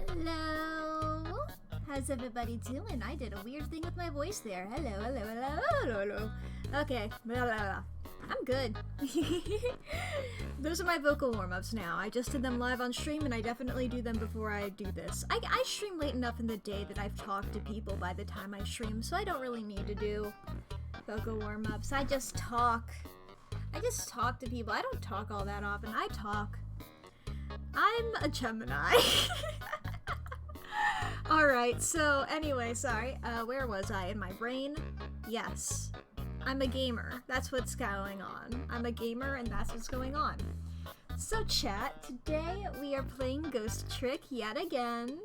Hello! How's everybody doing? I did a weird thing with my voice there. Hello, hello, hello, hello, hello. Okay, blah, blah, blah. I'm good. Those are my vocal warm-ups now. I just did them live on stream, and I definitely do them before I do this. I stream late enough in the day that I've talked to people by the time I stream, so I don't really need to do vocal warm-ups. I just talk. I just talk to people. I don't talk all that often. I talk. I'm a Gemini. Alright, so anyway, sorry. Where was I? In my brain? Yes. I'm a gamer. That's what's going on. I'm a gamer and that's what's going on. So chat, today we are playing Ghost Trick yet again.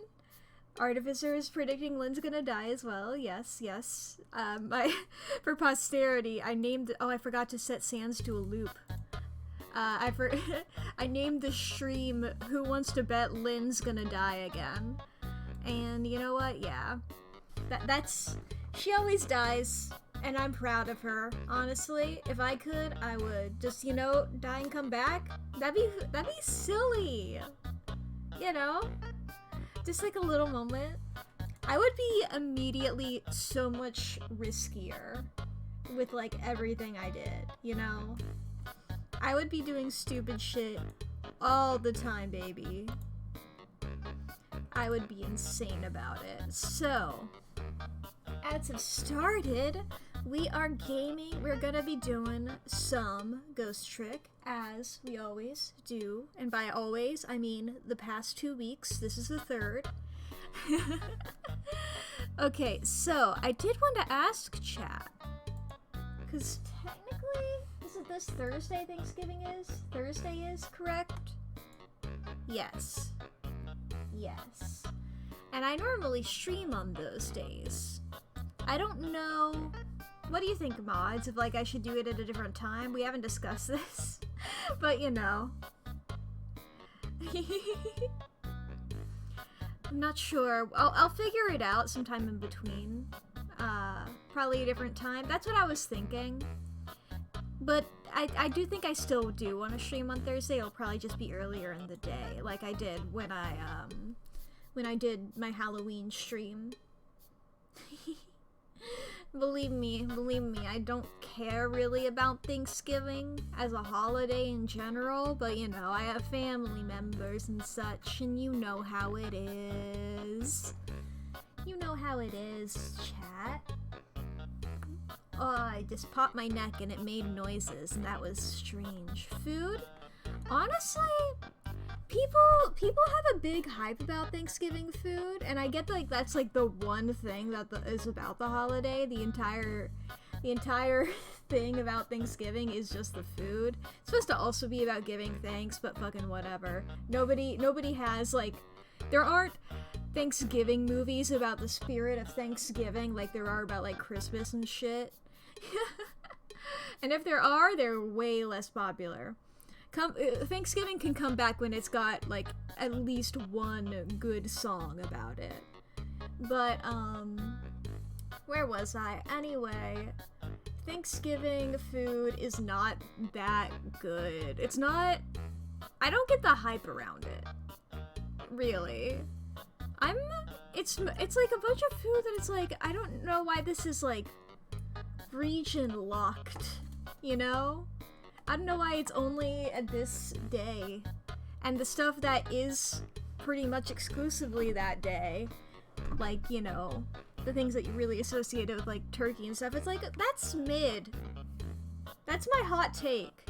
Artificer is predicting Lynn's gonna die as well. Yes, yes. For posterity, I named... Oh, I forgot to set Sans to a loop. I named the stream Who Wants to Bet Lynn's Gonna Die Again. And you know what? Yeah. That's... She always dies, and I'm proud of her. Honestly, if I could, I would just, you know, die and come back. That'd be silly. You know? Just like a little moment. I would be immediately so much riskier with like everything I did, you know? I would be doing stupid shit all the time, baby. I would be insane about it. So, as it started, we are gaming. We're gonna be doing some Ghost Trick, as we always do. And by always, I mean the past 2 weeks. This is the third. Okay, so I did want to ask chat. Because technically, is it this Thursday Thanksgiving is? Thursday is, correct? Yes. Yes. And I normally stream on those days. I don't know... What do you think, mods? If, like, I should do it at a different time? We haven't discussed this. But, you know. I'm not sure. I'll figure it out sometime in between. Probably a different time. That's what I was thinking. But I do think I still do want to stream on Thursday. It'll probably just be earlier in the day, like I did when I did my Halloween stream. Believe me, I don't care really about Thanksgiving as a holiday in general, but you know, I have family members and such, and you know how it is. You know how it is, chat. Oh, I just popped my neck and it made noises, and that was strange. Food? Honestly, people have a big hype about Thanksgiving food, and I get like that's like the one thing that is about the holiday. The entire thing about Thanksgiving is just the food. It's supposed to also be about giving thanks, but fucking whatever. Nobody has like, there aren't Thanksgiving movies about the spirit of Thanksgiving like there are about like Christmas and shit. And if there are, they're way less popular. Thanksgiving can come back when it's got like at least one good song about it. But where was I? Anyway, Thanksgiving food is not that good. It's not, I don't get the hype around it. Really. It's like a bunch of food that it's like, I don't know why this is like region locked, you know? I don't know why it's only at this day. And the stuff that is pretty much exclusively that day, like, you know, the things that you really associate with like turkey and stuff, it's like, that's mid. That's my hot take.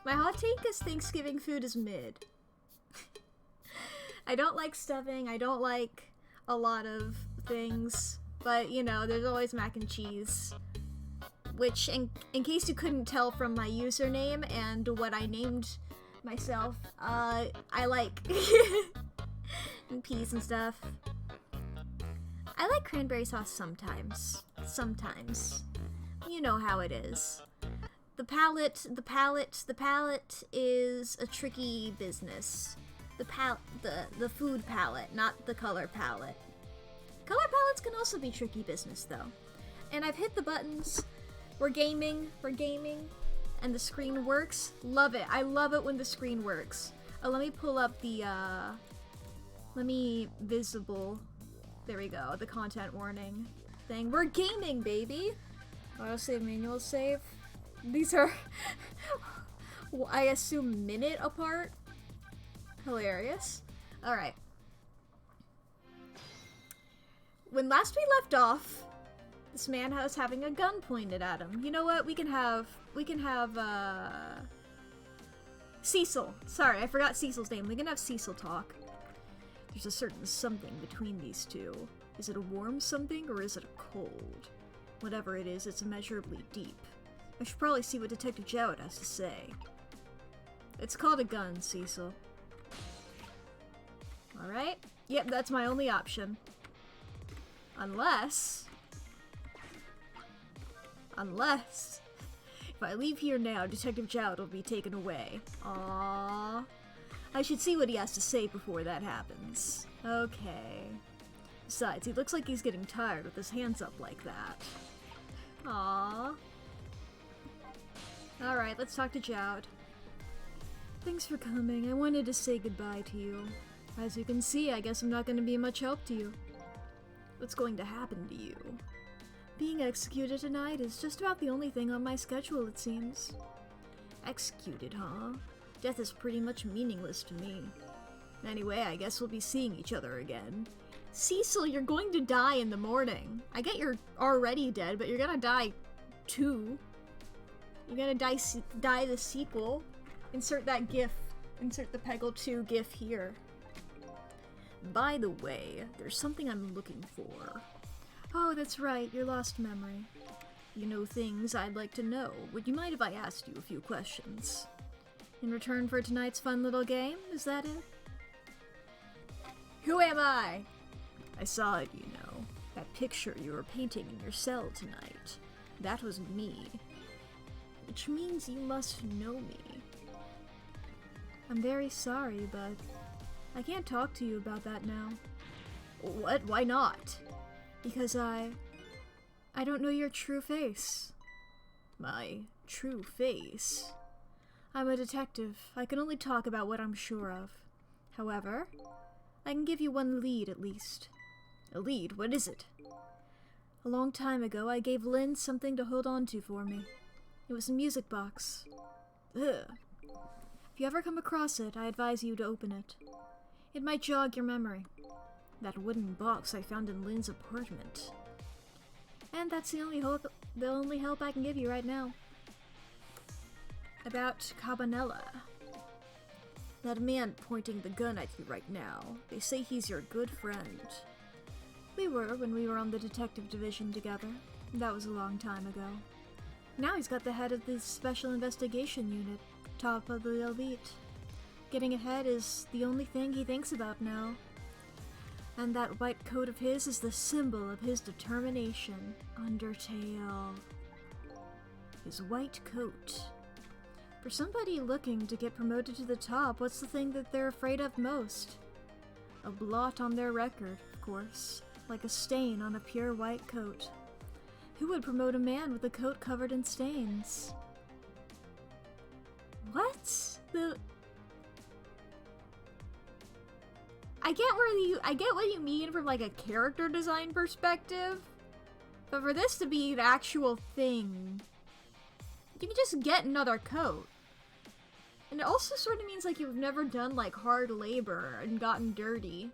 My hot take is Thanksgiving food is mid. I don't like stuffing. I don't like a lot of things. But, you know, there's always mac and cheese. Which, in case you couldn't tell from my username and what I named myself, I like. And peas and stuff. I like cranberry sauce sometimes. Sometimes. You know how it is. The palette is a tricky business. The food palette, not the color palette. Color palettes can also be tricky business though. And I've hit the buttons. We're gaming, and the screen works. Love it. I love it when the screen works. Oh, let me pull up the, visible. There we go, the content warning thing. We're gaming, baby! Autosave, manual save. These are, I assume, minute apart? Hilarious. Alright. When last we left off, this man was having a gun pointed at him. You know what? We can have, Cecil. Sorry, I forgot Cecil's name. We can have Cecil talk. There's a certain something between these two. Is it a warm something, or is it a cold? Whatever it is, it's immeasurably deep. I should probably see what Detective Jowett has to say. It's called a gun, Cecil. Alright? Yep, that's my only option. Unless, if I leave here now, Detective Jowett will be taken away. Aww. I should see what he has to say before that happens. Okay. Besides, he looks like he's getting tired with his hands up like that. Aww. Alright, let's talk to Jowett. Thanks for coming. I wanted to say goodbye to you. As you can see, I guess I'm not going to be much help to you. What's going to happen to you? Being executed tonight is just about the only thing on my schedule, it seems. Executed, huh? Death is pretty much meaningless to me. Anyway, I guess we'll be seeing each other again. Cecil, you're going to die in the morning. I get you're already dead, but you're gonna die too. You're gonna die the sequel. Insert that gif. Insert the Peggle 2 gif here. By the way, there's something I'm looking for. Oh, that's right, your lost memory. You know things I'd like to know. Would you mind if I asked you a few questions? In return for tonight's fun little game, is that it? Who am I? I saw it, you know. That picture you were painting in your cell tonight. That was me. Which means you must know me. I'm very sorry, but I can't talk to you about that now. What? Why not? Because I don't know your true face. My true face? I'm a detective. I can only talk about what I'm sure of. However, I can give you one lead at least. A lead? What is it? A long time ago, I gave Lynn something to hold on to for me. It was a music box. Ugh. If you ever come across it, I advise you to open it. It might jog your memory. That wooden box I found in Lynn's apartment. And that's the only help I can give you right now. About Cabanela. That man pointing the gun at you right now. They say he's your good friend. We were when we were on the detective division together. That was a long time ago. Now he's got the head of the special investigation unit, top of the elite. Getting ahead is the only thing he thinks about now. And that white coat of his is the symbol of his determination. Undertale. His white coat. For somebody looking to get promoted to the top, what's the thing that they're afraid of most? A blot on their record, of course. Like a stain on a pure white coat. Who would promote a man with a coat covered in stains? What? I get what you mean from like a character design perspective, but for this to be an actual thing, you can just get another coat. And it also sort of means like you've never done like hard labor and gotten dirty.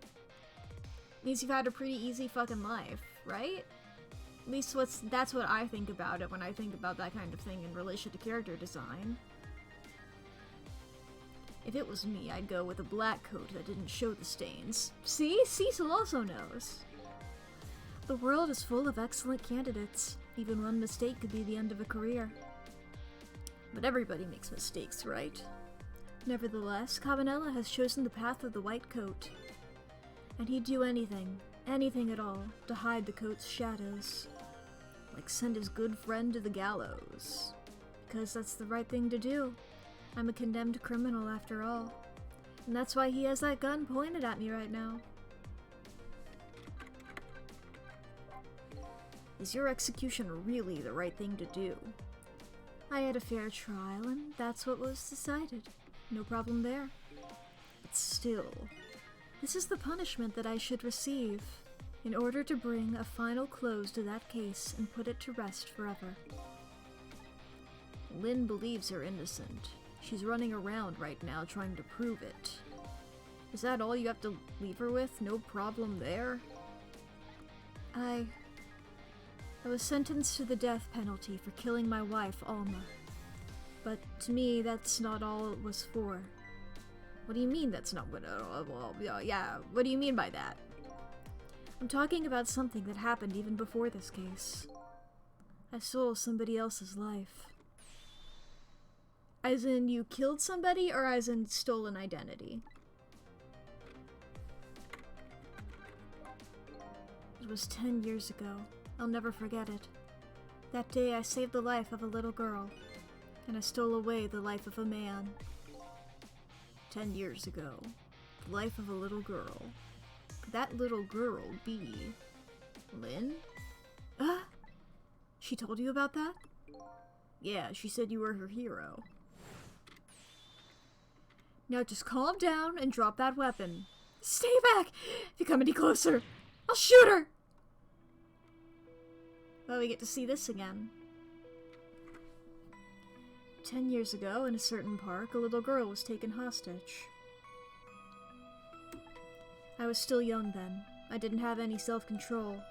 It means you've had a pretty easy fucking life, right? At least that's what I think about it when I think about that kind of thing in relation to character design. If it was me, I'd go with a black coat that didn't show the stains. See? Cecil also knows. The world is full of excellent candidates. Even one mistake could be the end of a career. But everybody makes mistakes, right? Nevertheless, Cabanela has chosen the path of the white coat. And he'd do anything at all, to hide the coat's shadows. Like send his good friend to the gallows. Because that's the right thing to do. I'm a condemned criminal after all. And that's why he has that gun pointed at me right now. Is your execution really the right thing to do? I had a fair trial, and that's what was decided. No problem there. But still, this is the punishment that I should receive, in order to bring a final close to that case and put it to rest forever. Lynn believes her innocent. She's running around right now trying to prove it. Is that all you have to leave her with? No problem there? I was sentenced to the death penalty for killing my wife, Alma. But to me, that's not all it was for. What do you mean that's not what... what do you mean by that? I'm talking about something that happened even before this case. I stole somebody else's life. As in, you killed somebody, or as in stole an identity? It was 10 years ago. I'll never forget it. That day I saved the life of a little girl, and I stole away the life of a man. 10 years ago. The life of a little girl. Could that little girl be... Lynn? She told you about that? Yeah, she said you were her hero. Now just calm down and drop that weapon. Stay back! If you come any closer, I'll shoot her! Well, we get to see this again. 10 years ago, in a certain park, a little girl was taken hostage. I was still young then. I didn't have any self-control.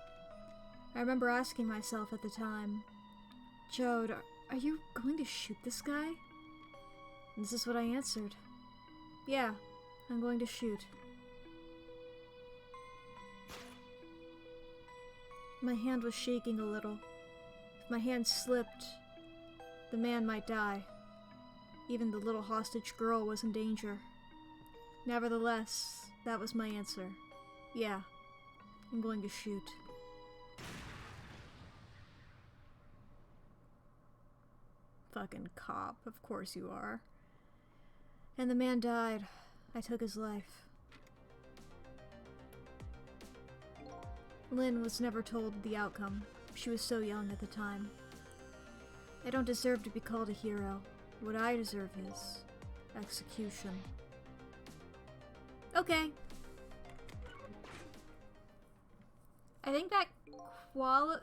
I remember asking myself at the time, Jode, are you going to shoot this guy? And this is what I answered. Yeah, I'm going to shoot. My hand was shaking a little. If my hand slipped, the man might die. Even the little hostage girl was in danger. Nevertheless, that was my answer. Yeah, I'm going to shoot. Fucking cop, of course you are. And the man died. I took his life. Lynn was never told the outcome. She was so young at the time. I don't deserve to be called a hero. What I deserve is execution. Okay. I think that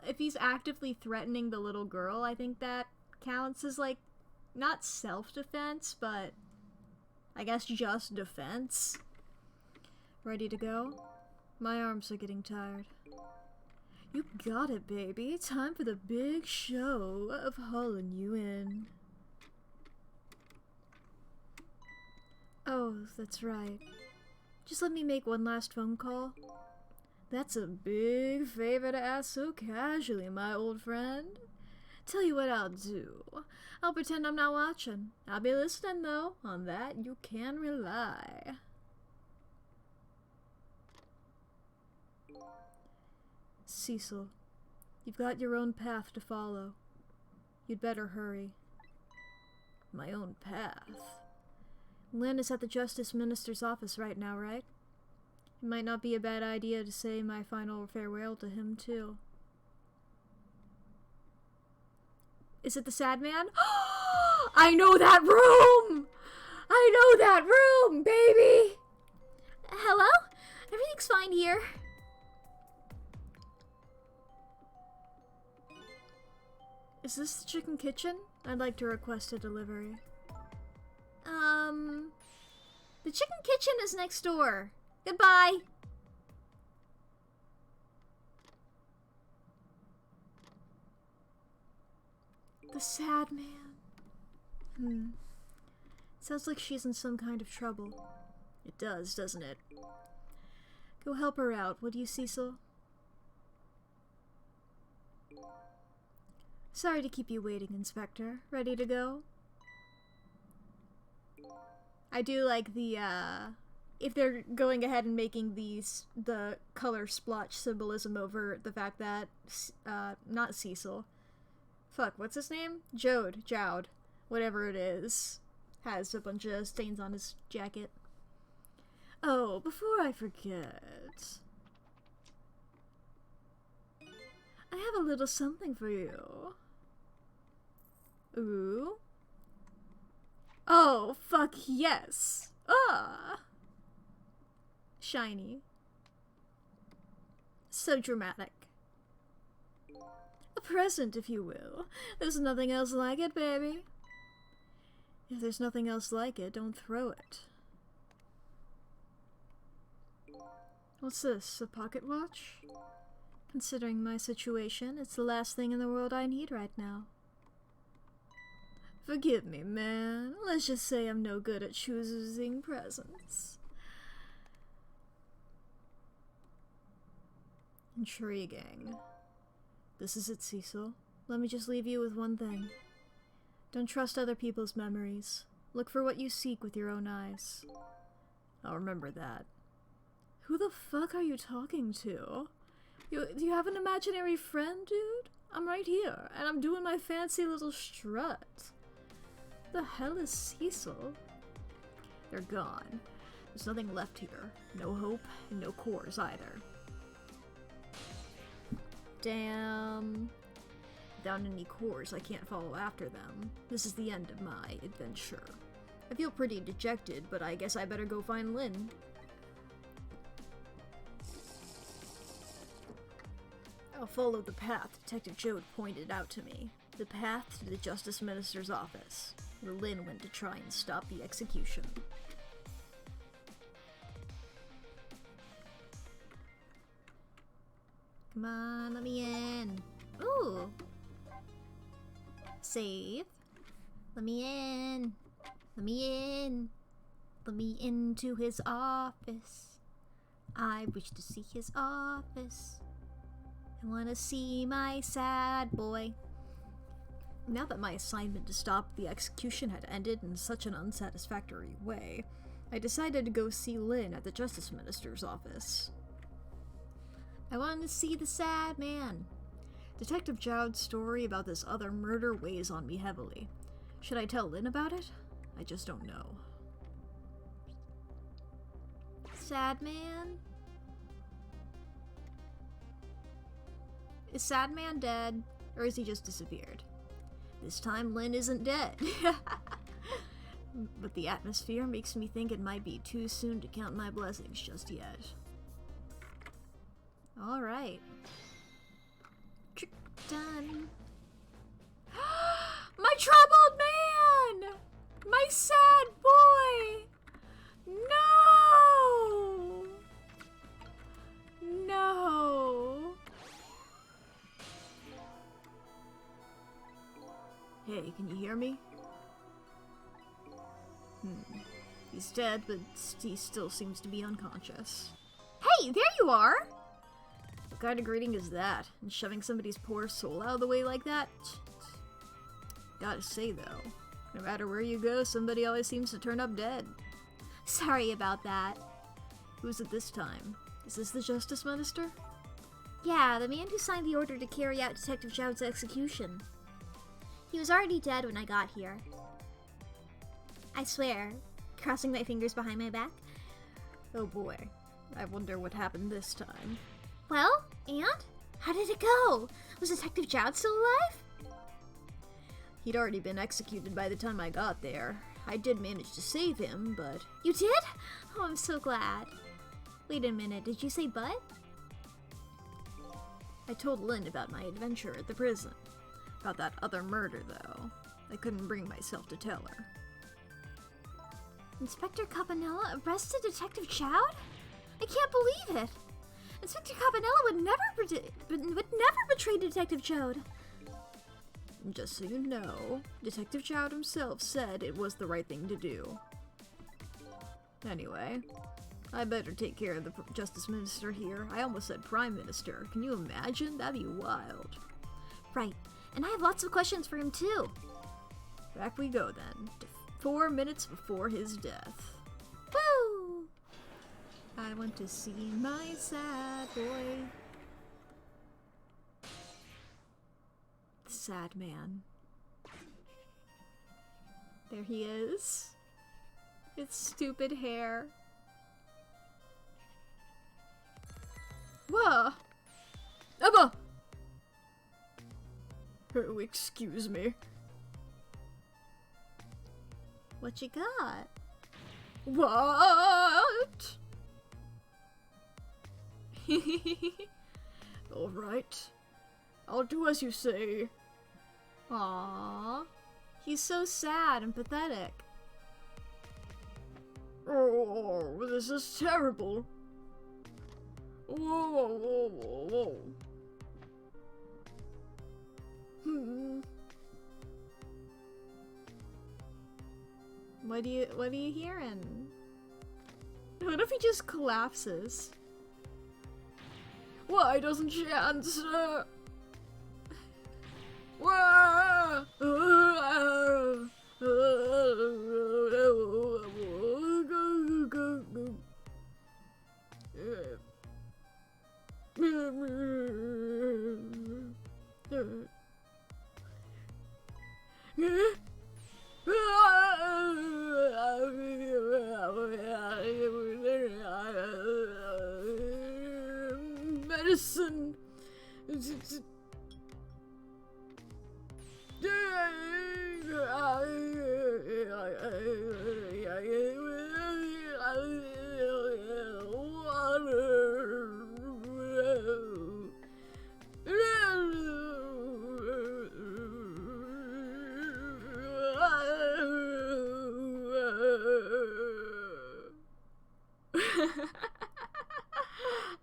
if he's actively threatening the little girl, I think that counts as, like, not self-defense, but I guess just defense. Ready to go? My arms are getting tired. You got it, baby. Time for the big show of hauling you in. Oh, that's right. Just let me make one last phone call. That's a big favor to ask so casually, my old friend. Tell you what I'll do. I'll pretend I'm not watching. I'll be listening, though. On that, you can rely. Cecil, you've got your own path to follow. You'd better hurry. My own path? Lynn is at the Justice Minister's office right now, right? It might not be a bad idea to say my final farewell to him, too. Is it the sad man? I know that room! I know that room, baby! Hello? Everything's fine here. Is this the chicken kitchen? I'd like to request a delivery. The chicken kitchen is next door. Goodbye! The sad man. Sounds like she's in some kind of trouble. It does, doesn't it? Go help her out, would you, Cecil? Sorry to keep you waiting, Inspector. Ready to go? I do like the, if they're going ahead and making the color splotch symbolism over the fact that, not Cecil. Fuck, what's his name? Jowd. Whatever it is. Has a bunch of stains on his jacket. Oh, before I forget... I have a little something for you. Ooh. Oh, fuck yes. Shiny. So dramatic. A present, if you will. There's nothing else like it, baby. If there's nothing else like it, don't throw it. What's this, a pocket watch? Considering my situation, it's the last thing in the world I need right now. Forgive me, man. Let's just say I'm no good at choosing presents. Intriguing. This is it, Cecil. Let me just leave you with one thing. Don't trust other people's memories. Look for what you seek with your own eyes. I'll remember that. Who the fuck are you talking to? Do you have an imaginary friend, dude? I'm right here, and I'm doing my fancy little strut. The hell is Cecil? They're gone. There's nothing left here. No hope, and no cores either. Damn. Without any cores, I can't follow after them. This is the end of my adventure. I feel pretty dejected, but I guess I better go find Lynn. I'll follow the path Detective Jode pointed out to me. The path to the Justice Minister's office, where Lynn went to try and stop the execution. Come on, let me in. Ooh. Save. Let me in. Let me in. Let me into his office. I wish to see his office. I want to see my sad boy. Now that my assignment to stop the execution had ended in such an unsatisfactory way, I decided to go see Lynn at the Justice Minister's office. I want to see the sad man. Detective Jowd's story about this other murder weighs on me heavily. Should I tell Lynn about it? I just don't know. Sad man? Is Sad Man dead, or is he just disappeared? This time Lynn isn't dead. But the atmosphere makes me think it might be too soon to count my blessings just yet. Alright. Trick done. My troubled man! My sad boy! No! No! Hey, can you hear me? He's dead, but he still seems to be unconscious. Hey, there you are! What kind of greeting is that? And shoving somebody's poor soul out of the way like that? Gotta say, though, no matter where you go, somebody always seems to turn up dead. Sorry about that. Who's it this time? Is this the Justice Minister? Yeah, the man who signed the order to carry out Detective Jowd's execution. He was already dead when I got here. I swear, crossing my fingers behind my back. Oh boy, I wonder what happened this time. Well, and? How did it go? Was Detective Jowd still alive? He'd already been executed by the time I got there. I did manage to save him, but... You did? Oh, I'm so glad. Wait a minute, did you say but? I told Lynn about my adventure at the prison. About that other murder, though. I couldn't bring myself to tell her. Inspector Capanella arrested Detective Jowd? I can't believe it! Inspector Capanella would never betray Detective Jowd. And just so you know, Detective Child himself said it was the right thing to do. Anyway, I better take care of the Justice Minister here. I almost said Prime Minister. Can you imagine? That'd be wild. Right, and I have lots of questions for him too. Back we go then, to 4 minutes before his death. Woo! I want to see my sad boy. Sad man. There he is. His stupid hair. Whoa! Emma! Oh, excuse me. What you got? What? Alright. I'll do as you say. Aww. He's so sad and pathetic. Oh, this is terrible. Whoa, whoa, whoa, whoa, whoa. What are you hearing? What if he just collapses? Why doesn't she answer? Medicine.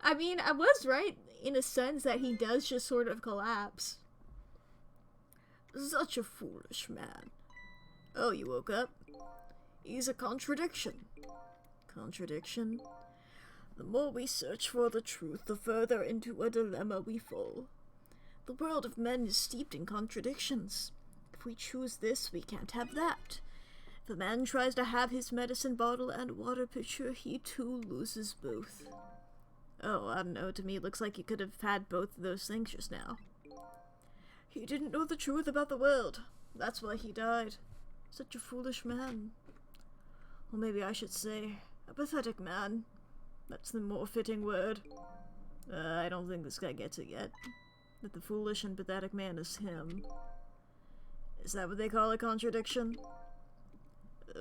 I mean, I was right in a sense that he does just sort of collapse. Such a foolish man. Oh, you woke up? He's a contradiction. Contradiction? The more we search for the truth, the further into a dilemma we fall. The world of men is steeped in contradictions. If we choose this, we can't have that. If a man tries to have his medicine bottle and water pitcher, he too loses both. Oh, I don't know, to me it looks like you could have had both of those things just now. He didn't know the truth about the world. That's why he died. Such a foolish man. Or maybe I should say, a pathetic man. That's the more fitting word. I don't think this guy gets it yet. That the foolish and pathetic man is him. Is that what they call a contradiction?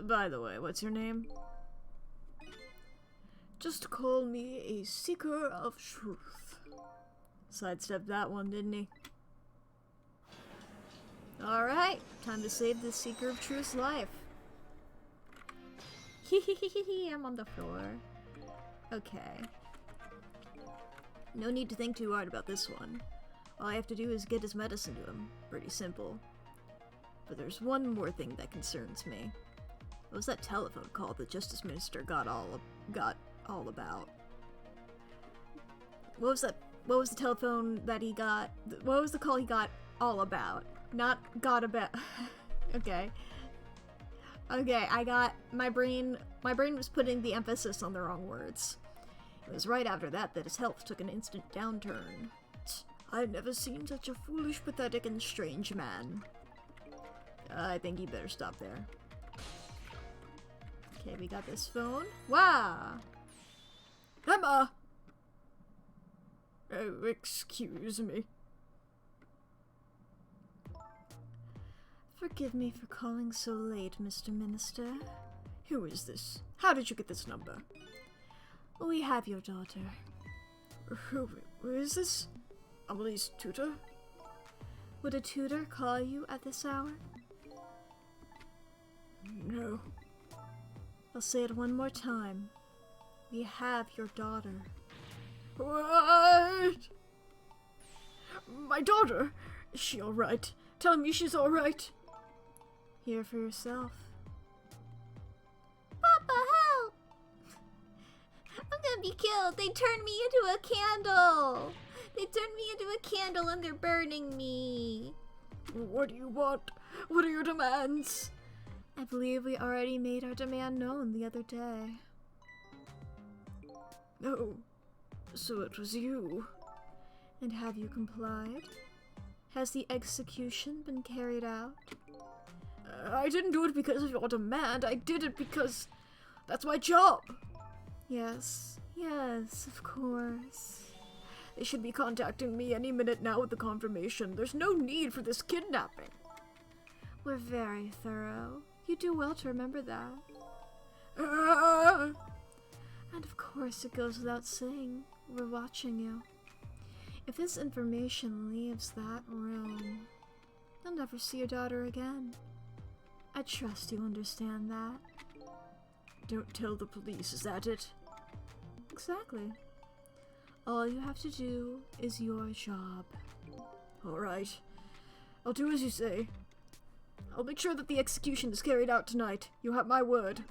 By the way, what's your name? Just call me a seeker of truth. Sidestepped that one, didn't he? Alright, time to save the seeker of truth's life. Hehehehe, I'm on the floor. Okay. No need to think too hard about this one. All I have to do is get his medicine to him. Pretty simple. But there's one more thing that concerns me. What was that telephone call the Justice Minister got all about? What was the telephone that he got? What was the call he got all about? Not got about. Okay. Okay, I got my brain was putting the emphasis on the wrong words. It was right after that his health took an instant downturn. I've never seen such a foolish, pathetic, and strange man. I think you better stop there. Okay, we got this phone. Wow! Emma! Oh, excuse me. Forgive me for calling so late, Mr. Minister. Who is this? How did you get this number? We have your daughter. Who is this? Amelie's tutor? Would a tutor call you at this hour? No. I'll say it one more time. We have your daughter. What? My daughter? Is she alright? Tell me she's alright. Hear for yourself. Papa, help! I'm gonna be killed. They turned me into a candle. They turned me into a candle and they're burning me. What do you want? What are your demands? I believe we already made our demand known the other day. Oh, so it was you. And have you complied? Has the execution been carried out? I didn't do it because of your demand. I did it because that's my job. Yes, yes, of course. They should be contacting me any minute now with the confirmation. There's no need for this kidnapping. We're very thorough. You do well to remember that. And of course it goes without saying, we're watching you. If this information leaves that room, you'll never see your daughter again. I trust you understand that. Don't tell the police, is that it? Exactly. All you have to do is your job. Alright. I'll do as you say. I'll make sure that the execution is carried out tonight. You have my word.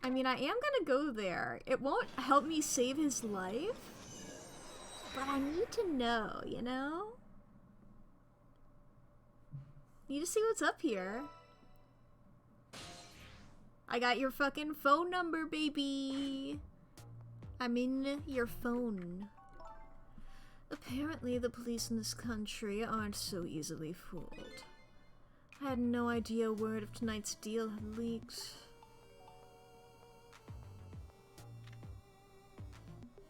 I mean, I am gonna go there. It won't help me save his life, but I need to know, you know? Need to see what's up here. I got your fucking phone number, baby. I'm in your phone. Apparently, the police in this country aren't so easily fooled. I had no idea word of tonight's deal had leaked.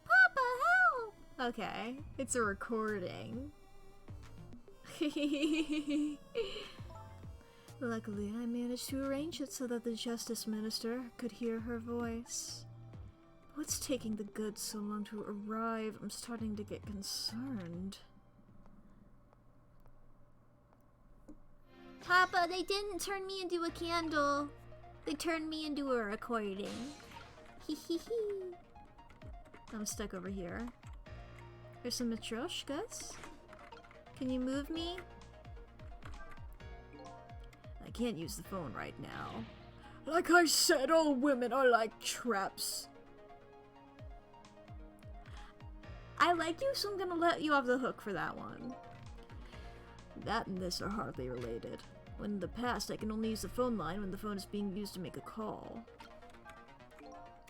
Papa, help! Okay, it's a recording. Luckily, I managed to arrange it so that the Justice Minister could hear her voice. What's taking the goods so long to arrive? I'm starting to get concerned. Papa, they didn't turn me into a candle. They turned me into a recording. Hee hee hee. I'm stuck over here. There's some matryoshkas. Can you move me? I can't use the phone right now. Like I said, all women are like traps. I like you, so I'm gonna let you off the hook for that one. That and this are hardly related. When in the past, I can only use the phone line when the phone is being used to make a call.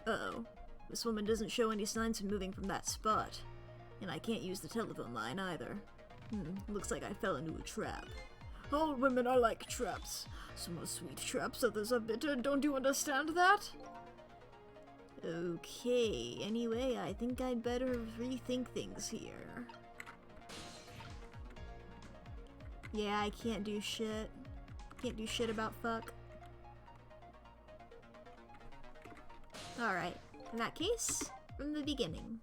Uh-oh. This woman doesn't show any signs of moving from that spot. And I can't use the telephone line either. Looks like I fell into a trap. All women are like traps. Some are sweet traps, others are bitter. Don't you understand that? Okay, anyway, I think I'd better rethink things here. Yeah, I can't do shit. Can't do shit about fuck. Alright, in that case, from the beginning.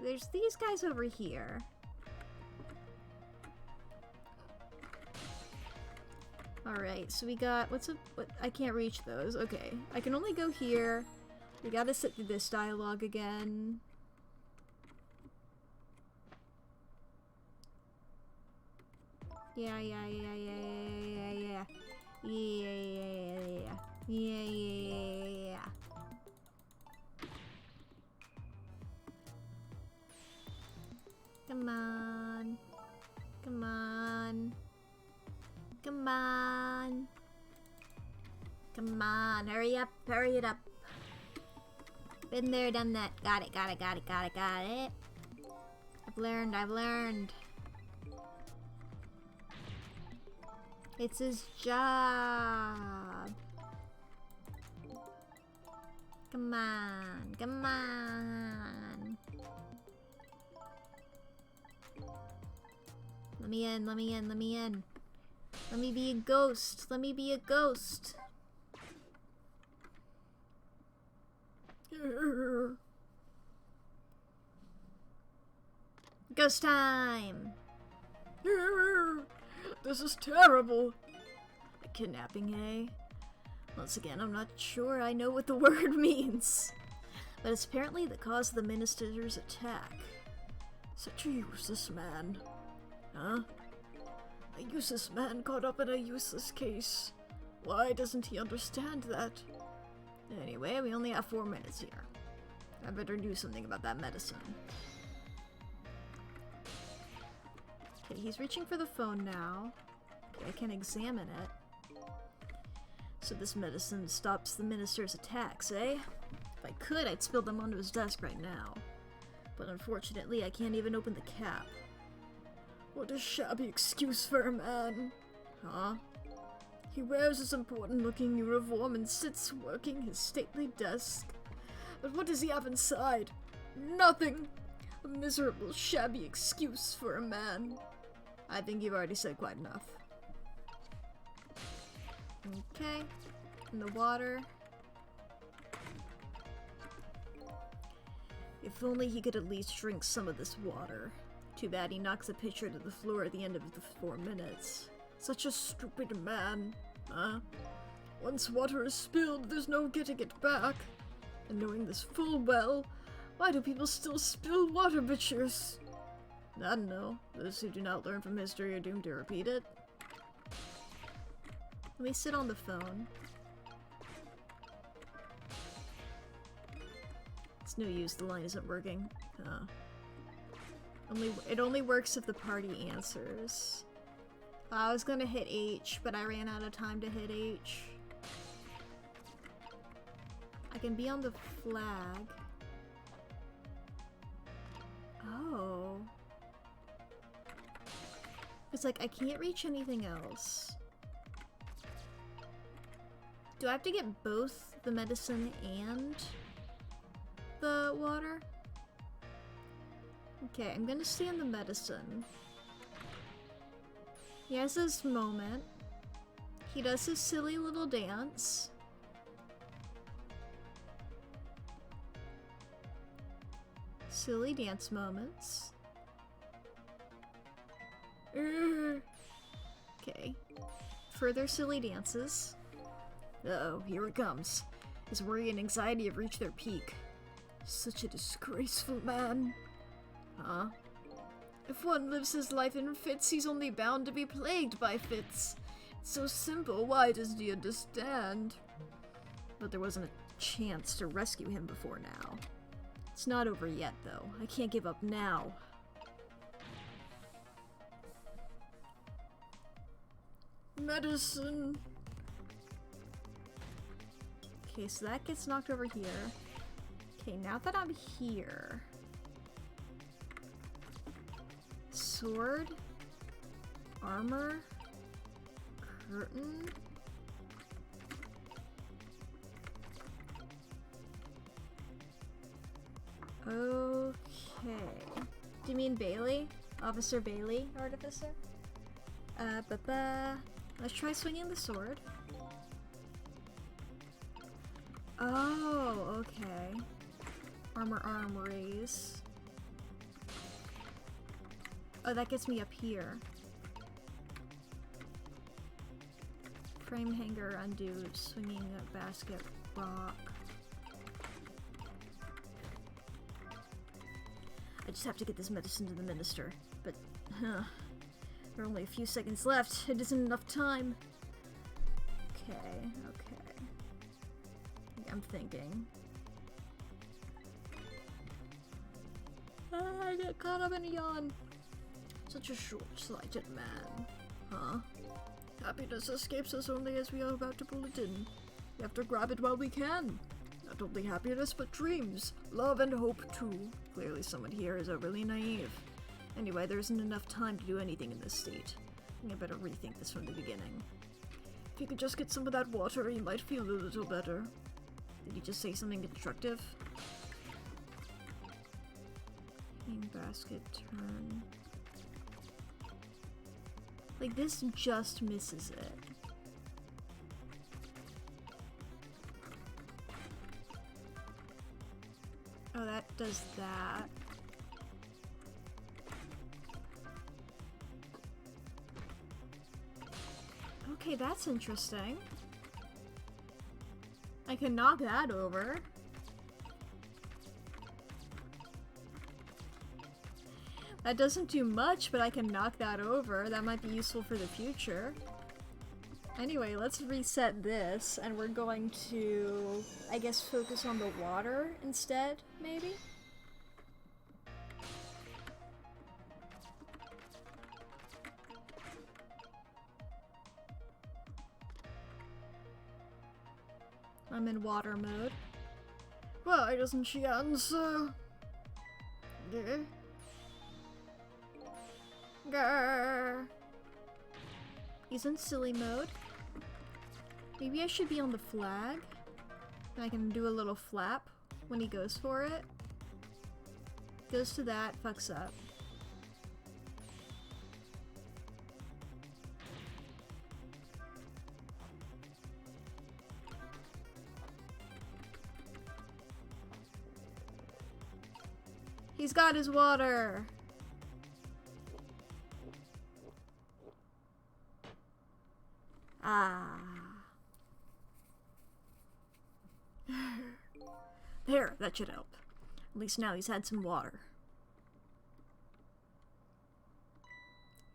There's these guys over here. Alright, so we got, what, I can't reach those. Okay, I can only go here. We gotta sit through this dialogue again. Yeah. Come on. Come on. Come on. Come on. Hurry up. Hurry it up. Been there, done that. Got it. I've learned. It's his job. Come on. Let me in. Let me be a ghost. Ghost time. This is terrible. A kidnapping, eh? Once again, I'm not sure I know what the word means. But it's apparently the cause of the minister's attack. Such a useless man. Huh? A useless man caught up in a useless case. Why doesn't he understand that? Anyway, we only have 4 minutes here. I better do something about that medicine. Okay, he's reaching for the phone now. Okay, I can examine it. So this medicine stops the minister's attacks, eh? If I could, I'd spill them onto his desk right now. But unfortunately, I can't even open the cap. What a shabby excuse for a man. Huh? He wears his important-looking uniform and sits working his stately desk. But what does he have inside? Nothing! A miserable, shabby excuse for a man. I think you've already said quite enough. Okay. In the water. If only he could at least drink some of this water. Too bad he knocks the pitcher to the floor at the end of the 4 minutes. Such a stupid man, huh? Once water is spilled, there's no getting it back. And knowing this full well, why do people still spill water pitchers? I don't know. Those who do not learn from history are doomed to repeat it. Let me sit on the phone. It's no use, the line isn't working. It only works if the party answers. I was gonna hit H, but I ran out of time to hit H. I can be on the flag. Oh. It's like, I can't reach anything else. Do I have to get both the medicine and the water? Okay, I'm gonna stay on the medicine. He has this moment. He does his silly little dance. Silly dance moments. Okay. Further silly dances. Uh-oh, here it comes. His worry and anxiety have reached their peak. Such a disgraceful man. Huh? If one lives his life in fits, he's only bound to be plagued by fits. It's so simple, why doesn't he understand? But there wasn't a chance to rescue him before now. It's not over yet, though. I can't give up now. Medicine! Okay, so that gets knocked over here. Okay, now that I'm here... Sword? Armor? Curtain? Okay. Do you mean Bailey? Officer Bailey, Artificer? Let's try swinging the sword. Oh, okay. Armor arm raise. Oh, that gets me up here. Frame hanger undo, swinging a basket, rock. I just have to get this medicine to the minister, but there are only a few seconds left. It isn't enough time. Okay. I'm thinking. I get caught up in a yawn. Such a short-sighted man. Huh? Happiness escapes us only as we are about to pull it in. We have to grab it while we can. Not only happiness, but dreams, love, and hope too. Clearly someone here is overly naive. Anyway, there isn't enough time to do anything in this state. I think I better rethink this from the beginning. If you could just get some of that water, you might feel a little better. Did he just say something constructive? Hang basket, turn. Like, this just misses it. Oh, that does that. Okay, that's interesting. I can knock that over. That doesn't do much, but I can knock that over. That might be useful for the future. Anyway, let's reset this, and we're going to, I guess, focus on the water instead, maybe? I'm in water mode. Why doesn't she answer? Yeah. Grr. He's in silly mode. Maybe I should be on the flag. And I can do a little flap when he goes for it. Goes to that, fucks up. He's got his water! Ah. There, that should help. At least now he's had some water.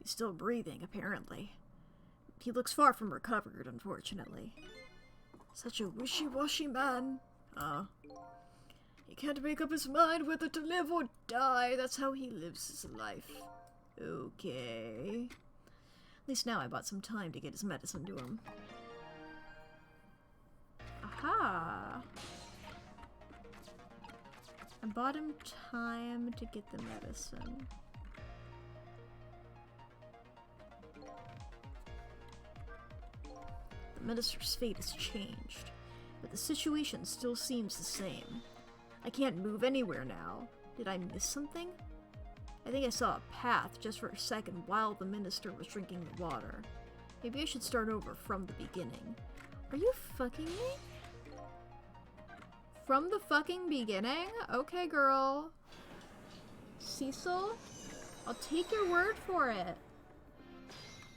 He's still breathing, apparently. He looks far from recovered, unfortunately. Such a wishy-washy man. He can't make up his mind whether to live or die. That's how he lives his life. Okay. At least now I bought some time to get his medicine to him. Aha! I bought him time to get the medicine. The minister's fate has changed, but the situation still seems the same. I can't move anywhere now. Did I miss something? I think I saw a path just for a second while the minister was drinking the water. Maybe I should start over from the beginning. Are you fucking me? From the fucking beginning? Okay, girl. Cecil, I'll take your word for it.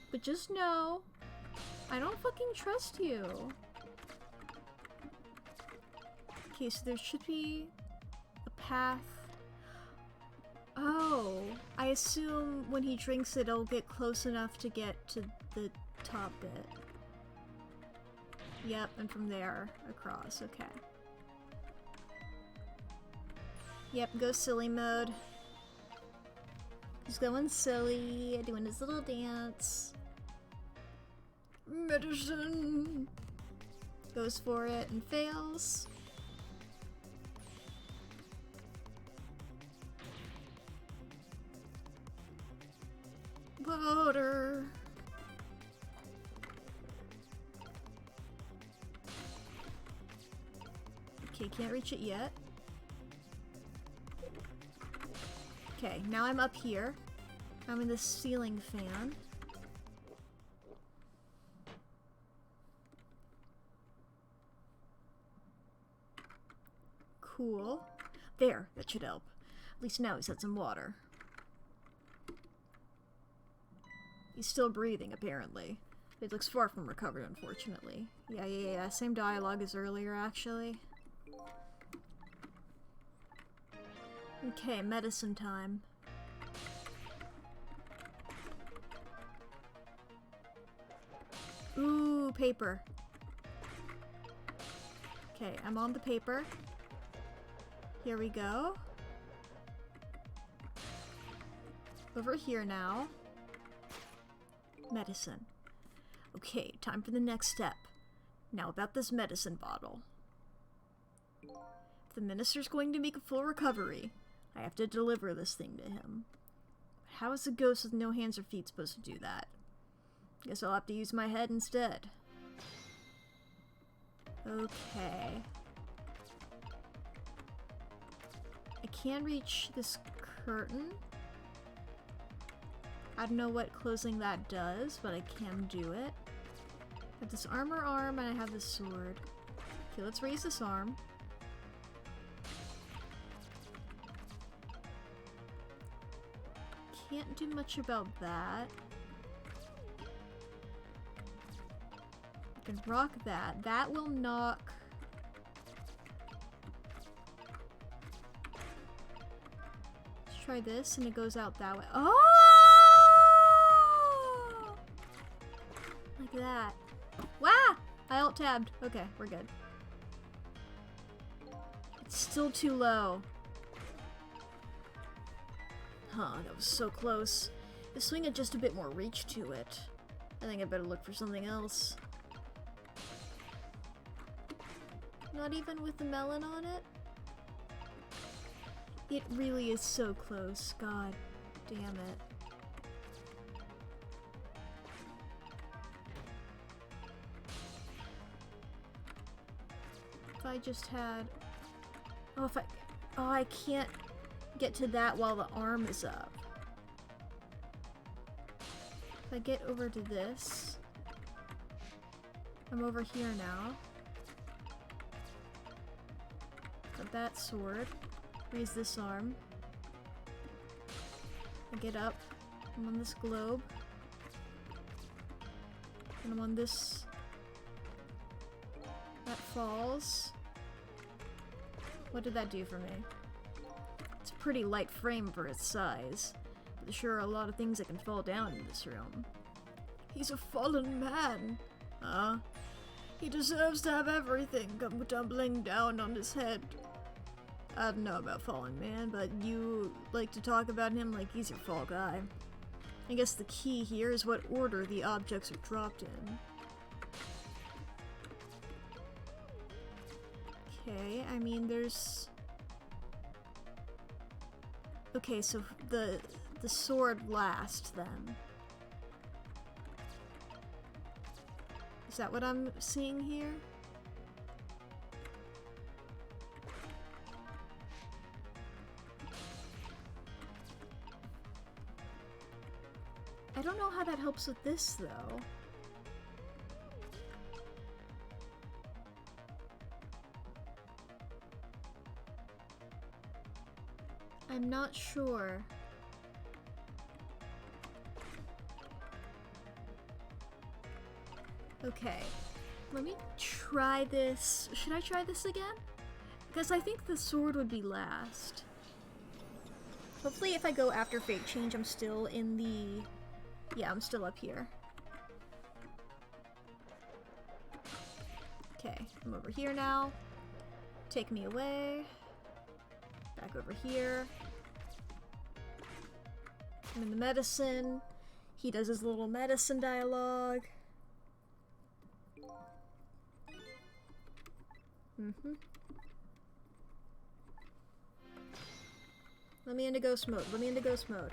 But just know, I don't fucking trust you. Okay, so there should be a path. Oh, I assume when he drinks it, it'll get close enough to get to the top bit. Yep, and from there across, okay. Yep, go silly mode. He's going silly, doing his little dance. Medicine! Goes for it and fails. Water! Okay, can't reach it yet. Okay, now I'm up here. I'm in the ceiling fan. Cool. There, that should help. At least now he's had some water. He's still breathing, apparently. It looks far from recovered, unfortunately. Yeah. Same dialogue as earlier, actually. Okay, medicine time. Ooh, paper. Okay, I'm on the paper. Here we go. Over here now. Medicine. Okay, time for the next step. Now about this medicine bottle. If the minister's going to make a full recovery, I have to deliver this thing to him. How is a ghost with no hands or feet supposed to do that? Guess I'll have to use my head instead. Okay. I can reach this curtain. I don't know what closing that does, but I can do it. I have this armor arm and I have this sword. Okay, let's raise this arm. Can't do much about that. can rock that. That will knock... Let's try this, and it goes out that way. Oh! Like that. Wow! I alt-tabbed. Okay, we're good. It's still too low. Huh, that was so close. The swing had just a bit more reach to it. I think I better look for something else. Not even with the melon on it? It really is so close. God damn it. If I just had... Oh, if I... Oh, I can't get to that while the arm is up. If I get over to this... I'm over here now. Got that sword. Raise this arm. I get up. I'm on this globe. And I'm on this... That falls. What did that do for me? It's a pretty light frame for its size. But there sure are a lot of things that can fall down in this room. He's a fallen man. Huh? He deserves to have everything come tumbling down on his head. I don't know about fallen man, but you like to talk about him like he's your fall guy. I guess the key here is what order the objects are dropped in. Okay, I mean there's... Okay, so the sword last then. Is that what I'm seeing here? I don't know how that helps with this, though. I'm not sure. Okay, let me try this. Should I try this again? Because I think the sword would be last. Hopefully if I go after Fate Change, I'm still in the... Yeah, I'm still up here. Okay, I'm over here now. Take me away. Back over here. I'm in the medicine. He does his little medicine dialogue. Let me into ghost mode. Let me into ghost mode.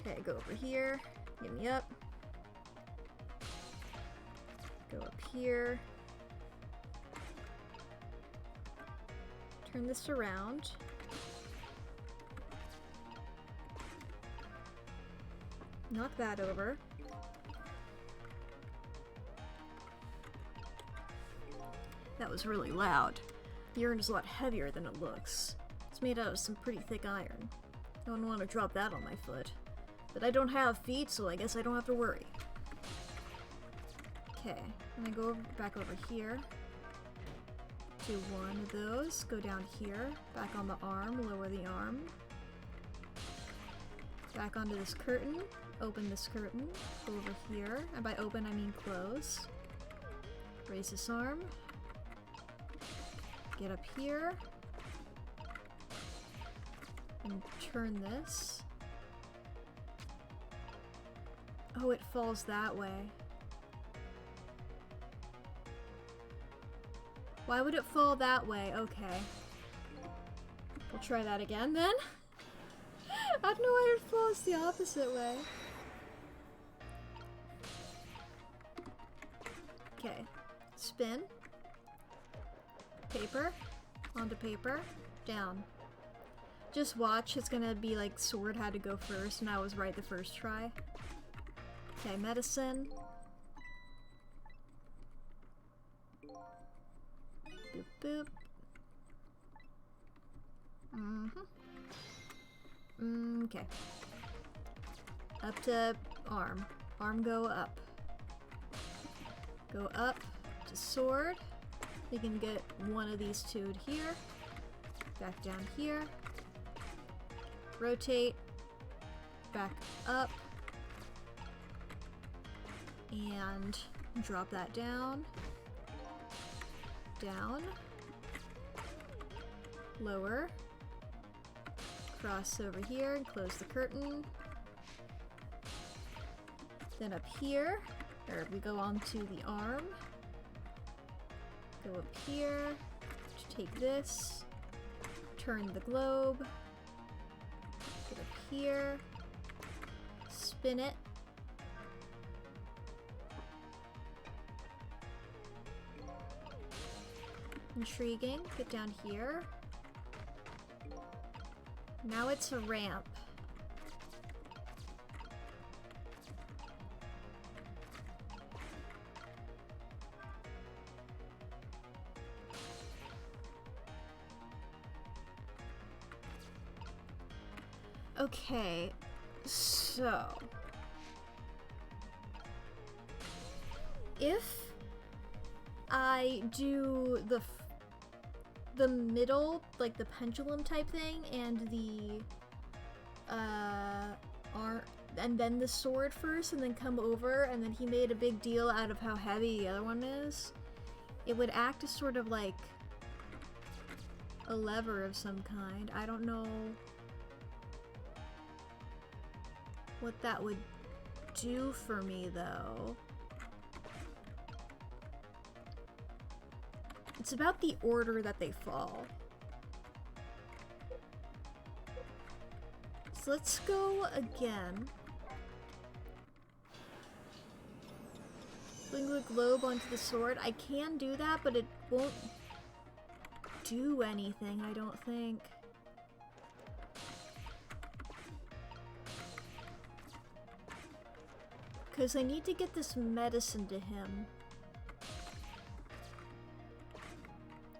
Okay, go over here. Get me up. Go up here. Turn this around. Knock that over. That was really loud. The urn is a lot heavier than it looks. It's made out of some pretty thick iron. I wouldn't want to drop that on my foot. But I don't have feet, so I guess I don't have to worry. Okay, I'm gonna go back over here. Do one of those. Go down here. Back on the arm. Lower the arm. Back onto this curtain. Open this curtain. Go over here. And by open, I mean close. Raise this arm. Get up here. And turn this. Oh, it falls that way. Why would it fall that way? Okay. We'll try that again then. I don't know why it falls the opposite way. Okay. Spin. Paper. Onto paper. Down. Just watch. It's gonna be like sword had to go first and I was right the first try. Okay, medicine. Boop boop. Okay. Up to arm. Arm go up. Go up to sword. You can get one of these two here. Back down here. Rotate. Back up. And drop that down. Down. Lower. Cross over here and close the curtain. Then up here, or we go on to the arm. Go up here, take this, turn the globe, get up here, spin it. Intriguing. Get down here. Now it's a ramp. Okay, so if I do the middle, like the pendulum type thing, and the arm, and then the sword first, and then come over, and then he made a big deal out of how heavy the other one is, it would act as sort of like a lever of some kind. I don't know what that would do for me, though. It's about the order that they fall. So let's go again. Fling the globe onto the sword. I can do that, but it won't do anything, I don't think. Because I need to get this medicine to him.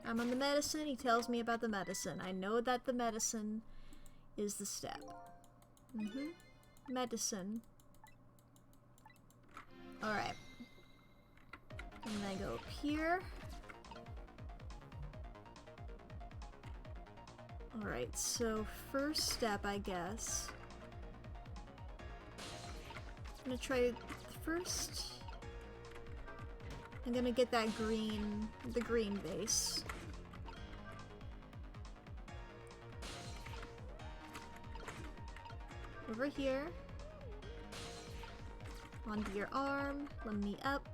I'm on the medicine, he tells me about the medicine. I know that the medicine is the step. Medicine. Alright. And then I go up here. Alright, so first step, I guess. I'm gonna try first. I'm gonna get that the green base. Over here. Onto your arm. Let me up.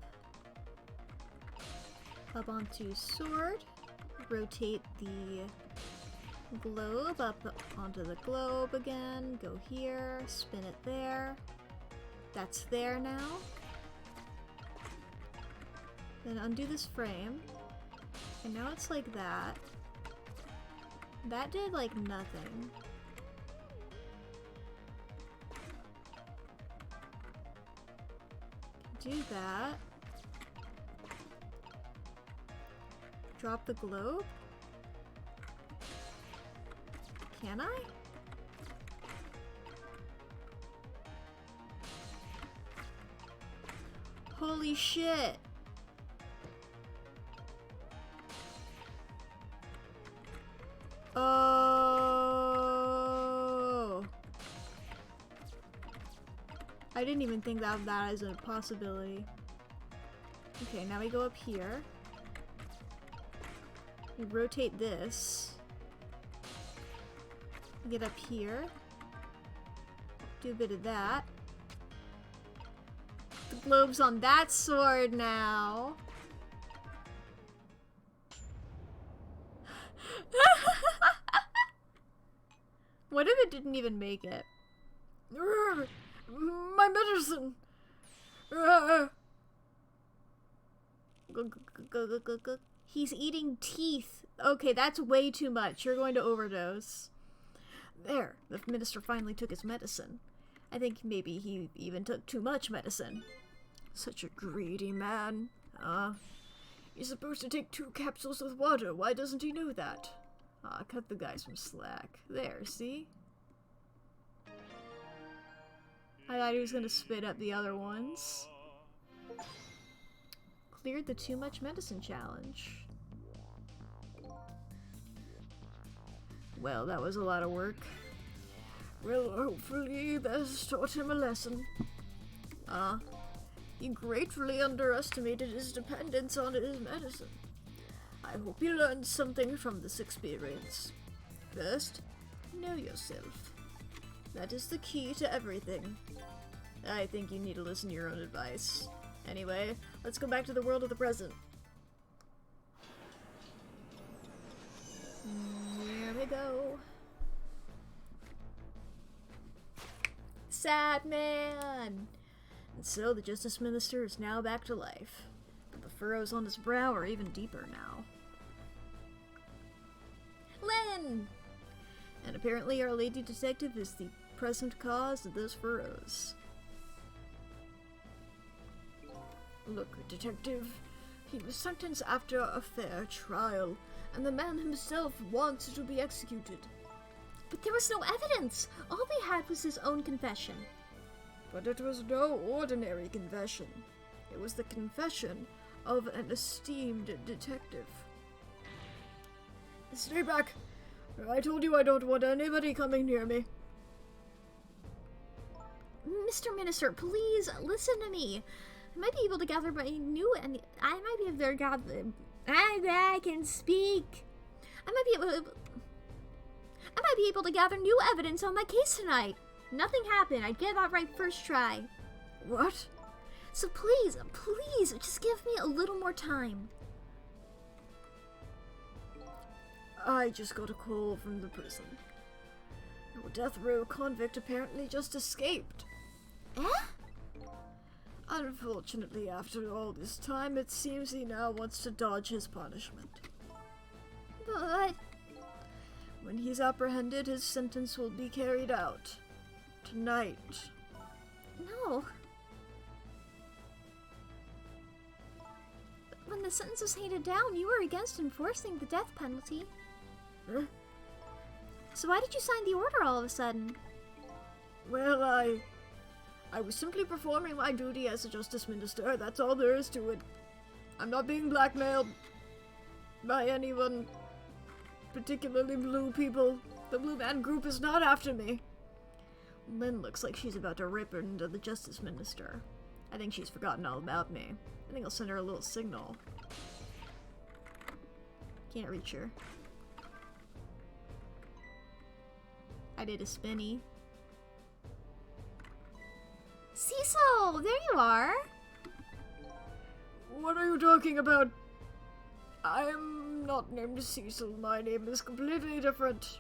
Up onto sword. Rotate the globe up onto the globe again. Go here. Spin it there. That's there now. Then undo this frame. And now it's like that. That did like nothing. Do that. Drop the globe? Can I? Holy shit! Oh! I didn't even think of that as a possibility. Okay, now we go up here. We rotate this. Get up here. Do a bit of that. The globe's on that sword now. What if it didn't even make it? My medicine! He's eating teeth. Okay, that's way too much. You're going to overdose. There, the minister finally took his medicine. I think maybe he even took too much medicine. Such a greedy man. He's supposed to take 2 capsules with water. Why doesn't he know that? Cut the guy some slack. There, see? I thought he was gonna spit up the other ones. cleared the Too Much Medicine challenge. Well, that was a lot of work. Well, hopefully this taught him a lesson. He gratefully underestimated his dependence on his medicine. I hope he learned something from this experience. First, know yourself. That is the key to everything. I think you need to listen to your own advice. Anyway, let's go back to the world of the present. Here we go. Sad man! And so the Justice Minister is now back to life. But the furrows on his brow are even deeper now. Lynn! And apparently our lady detective is the present cause of those furrows. Look, detective, he was sentenced after a fair trial, and the man himself wants to be executed. But there was no evidence! All we had was his own confession. But it was no ordinary confession. It was the confession of an esteemed detective. Stay back! I told you I don't want anybody coming near me. Mr. Minister, please listen to me. I might be able to gather my new and I might be able to gather. I can speak. I might be able to gather new evidence on my case tonight. Nothing happened. I'd get that right first try. What? So please, just give me a little more time. I just got a call from the prison. Your death row convict apparently just escaped. Eh? Unfortunately, after all this time, it seems he now wants to dodge his punishment. But... when he's apprehended, his sentence will be carried out. Tonight. No. When the sentence was handed down, you were against enforcing the death penalty. Huh? So why did you sign the order all of a sudden? Well, I was simply performing my duty as a Justice Minister. That's all there is to it. I'm not being blackmailed by anyone, particularly blue people. The Blue Man Group is not after me. Lynn looks like she's about to rip into the Justice Minister. I think she's forgotten all about me. I think I'll send her a little signal. Can't reach her. I did a spinny. Cecil! There you are! What are you talking about? I am not named Cecil. My name is completely different.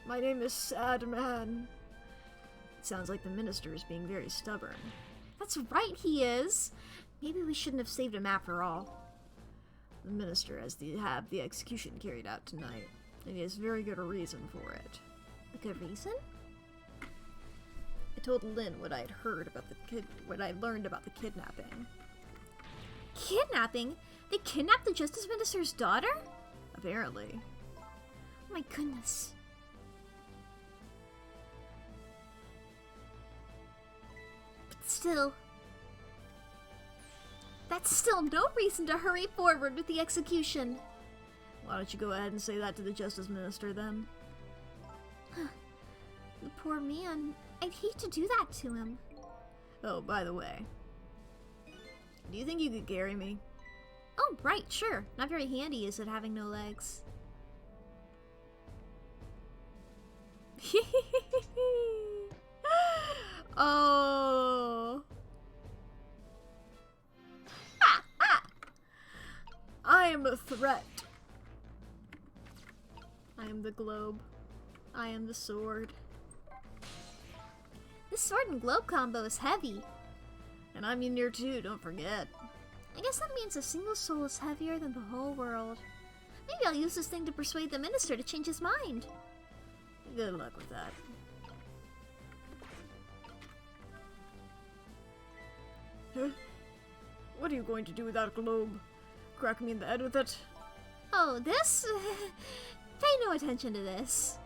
My name is Sad Man. It sounds like the minister is being very stubborn. That's right, he is. Maybe we shouldn't have saved him after all. The minister has to have the execution carried out tonight, and he has very good a reason for it. A good reason? I told Lynn what I had heard about what I learned about the kidnapping. Kidnapping? They kidnapped the Justice Minister's daughter? Apparently. Oh my goodness. But still, that's still no reason to hurry forward with the execution. Why don't you go ahead and say that to the Justice Minister then? The poor man. I'd hate to do that to him. Oh, by the way. Do you think you could carry me? Oh, right, sure. Not very handy, is it, having no legs? Oh. I am a threat. I am the globe. I am the sword. This sword and globe combo is heavy. And I'm Ymir too, don't forget. I guess that means a single soul is heavier than the whole world. Maybe I'll use this thing to persuade the minister to change his mind. Good luck with that. Huh? What are you going to do with that globe? Crack me in the head with it? Oh, this? Pay no attention to this.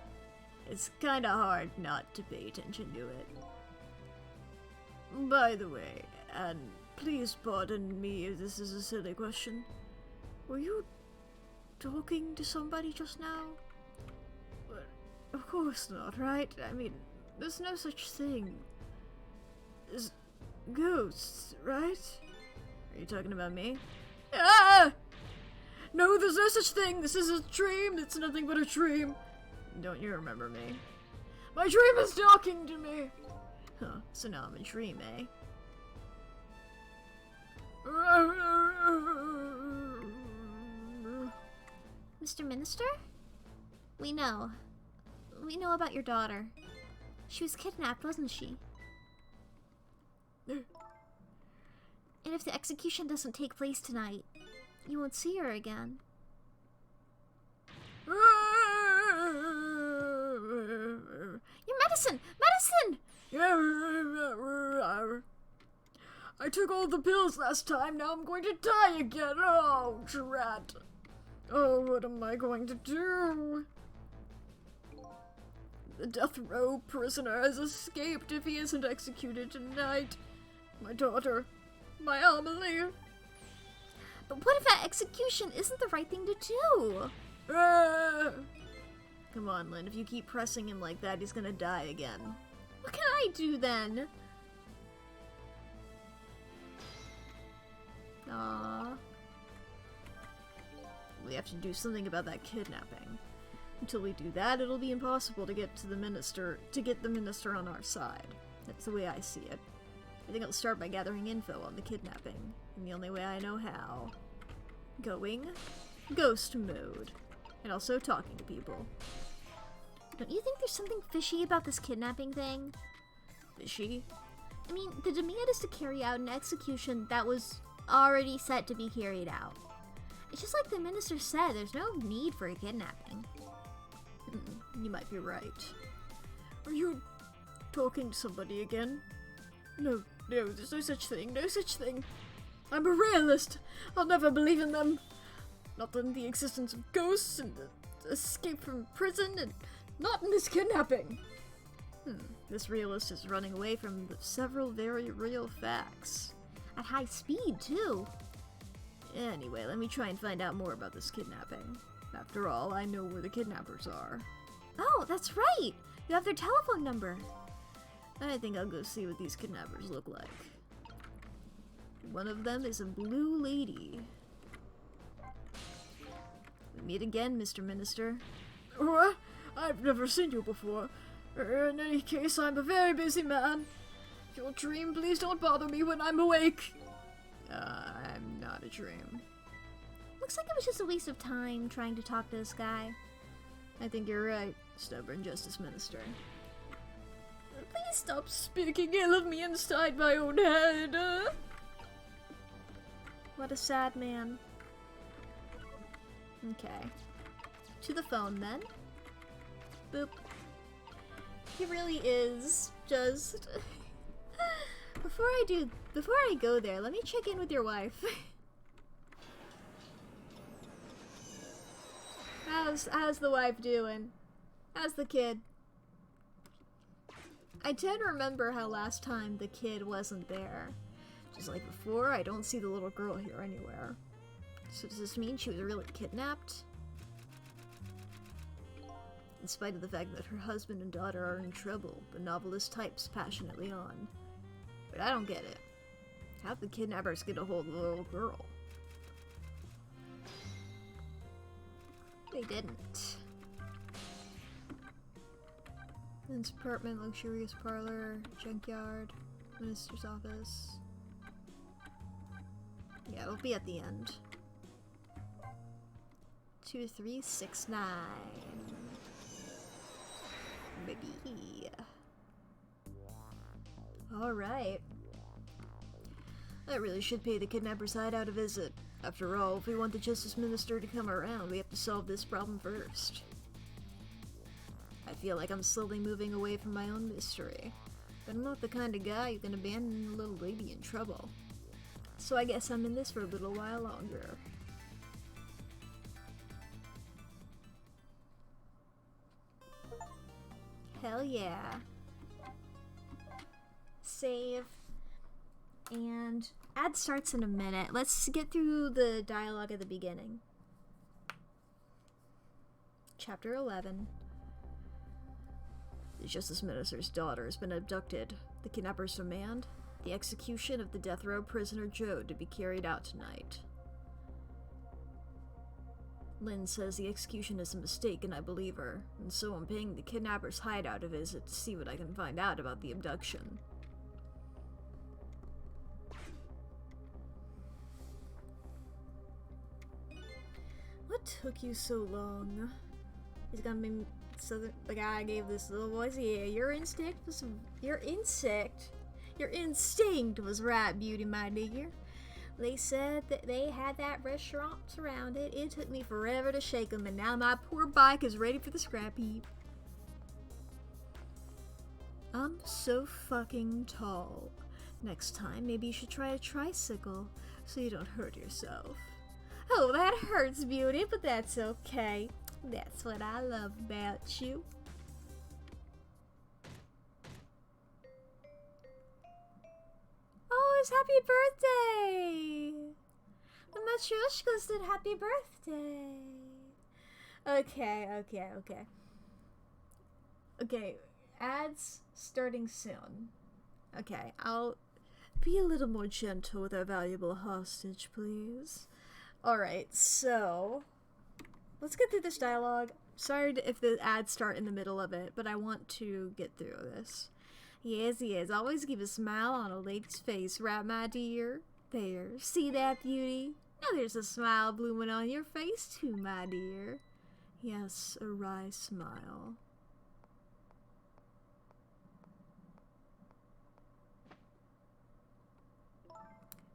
It's kinda hard not to pay attention to it. By the way, and Please pardon me if this is a silly question. Were you talking to somebody just now? But of course not, right? I mean, there's no such thing as ghosts, right? Are you talking about me? Ah! No, there's no such thing. This is a dream. It's nothing but a dream. Don't you remember me? My dream is talking to me. Huh, so now I'm a dream, eh? Mr. Minister? We know. We know about your daughter. She was kidnapped, wasn't she? And if the execution doesn't take place tonight, you won't see her again. Your medicine! Medicine! I took all the pills last time, now I'm going to die again. Oh, drat. Oh, what am I going to do? The death row prisoner has escaped if he isn't executed tonight. My daughter, my Amelie. But what if that execution isn't the right thing to do? Come on, Lynn, if you keep pressing him like that, he's gonna die again. What can I do then? Aww. We have to do something about that kidnapping. Until we do that, it'll be impossible to get the minister on our side. That's the way I see it. I think I'll start by gathering info on the kidnapping, and the only way I know how. Going ghost mode. And also talking to people. Don't you think there's something fishy about this kidnapping thing? Fishy? I mean, the demand is to carry out an execution that was already set to be carried out. It's just like the minister said, there's no need for a kidnapping. You might be right. Are you talking to somebody again? No, there's no such thing, no such thing. I'm a realist. I'll never believe in them. Not in the existence of ghosts and the escape from prison, and not in this kidnapping. This realist is running away from several very real facts. At high speed, too. Anyway, let me try and find out more about this kidnapping. After all, I know where the kidnappers are. Oh, that's right! You have their telephone number. I think I'll go see what these kidnappers look like. One of them is a blue lady. We meet again, Mr. Minister. What? I've never seen you before. In any case, I'm a very busy man. If you'll dream, please don't bother me when I'm awake. I'm not a dream. Looks like it was just a waste of time trying to talk to this guy. I think you're right, stubborn Justice Minister. Please stop speaking ill of me inside my own head. What a sad man. Okay. To the phone, then. Boop. He really is just... Before I go there, let me check in with your wife. How's the wife doing? How's the kid? I tend to remember how last time the kid wasn't there. Just like before, I don't see the little girl here anywhere. So does this mean she was really kidnapped? In spite of the fact that her husband and daughter are in trouble, the novelist types passionately on. But I don't get it. How'd the kidnappers get a hold of the little girl? They didn't. Men's apartment, luxurious parlor, junkyard, minister's office. Yeah, it'll be at the end. 2369. Baby. Alright. I really should pay the kidnapper's hideout a visit. After all, if we want the Justice Minister to come around, we have to solve this problem first. I feel like I'm slowly moving away from my own mystery. But I'm not the kind of guy who can abandon a little lady in trouble. So I guess I'm in this for a little while longer. Hell yeah. Save. And ad starts in a minute. Let's get through the dialogue at the beginning. Chapter 11. The Justice Minister's daughter has been abducted. The kidnappers demand the execution of the death row prisoner Joe to be carried out tonight. Lynn says the execution is a mistake, and I believe her, and so I'm paying the kidnapper's hideout a visit to see what I can find out about the abduction. What took you so long? He's gonna be so the guy gave this little voice. Yeah, your instinct was right, Beauty, my dear. They said that they had that restaurant surrounded. It took me forever to shake them, and now my poor bike is ready for the scrap heap. I'm so fucking tall. Next time, maybe you should try a tricycle so you don't hurt yourself. Oh, that hurts, Beauty, but that's okay. That's what I love about you. Oh, it's happy birthday! The Matryoshka said happy birthday. Okay, ads starting soon. Okay, I'll be a little more gentle with our valuable hostage, please. Alright, so let's get through this dialogue. Sorry if the ads start in the middle of it, but I want to get through this. Yes, always keep a smile on a lady's face, right, my dear? There, see that, Beauty? Now there's a smile blooming on your face, too, my dear. Yes, a wry smile.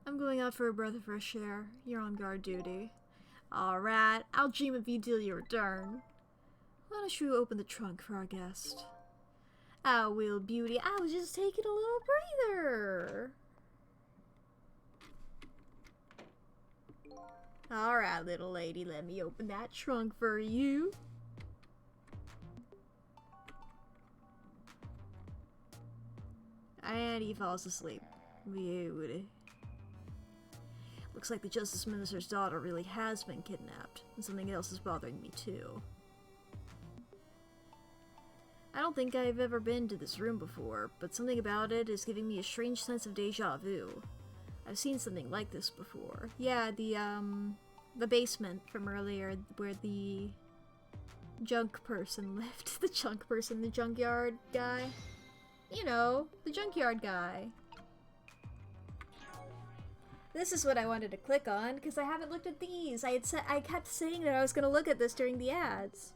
I'm going out for a breath of fresh air. You're on guard duty. Alright, I'll dream of you till you return. Why don't you open the trunk for our guest? I will, Beauty. I was just taking a little breather. Alright, little lady, let me open that trunk for you. And he falls asleep. Beauty. Looks like the Justice Minister's daughter really has been kidnapped, and something else is bothering me too. I don't think I've ever been to this room before, but something about it is giving me a strange sense of deja vu. I've seen something like this before. Yeah, the basement from earlier where the junk person lived. The junkyard guy. You know, the junkyard guy. This is what I wanted to click on, because I haven't looked at these. I kept saying that I was going to look at this during the ads.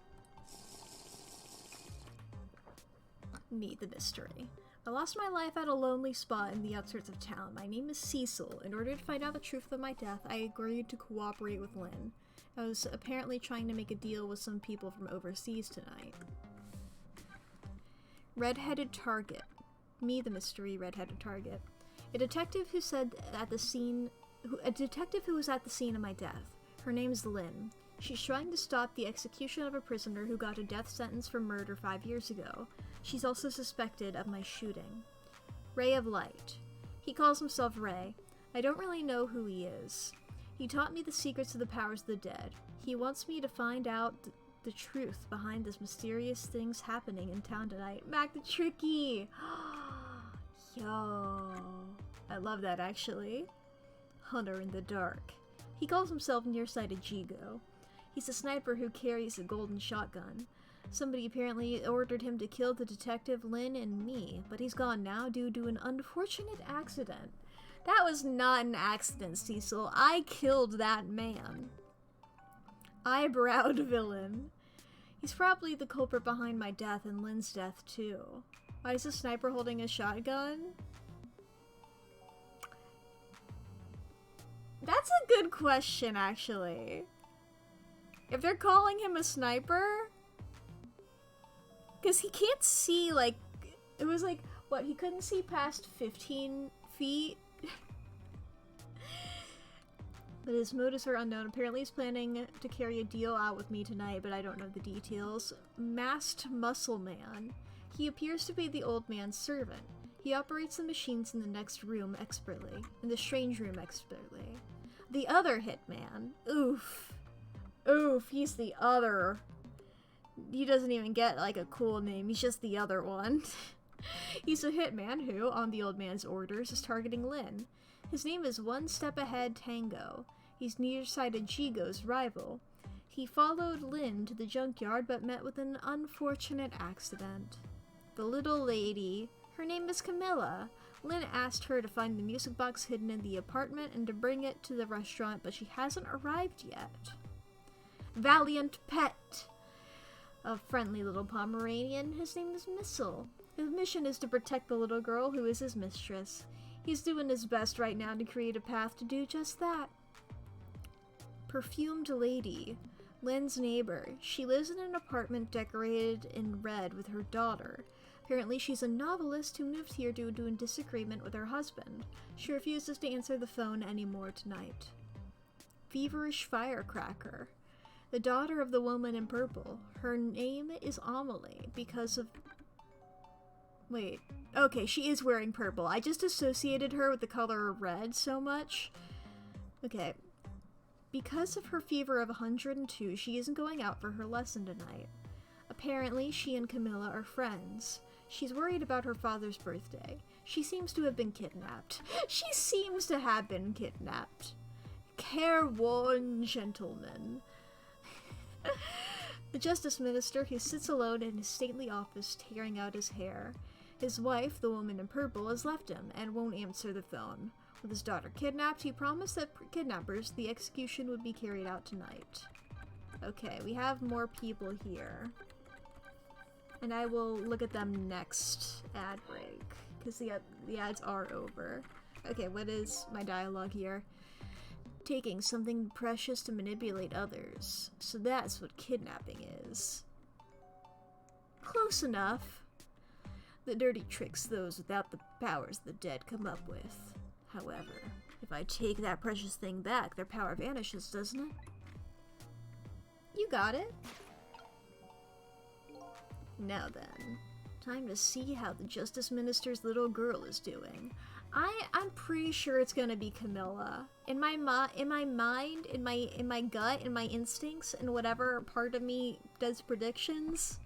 Meet the mystery. I lost my life at a lonely spot in the outskirts of town. My name is Cecil. In order to find out the truth of my death, I agreed to cooperate with Lynn. I was apparently trying to make a deal with some people from overseas tonight. Red-headed target. Me, the mystery red-headed target. A detective who was at the scene of my death. Her name's Lynn. She's trying to stop the execution of a prisoner who got a death sentence for murder 5 years ago. She's also suspected of my shooting. Ray of Light. He calls himself Ray. I don't really know who he is. He taught me the secrets of the powers of the dead. He wants me to find out the truth behind this mysterious things happening in town tonight. Mack the Tricky! Yo. I love that, actually. Hunter in the dark. He calls himself Nearsighted Jigo. He's a sniper who carries a golden shotgun. Somebody apparently ordered him to kill the detective Lynn and me, but he's gone now due to an unfortunate accident. That was not an accident, Cecil. I killed that man. Eyebrowed villain. He's probably the culprit behind my death and Lynn's death, too. Why is the sniper holding a shotgun? That's a good question, actually. If they're calling him a sniper... Because he can't see, like... It was like, what, he couldn't see past 15 feet? But his motives are unknown. Apparently he's planning to carry a deal out with me tonight, but I don't know the details. Masked Muscle Man. He appears to be the old man's servant. He operates the machines in the next room expertly, in the strange room expertly. The other hitman. Oof. Oof, he's the other. He doesn't even get, like, a cool name. He's just the other one. He's a hitman who, on the old man's orders, is targeting Lynn. His name is One Step Ahead Tango. He's nearsighted Jigo's rival. He followed Lynn to the junkyard but met with an unfortunate accident. The little lady, her name is Camilla. Lynn asked her to find the music box hidden in the apartment and to bring it to the restaurant, but she hasn't arrived yet. Valiant Pet, a friendly little Pomeranian. His name is Missile. His mission is to protect the little girl who is his mistress. He's doing his best right now to create a path to do just that. Perfumed Lady, Lynn's neighbor. She lives in an apartment decorated in red with her daughter. Apparently she's a novelist who moved here due to a disagreement with her husband. She refuses to answer the phone anymore tonight. Feverish Firecracker, the daughter of the woman in purple. Her name is Amelie because of... Wait. Okay, she is wearing purple. I just associated her with the color red so much. Okay. Because of her fever of 102, she isn't going out for her lesson tonight. Apparently, she and Camilla are friends. She's worried about her father's birthday. She seems to have been kidnapped. She seems to have been kidnapped. Careworn gentleman. The Justice Minister, who sits alone in his stately office tearing out his hair. His wife, the woman in purple, has left him and won't answer the phone. With his daughter kidnapped, he promised that kidnappers, the execution would be carried out tonight. Okay, we have more people here. And I will look at them next ad break, because the ads are over. Okay, what is my dialogue here? Taking something precious to manipulate others. So that's what kidnapping is. Close enough. The dirty tricks those without the powers the dead come up with. However, if I take that precious thing back, their power vanishes, doesn't it? You got it. Now then, time to see how the Justice Minister's little girl is doing. I'm pretty sure it's gonna be Camilla. In my mind, in my gut, in my instincts, and whatever part of me does predictions,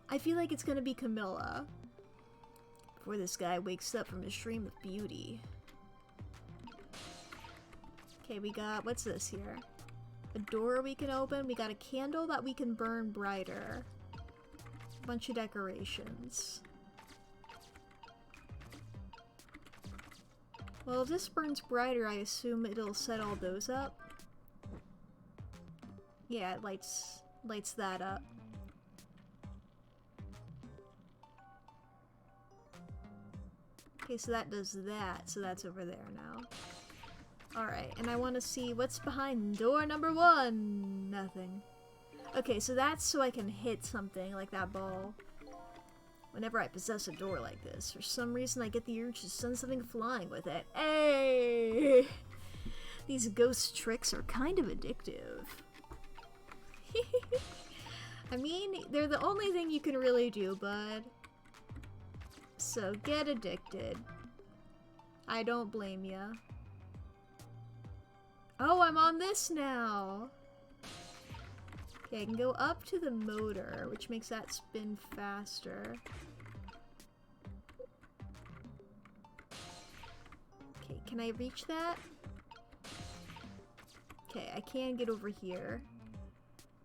I feel like it's gonna be Camilla. Before this guy wakes up from his dream of beauty. Okay, we got, what's this here? A door we can open. We got a candle that we can burn brighter. A bunch of decorations. Well, if this burns brighter, I assume it'll set all those up. Yeah, it lights that up. Okay, so that does that, so that's over there now. Alright, and I want to see what's behind door number 1. Nothing. Okay, so that's so I can hit something like that ball. Whenever I possess a door like this, for some reason I get the urge to send something flying with it. Hey! These ghost tricks are kind of addictive. I mean, they're the only thing you can really do, bud. So get addicted. I don't blame ya. Oh, I'm on this now! Okay, I can go up to the motor, which makes that spin faster. Okay, can I reach that? Okay, I can get over here.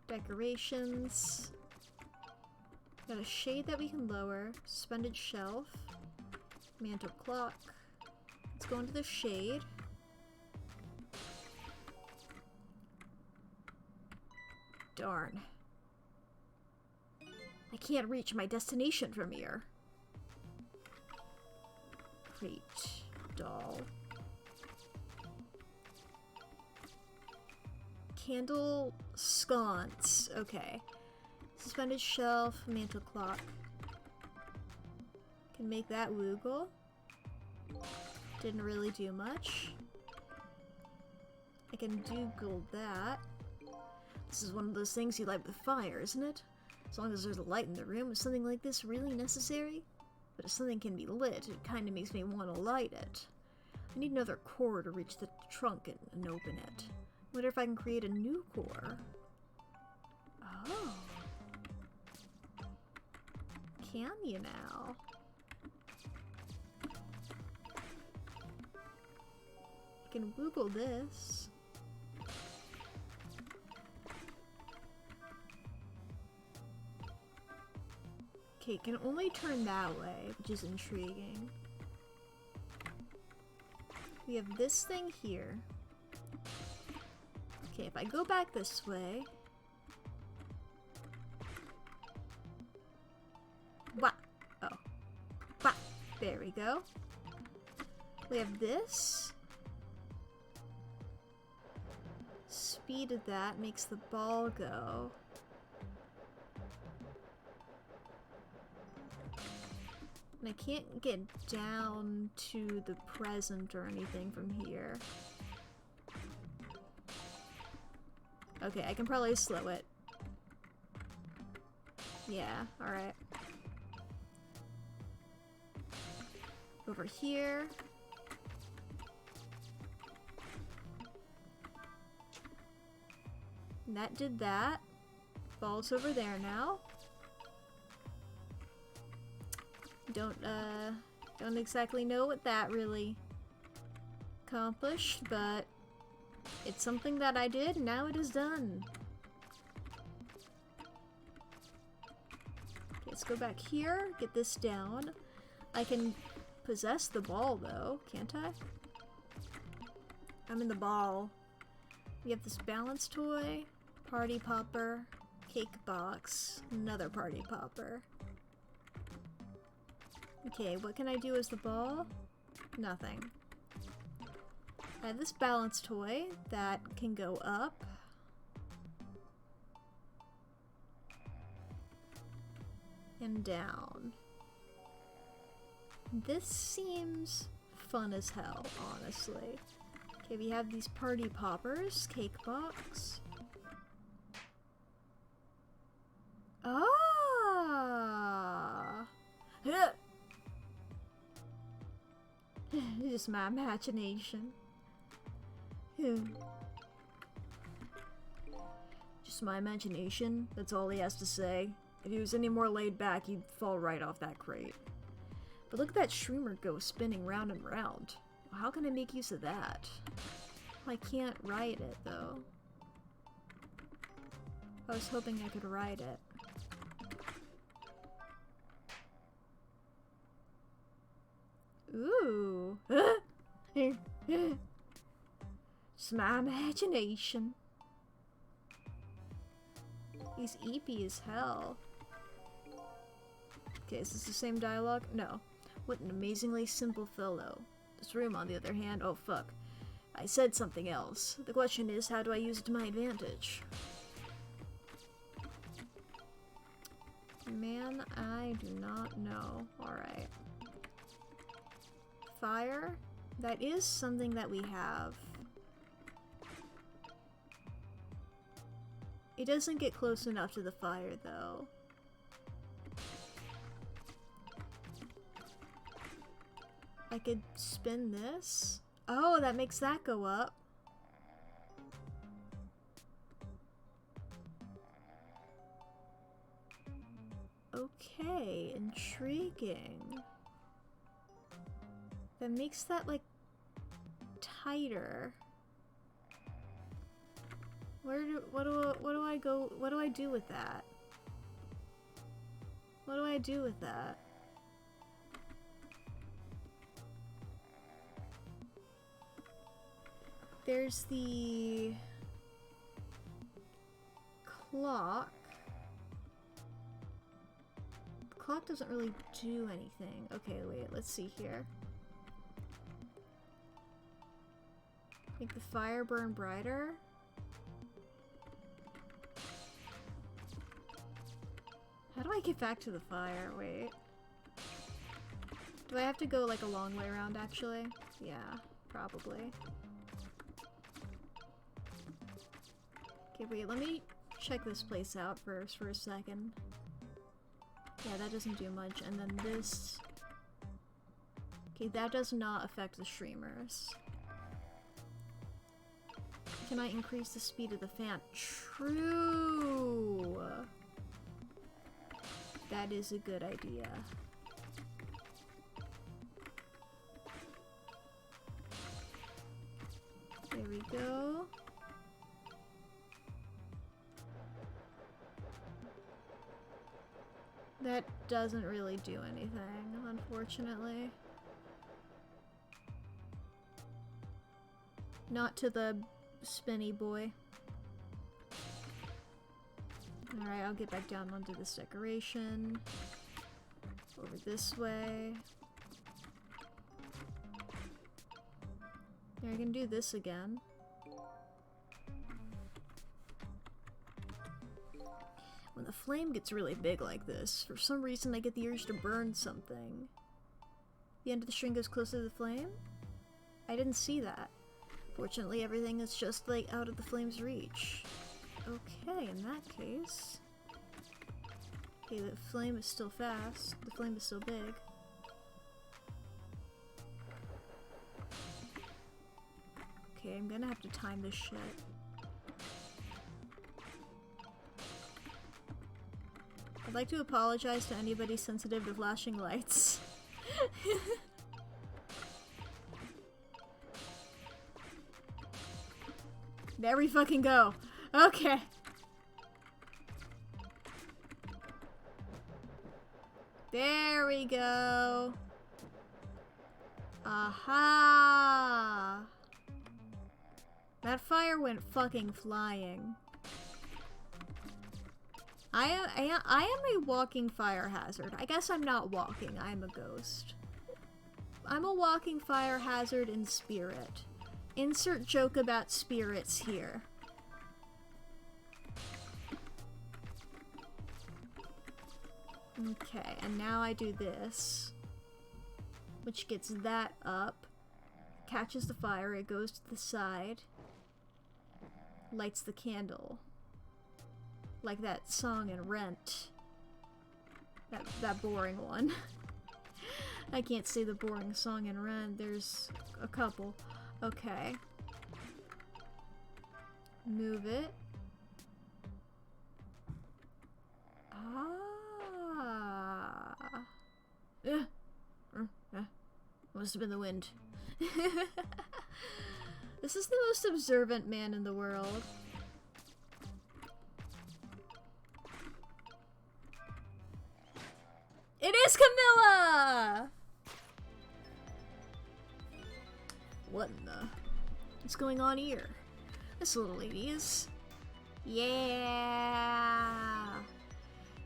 Decorations. Got a shade that we can lower. Suspended shelf. Mantle clock. Let's go into the shade. Darn. I can't reach my destination from here. Crate. Doll. Candle sconce. Okay. Suspended shelf. Mantle clock. Can make that woogle. Didn't really do much. I can do that. This is one of those things you light with fire, isn't it? As long as there's a light in the room, is something like this really necessary? But if something can be lit, it kind of makes me want to light it. I need another core to reach the trunk and open it. Wonder if I can create a new core. Oh. Can you now? You can wiggle this. Okay, it can only turn that way, which is intriguing. We have this thing here. Okay, if I go back this way... What? Oh. What? There we go. We have this. Speed of that makes the ball go. And I can't get down to the present or anything from here. Okay, I can probably slow it. Yeah, alright. Over here. And that did that. Ball's over there now. Don't exactly know what that really accomplished, but it's something that I did, and now it is done. Okay, let's go back here, get this down. I can possess the ball, though, can't I? I'm in the ball. We have this balance toy, party popper, cake box, another party popper. Okay, what can I do as the ball? Nothing. I have this balance toy that can go up. And down. This seems fun as hell, honestly. Okay, we have these party poppers, cake box. Ah! Just my imagination. Just my imagination, that's all he has to say. If he was any more laid back, he'd fall right off that crate. But look at that Shroomer go spinning round and round. How can I make use of that? I can't ride it, though. I was hoping I could ride it. Ooh. It's my imagination. He's eepy as hell. Okay, is this the same dialogue? No. What an amazingly simple fellow. This room, on the other hand, oh fuck. I said something else. The question is, how do I use it to my advantage? Man, I do not know. Alright. Fire? That is something that we have. It doesn't get close enough to the fire, though. I could spin this. Oh, that makes that go up. Okay, intriguing. That makes that, like, tighter. What do I go, what do I do with that? What do I do with that? There's the clock. The clock doesn't really do anything. Okay, wait, let's see here. Make the fire burn brighter. How do I get back to the fire? Wait. Do I have to go like a long way around actually? Yeah, probably. Okay, wait, let me check this place out first for a second. Yeah, that doesn't do much. And then this Okay, that does not affect the streamers. Can I increase the speed of the fan? True! That is a good idea. There we go. That doesn't really do anything, unfortunately. Not to the spinny boy. Alright, I'll get back down onto this decoration. Over this way. There, I can do this again. When the flame gets really big like this, for some reason I get the urge to burn something. The end of the string goes closer to the flame? I didn't see that. Fortunately, everything is just, like, out of the flame's reach. Okay, in that case... Okay, the flame is still fast. The flame is still big. Okay, I'm gonna have to time this shit. I'd like to apologize to anybody sensitive to flashing lights. There we fucking go. Okay. There we go. Aha! That fire went fucking flying. I am a walking fire hazard. I guess I'm not walking, I'm a ghost. I'm a walking fire hazard in spirit. Insert joke about spirits here. Okay, and now I do this, which gets that up, catches the fire, it goes to the side, lights the candle. Like that song in Rent. That boring one. I can't say the boring song in Rent, there's a couple. Okay. Move it. Ah. Must have been the wind. This is the most observant man in the world. It is Camilla! What in the... What's going on here? This little lady is... Yeah!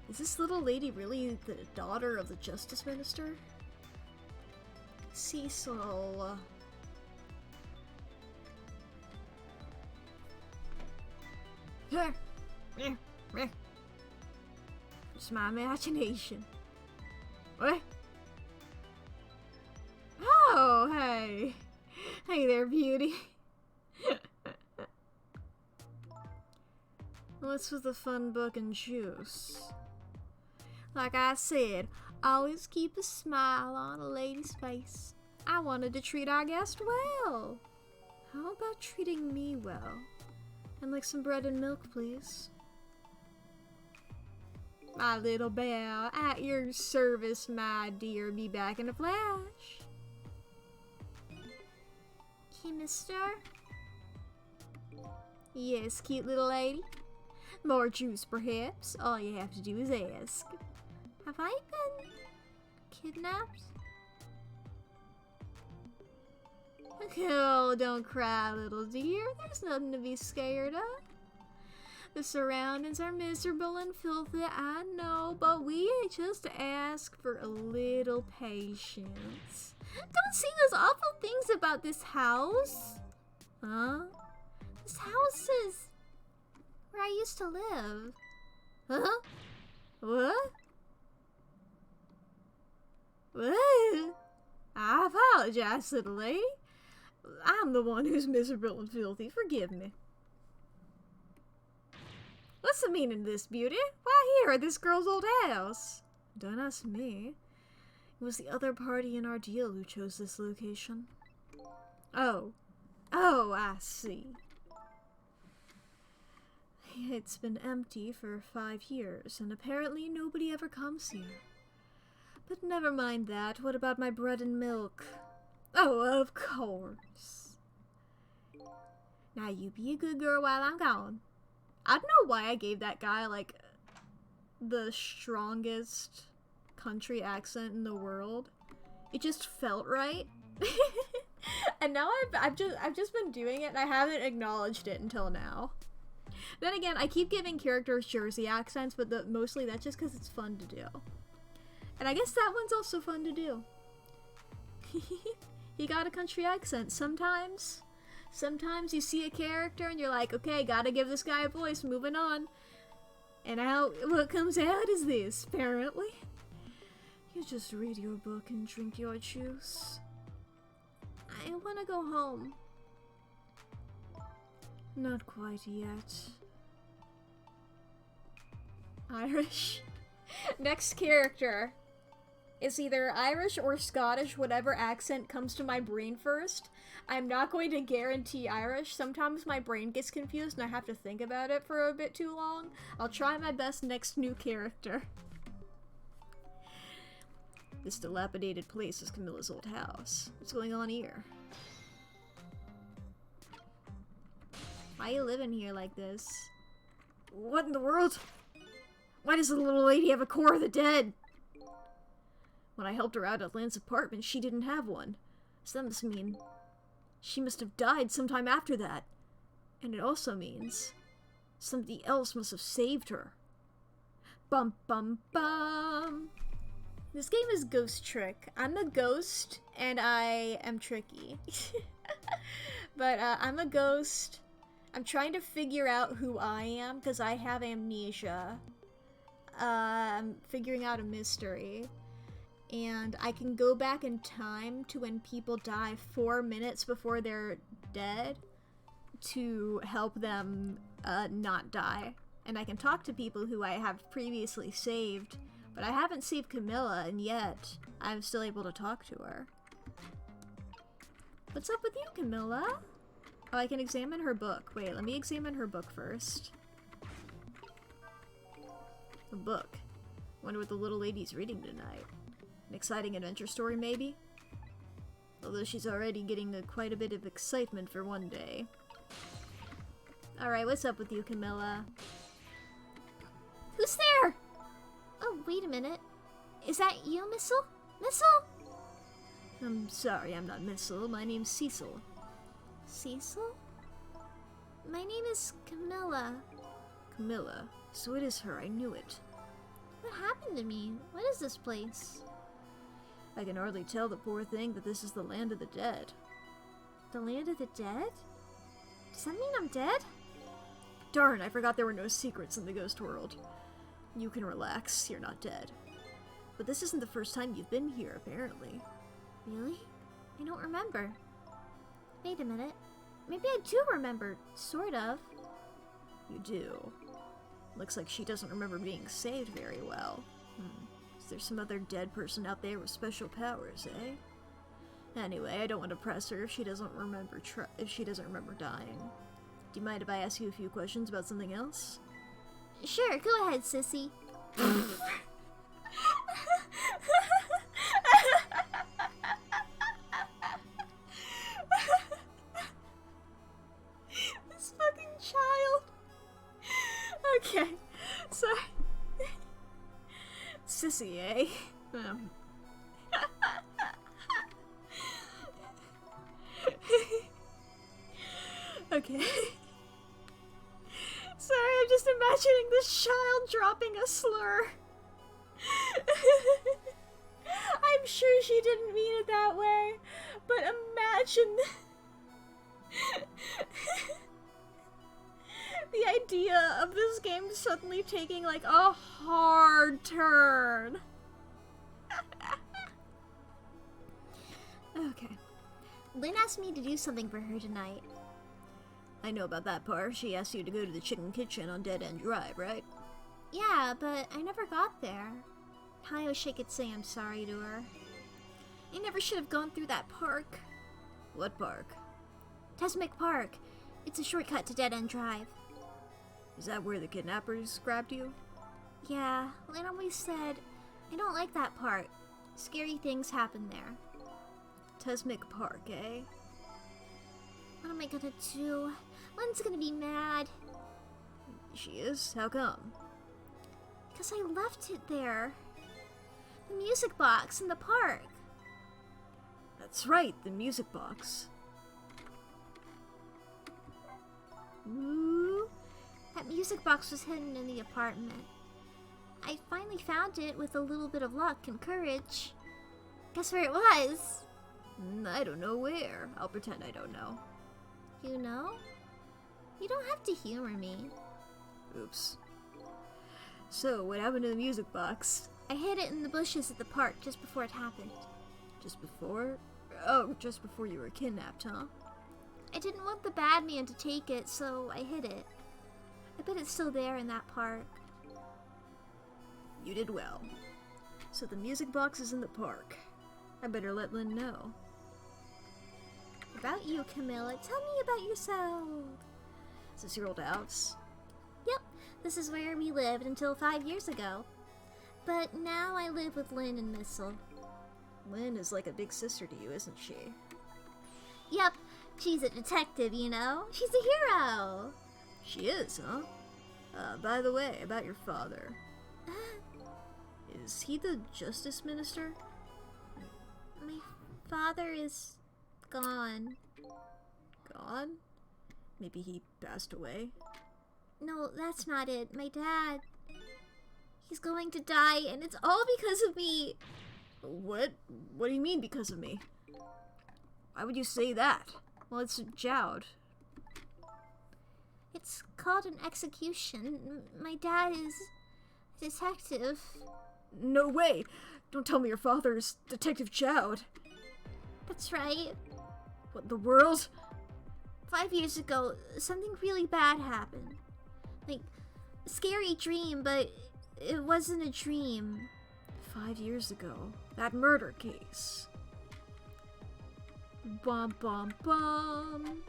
Is this little lady really the daughter of the Justice Minister? Cecil... It's my imagination. What? Oh, hey. Hey there, beauty. What's with the fun book and juice? Like I said, always keep a smile on a lady's face. I wanted to treat our guest well. How about treating me well? And like some bread and milk, please. My little belle, at your service, my dear. Be back in a flash. Okay, mister? Yes, cute little lady. More juice, perhaps? All you have to do is ask. Have I been kidnapped? Oh, don't cry, little dear. There's nothing to be scared of. The surroundings are miserable and filthy, I know, but we just ask for a little patience. Don't say those awful things about this house. Huh? This house is where I used to live. Huh? What? What? I apologize, little lady. I'm the one who's miserable and filthy. Forgive me. What's the meaning of this, beauty? Why here at this girl's old house? Don't ask me. It was the other party in our deal who chose this location. Oh, I see. It's been empty for 5 years, and apparently nobody ever comes here. But never mind that. What about my bread and milk? Oh, of course. Now you be a good girl while I'm gone. I don't know why I gave that guy, like, the strongest country accent in the world. It just felt right. And now I've just been doing it and I haven't acknowledged it until now. Then again, I keep giving characters Jersey accents, but mostly that's just because it's fun to do. And I guess that one's also fun to do. You got a country accent. Sometimes you see a character and you're like, okay, gotta give this guy a voice, moving on. And what comes out is this, apparently. You just read your book and drink your juice. I wanna go home. Not quite yet. Irish. Next character is either Irish or Scottish, whatever accent comes to my brain first. I'm not going to guarantee Irish. Sometimes my brain gets confused and I have to think about it for a bit too long. I'll try my best next new character. This dilapidated place is Camilla's old house. What's going on here? Why you living here like this? What in the world? Why does the little lady have a core of the dead? When I helped her out at Lance's apartment, she didn't have one. So that must mean she must have died sometime after that. And it also means somebody else must have saved her. Bum bum bum. This game is Ghost Trick. I'm the ghost and I am tricky. But I'm a ghost. I'm trying to figure out who I am because I have amnesia. I'm figuring out a mystery. And I can go back in time to when people die 4 minutes before they're dead to help them not die. And I can talk to people who I have previously saved, but I haven't saved Camilla, and yet I'm still able to talk to her. What's up with you, Camilla? Oh, I can examine her book. Wait, let me examine her book first. A book. Wonder what the little lady's reading tonight. An exciting adventure story, maybe? Although she's already getting quite a bit of excitement for one day. Alright, what's up with you, Camilla? Who's there? Oh, wait a minute. Is that you, Missile? Missile? I'm sorry, I'm not Missile. My name's Cecil. Cecil? My name is Camilla. Camilla. So it is her, I knew it. What happened to me? What is this place? I can hardly tell the poor thing that this is the land of the dead. The land of the dead? Does that mean I'm dead? Darn, I forgot there were no secrets in the ghost world. You can relax, you're not dead. But this isn't the first time you've been here, apparently. Really? I don't remember. Wait a minute. Maybe I do remember, sort of. You do. Looks like she doesn't remember being saved very well. Is there some other dead person out there with special powers, eh? Anyway, I don't want to press her if she doesn't remember dying. Do you mind if I ask you a few questions about something else? Sure, go ahead, sissy. This fucking child. Okay, sorry. Sissy, eh? Okay. Sorry, I'm just imagining this child dropping a slur. I'm sure she didn't mean it that way, but imagine the idea of this game suddenly taking like a hard turn. Okay. Lynn asked me to do something for her tonight. I know about that part. She asked you to go to the chicken kitchen on Dead End Drive, right? Yeah, but I never got there. I wish I could say I'm sorry to her. I never should have gone through that park. What park? Mack Park. It's a shortcut to Dead End Drive. Is that where the kidnappers grabbed you? Yeah, Lynn always said, I don't like that part. Scary things happen there. Mack Park, eh? What am I gonna do? Lynn's gonna be mad. She is? How come? Because I left it there. The music box in the park. That's right, the music box. Ooh, that music box was hidden in the apartment. I finally found it with a little bit of luck and courage. Guess where it was? I don't know where. I'll pretend I don't know. You know? You don't have to humor me. Oops. So, what happened to the music box? I hid it in the bushes at the park just before it happened. Just before? Oh, just before you were kidnapped, huh? I didn't want the bad man to take it, so I hid it. I bet it's still there in that park. You did well. So the music box is in the park. I better let Lynn know. About you, Camilla. Tell me about yourself. Is this your old house? Yep, this is where we lived until 5 years ago. But now I live with Lynn and Missile. Lynn is like a big sister to you, isn't she? Yep, she's a detective, you know? She's a hero! She is, huh? By the way, about your father. Is he the justice minister? My father is gone. Gone? Maybe he passed away? No, that's not it. My dad. He's going to die, and it's all because of me. What? What do you mean because of me? Why would you say that? Well, it's Jowd. It's called an execution. My dad is a detective. No way! Don't tell me your father is Detective Jowd. That's right. What in the world? 5 years ago, something really bad happened. Like, a scary dream, but it wasn't a dream. 5 years ago, that murder case. Bum bum bum.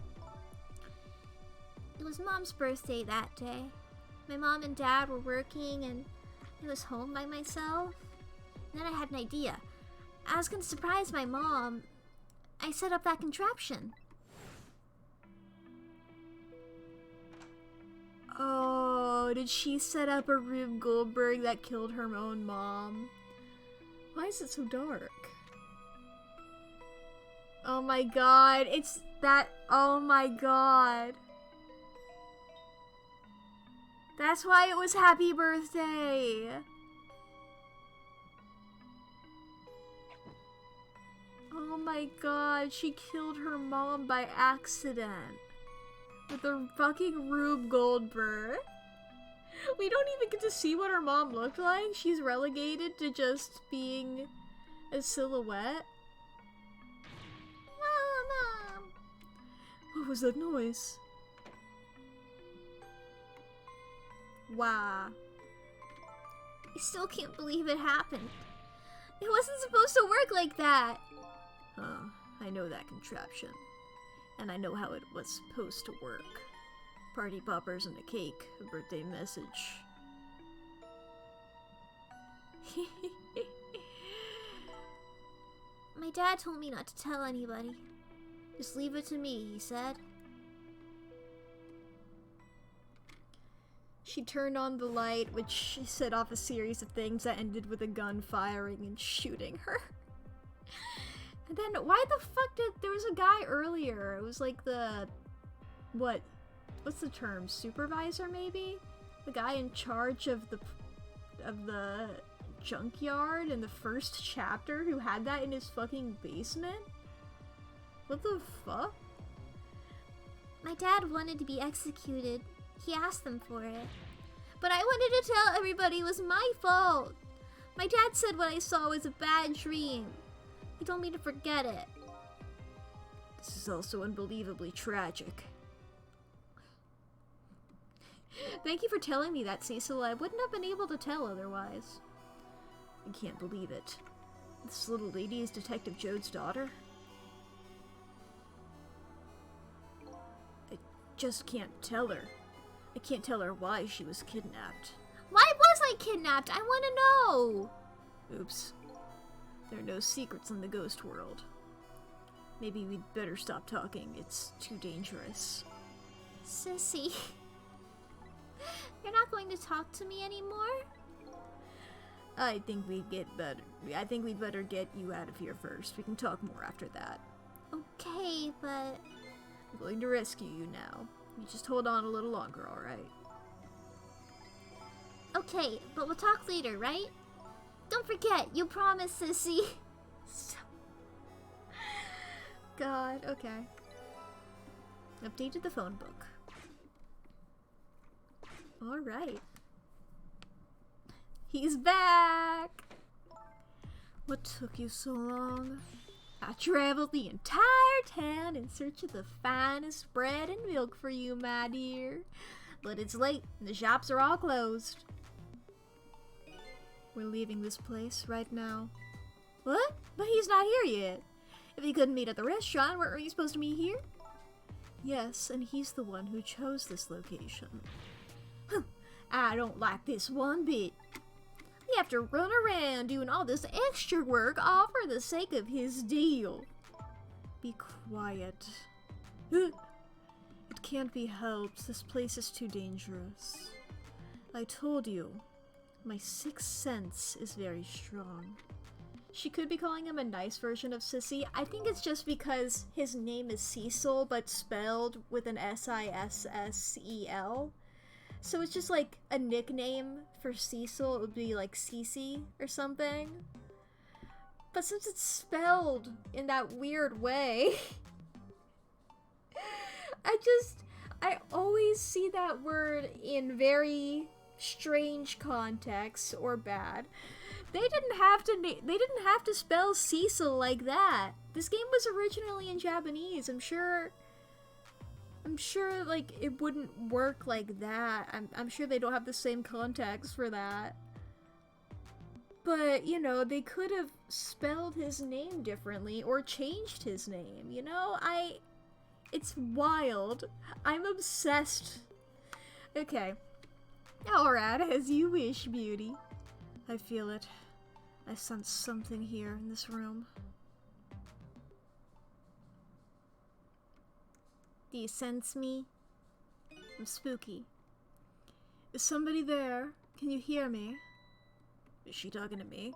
It was Mom's birthday that day. My mom and dad were working and I was home by myself. And then I had an idea. I was gonna surprise my mom. I set up that contraption. Oh, did she set up a Rube Goldberg that killed her own mom? Why is it so dark? Oh my god, it's that. Oh my god. That's why it was happy birthday. Oh my god, she killed her mom by accident. With a fucking Rube Goldberg. We don't even get to see what her mom looked like. She's relegated to just being a silhouette. Mom! What was that noise? Wow. I still can't believe it happened. It wasn't supposed to work like that. Huh, I know that contraption. And I know how it was supposed to work. Party poppers and a cake, a birthday message. My dad told me not to tell anybody. Just leave it to me, he said. She turned on the light, which set off a series of things that ended with a gun firing and shooting her. And then, why the fuck there was a guy earlier, it was like the, what's the term, supervisor maybe? The guy in charge of the junkyard in the first chapter who had that in his fucking basement? What the fuck? My dad wanted to be executed. He asked them for it. But I wanted to tell everybody it was my fault. My dad said what I saw was a bad dream. He told me to forget it. This is also unbelievably tragic. Thank you for telling me that, Cecil. I wouldn't have been able to tell otherwise. I can't believe it. This little lady is Detective Jode's daughter? I just can't tell her. I can't tell her why she was kidnapped. Why was I kidnapped? I want to know! Oops. There are no secrets in the ghost world. Maybe we'd better stop talking. It's too dangerous. Sissy. You're not going to talk to me anymore? I think we'd better get you out of here first. We can talk more after that. Okay, but... I'm going to rescue you now. You just hold on a little longer, alright? Okay, but we'll talk later, right? Don't forget, you promised, Sissy. God, okay. Updated the phone book. Alright. He's back! What took you so long? I traveled the entire town in search of the finest bread and milk for you, my dear. But it's late, and the shops are all closed. We're leaving this place right now. What? But he's not here yet. If he couldn't meet at the restaurant, weren't we supposed to meet here? Yes, and he's the one who chose this location. I don't like this one bit. We have to run around doing all this extra work all for the sake of his deal. Be quiet. It can't be helped. This place is too dangerous. I told you, my sixth sense is very strong. She could be calling him a nice version of Sissy. I think it's just because his name is Cecil, but spelled with an Sissel. So it's just like a nickname for Cecil. It would be like Cece or something. But since it's spelled in that weird way, I always see that word in very strange contexts or bad. They didn't have to spell Cecil like that. This game was originally in Japanese. I'm sure like it wouldn't work like that. I'm sure they don't have the same context for that. But, you know, they could have spelled his name differently or changed his name, you know? It's wild. I'm obsessed. Okay. Alright, as you wish, beauty. I feel it. I sense something here in this room. Do you sense me? I'm spooky. Is somebody there? Can you hear me? Is she talking to me?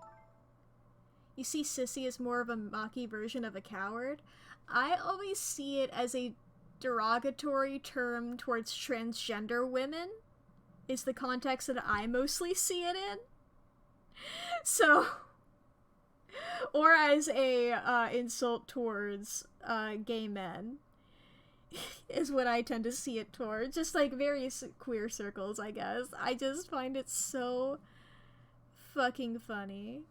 You see Sissy as more of a mocky version of a coward? I always see it as a derogatory term towards transgender women. Is the context that I mostly see it in. So, or as a insult towards gay men is what I tend to see it towards. Just like various queer circles, I guess. I just find it so fucking funny.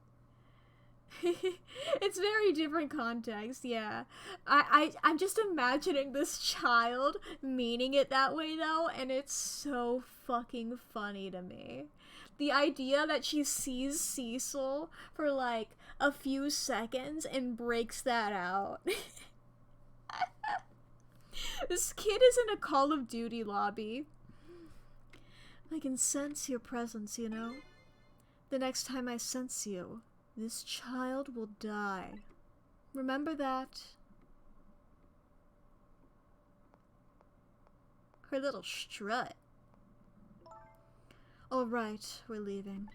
It's very different context, yeah. I'm just imagining this child meaning it that way though, and it's so fucking funny to me. The idea that she sees Cecil for like a few seconds and breaks that out. This kid is in a Call of Duty lobby. I can sense your presence, you know? The next time I sense you, this child will die. Remember that? Her little strut. Alright, we're leaving.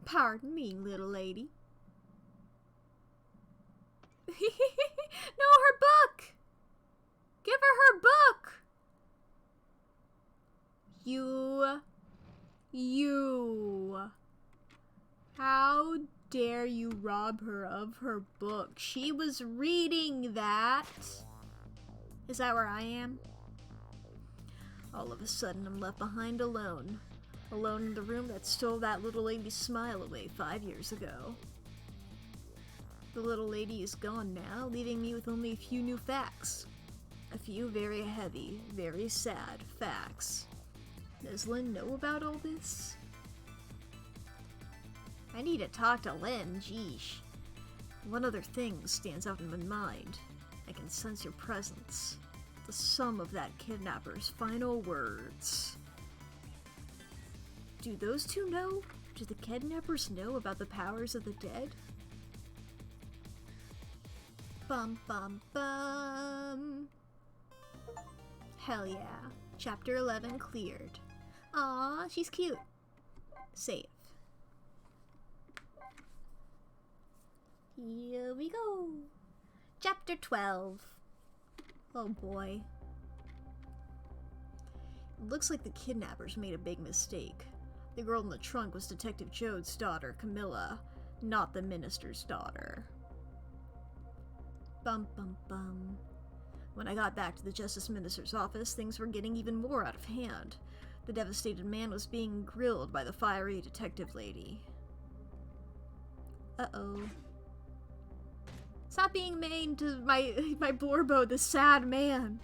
Pardon me, little lady. No, her book! Give her her book! You. How dare you rob her of her book? She was reading that. Is that where I am? All of a sudden, I'm left behind alone. Alone in the room that stole that little lady's smile away 5 years ago. The little lady is gone now, leaving me with only a few new facts. A few very heavy, very sad facts. Does Lynn know about all this? I need to talk to Lynn, geesh. One other thing stands out in my mind. I can sense your presence. The sum of that kidnapper's final words. Do those two know? Do the kidnappers know about the powers of the dead? Bum bum bum. Hell yeah. Chapter 11 cleared. Aw, she's cute. Save. Here we go. Chapter 12. Oh boy. It looks like the kidnappers made a big mistake. The girl in the trunk was Detective Jode's daughter, Camilla, not the minister's daughter. Bum bum bum. When I got back to the Justice Minister's office, things were getting even more out of hand. The devastated man was being grilled by the fiery detective lady. Uh-oh. Stop being mean to my Borbo, the sad man.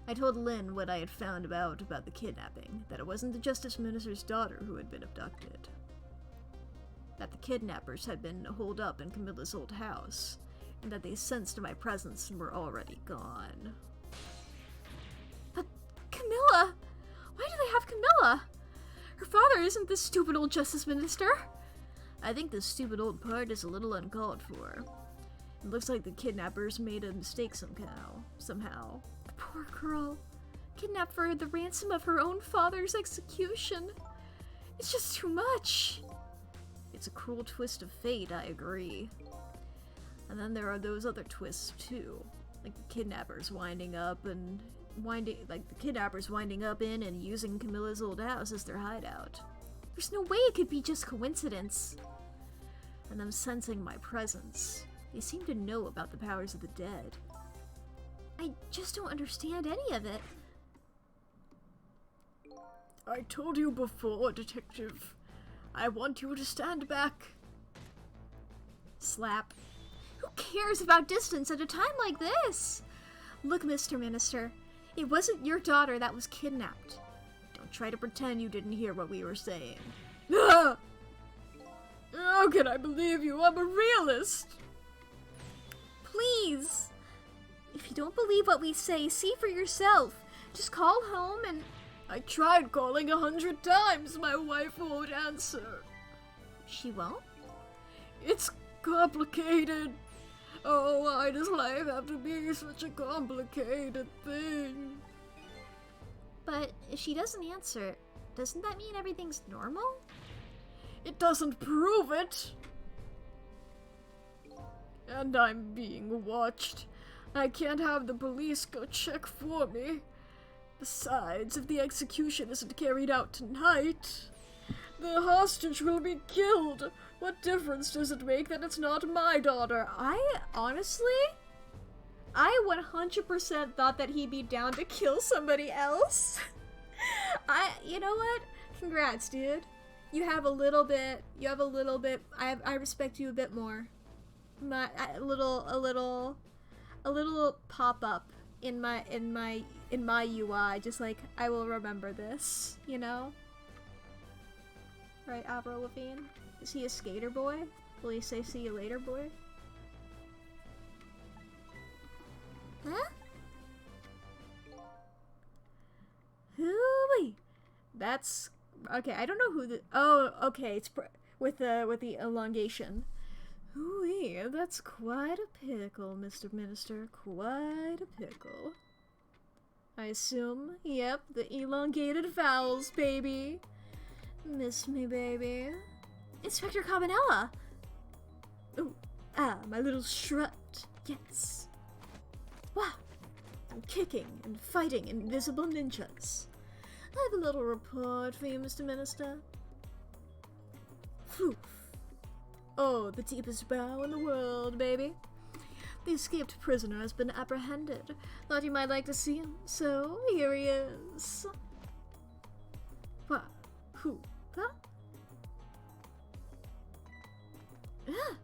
I told Lynn what I had found about the kidnapping, that it wasn't the Justice Minister's daughter who had been abducted. That the kidnappers had been holed up in Camilla's old house, and that they sensed my presence and were already gone. But Camilla! Why do they have Camilla? Her father isn't this stupid old Justice Minister. I think this stupid old part is a little uncalled for. It looks like the kidnappers made a mistake somehow. The poor girl. Kidnapped for the ransom of her own father's execution. It's just too much. It's a cruel twist of fate, I agree. And then there are those other twists too. Like the kidnappers winding up in and using Camilla's old house as their hideout. There's no way it could be just coincidence. And them sensing my presence. They seem to know about the powers of the dead. I just don't understand any of it. I told you before, Detective. I want you to stand back. Slap. Who cares about distance at a time like this? Look, Mr. Minister, it wasn't your daughter that was kidnapped. Don't try to pretend you didn't hear what we were saying. Ah! How can I believe you? I'm a realist. Please. If you don't believe what we say, see for yourself. Just call home and... I tried calling 100 times. My wife won't answer. She won't? It's complicated. Oh, why does life have to be such a complicated thing? But if she doesn't answer, doesn't that mean everything's normal? It doesn't prove it. And I'm being watched. I can't have the police go check for me. Besides, if the execution isn't carried out tonight, the hostage will be killed. What difference does it make that it's not my daughter? I 100% thought that he'd be down to kill somebody else. You know what? Congrats, dude. You have a little bit, I respect you a bit more. A little pop-up in my UI, just like, I will remember this, you know? Right, Avril Lavigne? Is he a skater boy? Will he say see you later, boy? Huh? Hooey! That's... okay, I don't know who the... oh, okay, it's with the elongation. Hooey, that's quite a pickle, Mr. Minister. Quite a pickle. I assume, yep, the elongated vowels, baby. Miss me, baby. Inspector Cabanella! Ooh, my little strut. Yes. Wow. I'm kicking and fighting invisible ninjas. I have a little report for you, Mr. Minister. Phew. Oh, the deepest bow in the world, baby. The escaped prisoner has been apprehended. Thought you might like to see him, so here he is. What? Who? Huh? Ah.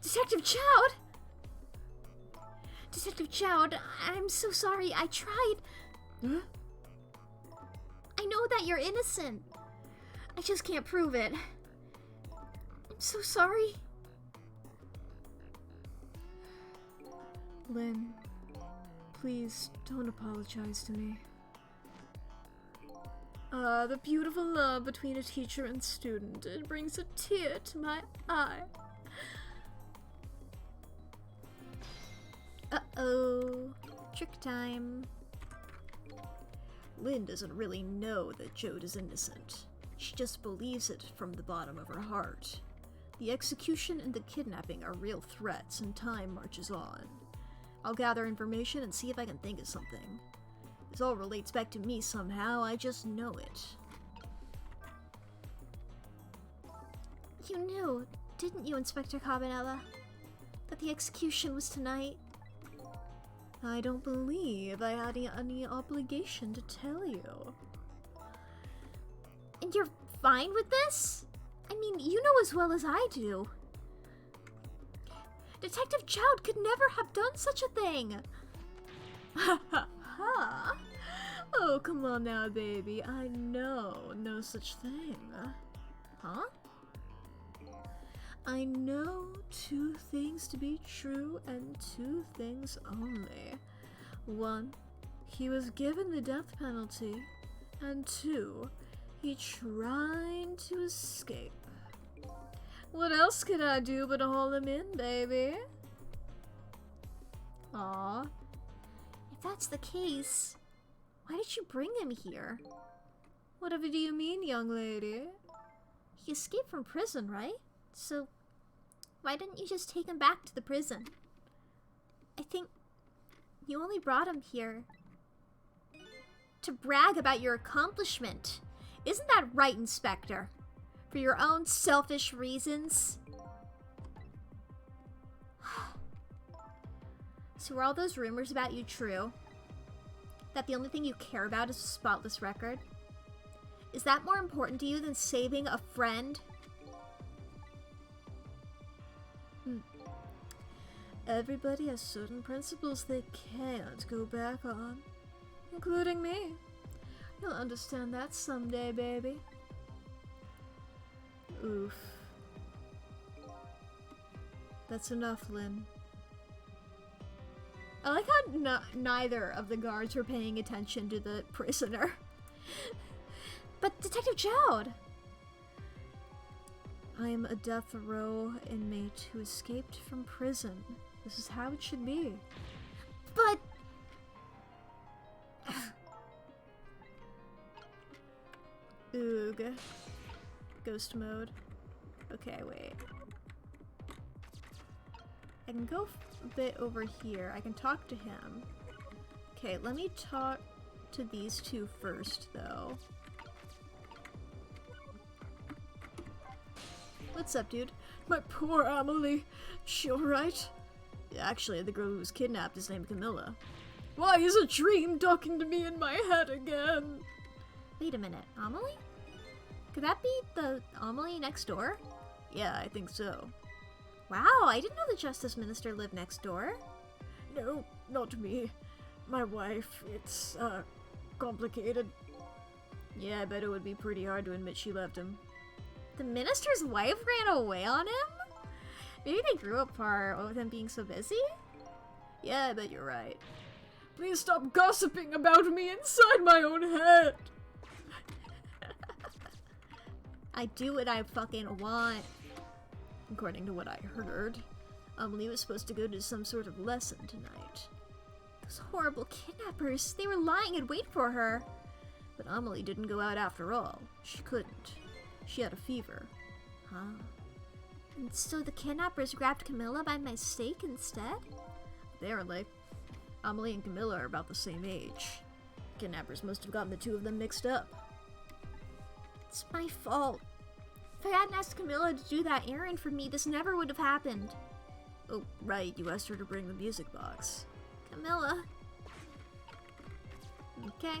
Detective Chowd! Detective Chowd, I'm so sorry. I tried. Huh? I know that you're innocent. I just can't prove it. so sorry. Lynn, please don't apologize to me. The beautiful love between a teacher and student. It brings a tear to my eye. Uh-oh. Trick time. Lynn doesn't really know that Jode is innocent. She just believes it from the bottom of her heart. The execution and the kidnapping are real threats, and time marches on. I'll gather information and see if I can think of something. This all relates back to me somehow, I just know it. You knew, didn't you, Inspector Cabanella, that the execution was tonight? I don't believe I had any obligation to tell you. And you're fine with this? I mean, you know as well as I do. Detective Chowd could never have done such a thing! Ha ha ha! Oh, come on now, baby. I know no such thing. Huh? I know two things to be true and two things only. One, he was given the death penalty, and two, he tried to escape. What else could I do but haul him in, baby? Aw. If that's the case, why did you bring him here? Whatever do you mean, young lady? He escaped from prison, right? So, why didn't you just take him back to the prison? I think you only brought him here to brag about your accomplishment. Isn't that right, Inspector? For your own selfish reasons? So are all those rumors about you true? That the only thing you care about is a spotless record? Is that more important to you than saving a friend? Everybody has certain principles they can't go back on, including me. You'll understand that someday, baby. Oof. That's enough, Lynn. I like how neither of the guards were paying attention to the prisoner. But Detective Chowd! I am a death row inmate who escaped from prison. This is how it should be. But... Oog. Ghost mode. Okay, wait. I can go a bit over here. I can talk to him. Okay, let me talk to these two first, though. What's up, dude? My poor Amelie. She alright? Actually, the girl who was kidnapped is named Camilla. Why is a dream talking to me in my head again? Wait a minute, Amelie? Could that be the Amelie next door? Yeah, I think so. Wow, I didn't know the Justice Minister lived next door. No, not me. My wife. It's, complicated. Yeah, I bet it would be pretty hard to admit she left him. The minister's wife ran away on him? Maybe they grew apart with him being so busy? Yeah, I bet you're right. Please stop gossiping about me inside my own head! I do what I fucking want. According to what I heard, Amelie was supposed to go to some sort of lesson tonight. Those horrible kidnappers, they were lying in wait for her. But Amelie didn't go out after all. She couldn't. She had a fever. Huh. And so the kidnappers grabbed Camilla by mistake instead? Apparently. Amelie and Camilla are about the same age. Kidnappers must have gotten the two of them mixed up. It's my fault. If I hadn't asked Camilla to do that errand for me, this never would have happened. Oh, right, you asked her to bring the music box. Camilla. Okay,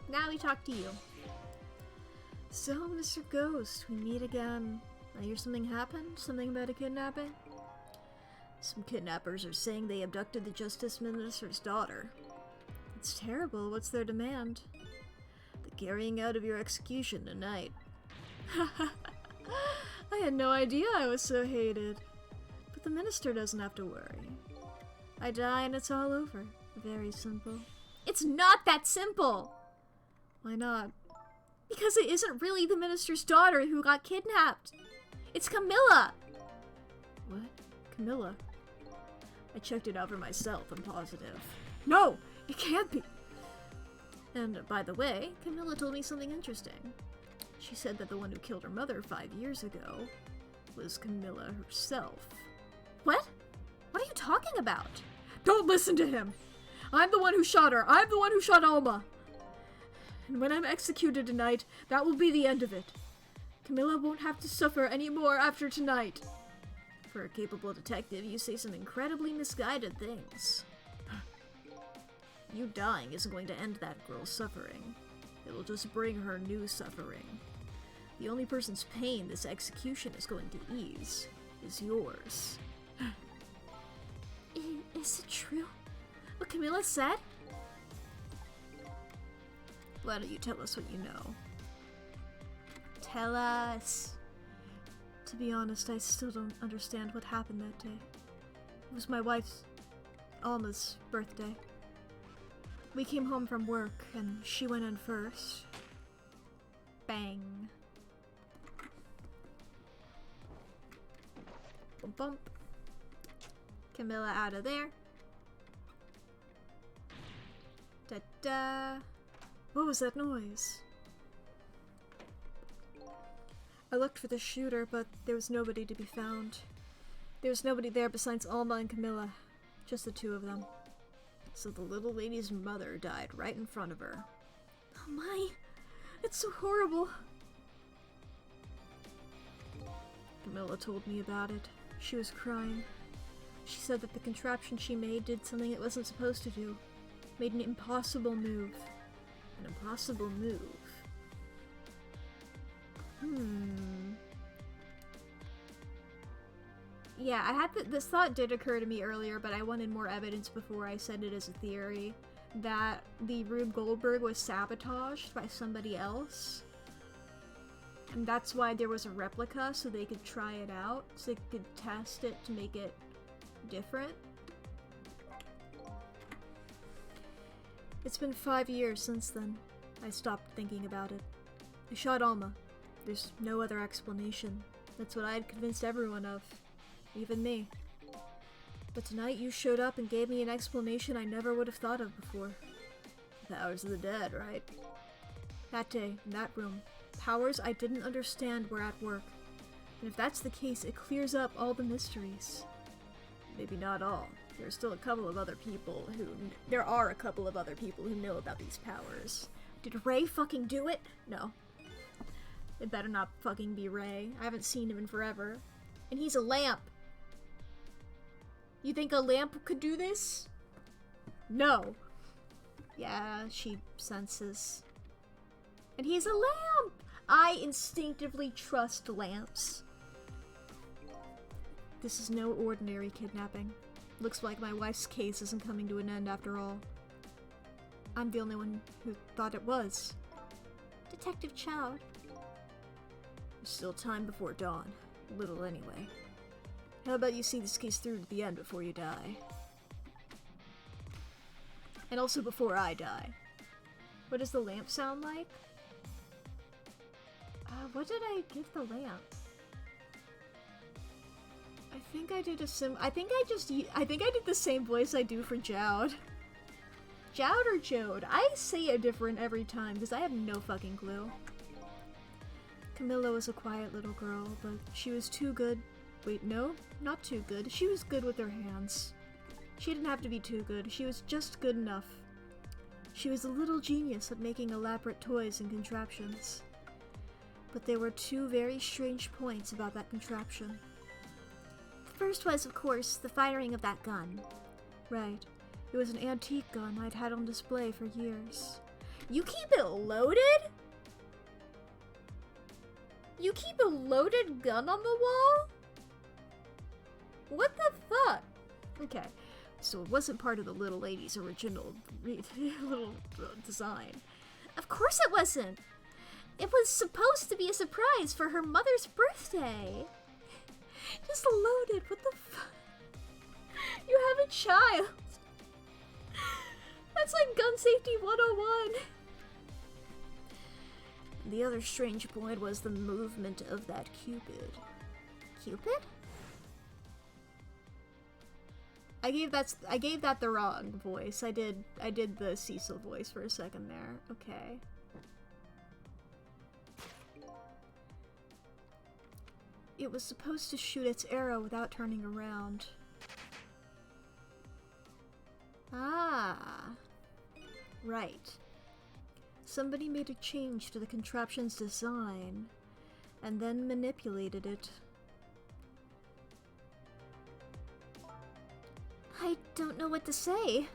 now we talk to you. So, Mr. Ghost, we meet again. I hear something happened? Something about a kidnapping? Some kidnappers are saying they abducted the Justice Minister's daughter. It's terrible. What's their demand? The carrying out of your execution tonight. I had no idea I was so hated. But the minister doesn't have to worry. I die and it's all over. Very simple. It's not that simple! Why not? Because it isn't really the minister's daughter who got kidnapped. It's Camilla! What? Camilla? I checked it out for myself, I'm positive. No! It can't be! And by the way, Camilla told me something interesting. She said that the one who killed her mother 5 years ago was Camilla herself. What? What are you talking about? Don't listen to him! I'm the one who shot her! I'm the one who shot Alma! And when I'm executed tonight, that will be the end of it. Camilla won't have to suffer anymore after tonight. For a capable detective, you say some incredibly misguided things. You dying isn't going to end that girl's suffering. It'll just bring her new suffering. The only person's pain this execution is going to ease is yours. Is it true? What Camilla said? Why don't you tell us what you know? Tell us. To be honest, I still don't understand what happened that day. It was my wife's, Alma's, birthday. We came home from work, and she went in first. Bang. Bump bump. Camilla out of there. Da-da. What was that noise? I looked for the shooter, but there was nobody to be found. There was nobody there besides Alma and Camilla. Just the two of them. So the little lady's mother died right in front of her. Oh my, it's so horrible. Camilla told me about it. She was crying. She said that the contraption she made did something it wasn't supposed to do. Made an impossible move. An impossible move. Yeah, I had this thought did occur to me earlier, but I wanted more evidence before I said it as a theory that the Rube Goldberg was sabotaged by somebody else. And that's why there was a replica, so they could try it out, so they could test it to make it different. It's been 5 years since then. I stopped thinking about it. I shot Alma. There's no other explanation. That's what I had convinced everyone of. Even me. But tonight you showed up and gave me an explanation I never would have thought of before. Powers of the dead, right? That day, in that room, powers I didn't understand were at work. And if that's the case, it clears up all the mysteries. Maybe not all. There are a couple of other people who know about these powers. Did Ray fucking do it? No. It better not fucking be Ray. I haven't seen him in forever. And he's a lamp. You think a lamp could do this? No. Yeah, she senses. And he's a lamp! I instinctively trust lamps. This is no ordinary kidnapping. Looks like my wife's case isn't coming to an end after all. I'm the only one who thought it was. Detective Child. There's still time before dawn. Little anyway. How about you see this case through to the end before you die? And also before I die. What does the lamp sound like? What did I give the lamp? I think I did I think I did the same voice I do for Jowd. Jowd or Jode? I say it different every time because I have no fucking clue. Camilla was a quiet little girl, but she was too good. Wait, no, not too good. She was good with her hands. She didn't have to be too good. She was just good enough. She was a little genius at making elaborate toys and contraptions. But there were two very strange points about that contraption. The first was, of course, the firing of that gun. Right. It was an antique gun I'd had on display for years. You keep it loaded? You keep a loaded gun on the wall? What the fuck? Okay, so it wasn't part of the little lady's original little design. Of course it wasn't. It was supposed to be a surprise for her mother's birthday. Just loaded. What the fuck? You have a child. That's like gun safety 101. The other strange point was the movement of that Cupid. Cupid? I gave that the wrong voice. I did the Cecil voice for a second there. Okay. It was supposed to shoot its arrow without turning around. Ah. Right. Somebody made a change to the contraption's design, and then manipulated it. I don't know what to say.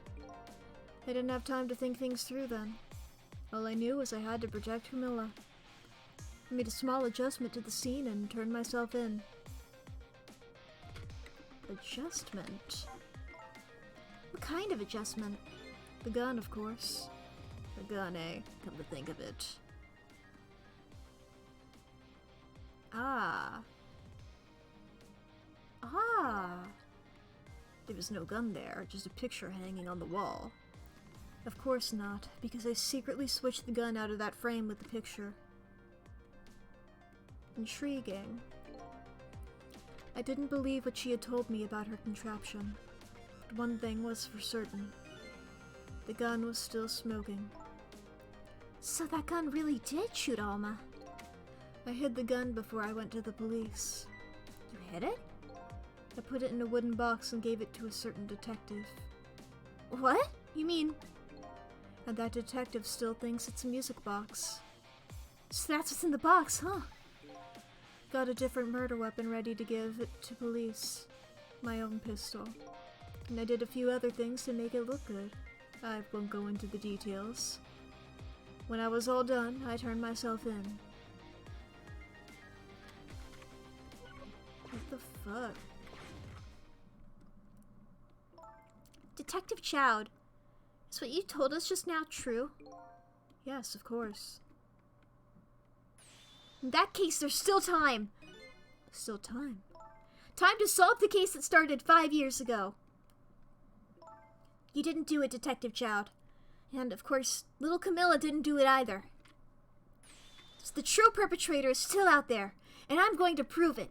I didn't have time to think things through then. All I knew was I had to protect Camilla. I made a small adjustment to the scene and turned myself in. Adjustment? What kind of adjustment? The gun, of course. The gun, eh? Come to think of it. Ah. There was no gun there, just a picture hanging on the wall. Of course not, because I secretly switched the gun out of that frame with the picture. Intriguing. I didn't believe what she had told me about her contraption. But one thing was for certain. The gun was still smoking. So that gun really did shoot Alma. I hid the gun before I went to the police. You hid it? I put it in a wooden box and gave it to a certain detective. What? You mean... And that detective still thinks it's a music box. So that's what's in the box, huh? Got a different murder weapon ready to give it to police. My own pistol. And I did a few other things to make it look good. I won't go into the details. When I was all done, I turned myself in. What the fuck? Detective Chowd, is what you told us just now true? Yes, of course. In that case, there's still time. Still time? Time to solve the case that started 5 years ago. You didn't do it, Detective Chowd. And, of course, little Camilla didn't do it either. So the true perpetrator is still out there, and I'm going to prove it.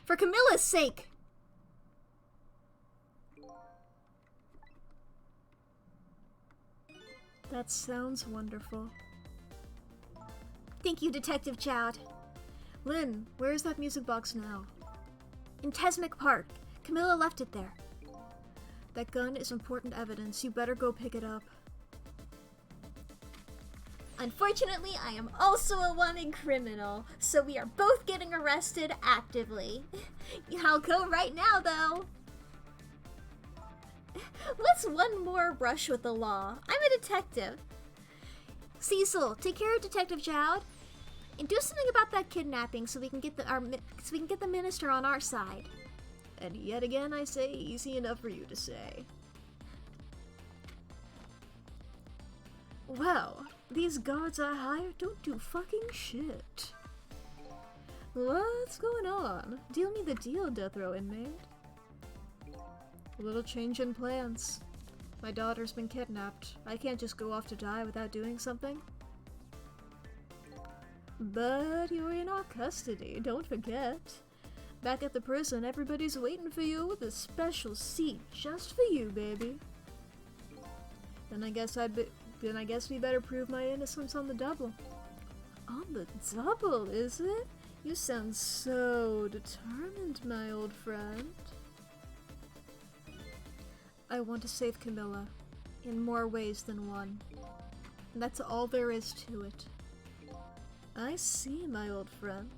For Camilla's sake! That sounds wonderful. Thank you, Detective Chowd. Lynn, where is that music box now? In Tesmic Park. Camilla left it there. That gun is important evidence. You better go pick it up. Unfortunately, I am also a wanted criminal, so we are both getting arrested actively. I'll go right now, though. What's one more brush with the law? I'm a detective. Cecil, take care of Detective Chowd, and do something about that kidnapping so we can get the minister on our side. And yet again, I say easy enough for you to say. Well, these guards I hired don't do fucking shit. What's going on? Deal me the deal, death row inmate. A little change in plans. My daughter's been kidnapped. I can't just go off to die without doing something. But you're in our custody, don't forget. Back at the prison, everybody's waiting for you with a special seat just for you, baby. Then I guess we better prove my innocence on the double. On the double, is it? You sound so determined, my old friend. I want to save Camilla, in more ways than one. And that's all there is to it. I see, my old friend.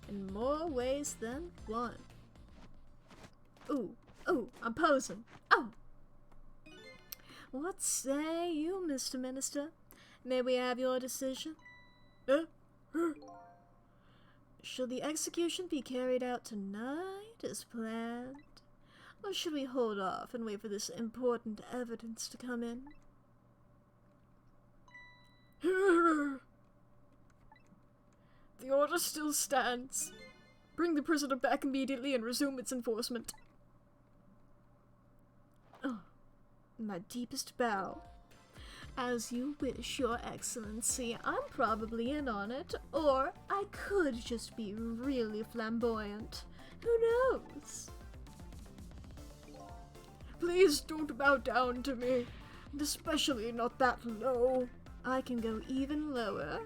In more ways than one. Ooh, I'm posing. Oh! What say you, Mr. Minister? May we have your decision? Shall the execution be carried out tonight as planned? Or should we hold off and wait for this important evidence to come in? The order still stands. Bring the prisoner back immediately and resume its enforcement. Oh, my deepest bow. As you wish, Your Excellency. I'm probably in on it, or I could just be really flamboyant. Who knows? Please don't bow down to me, and especially not that low. I can go even lower.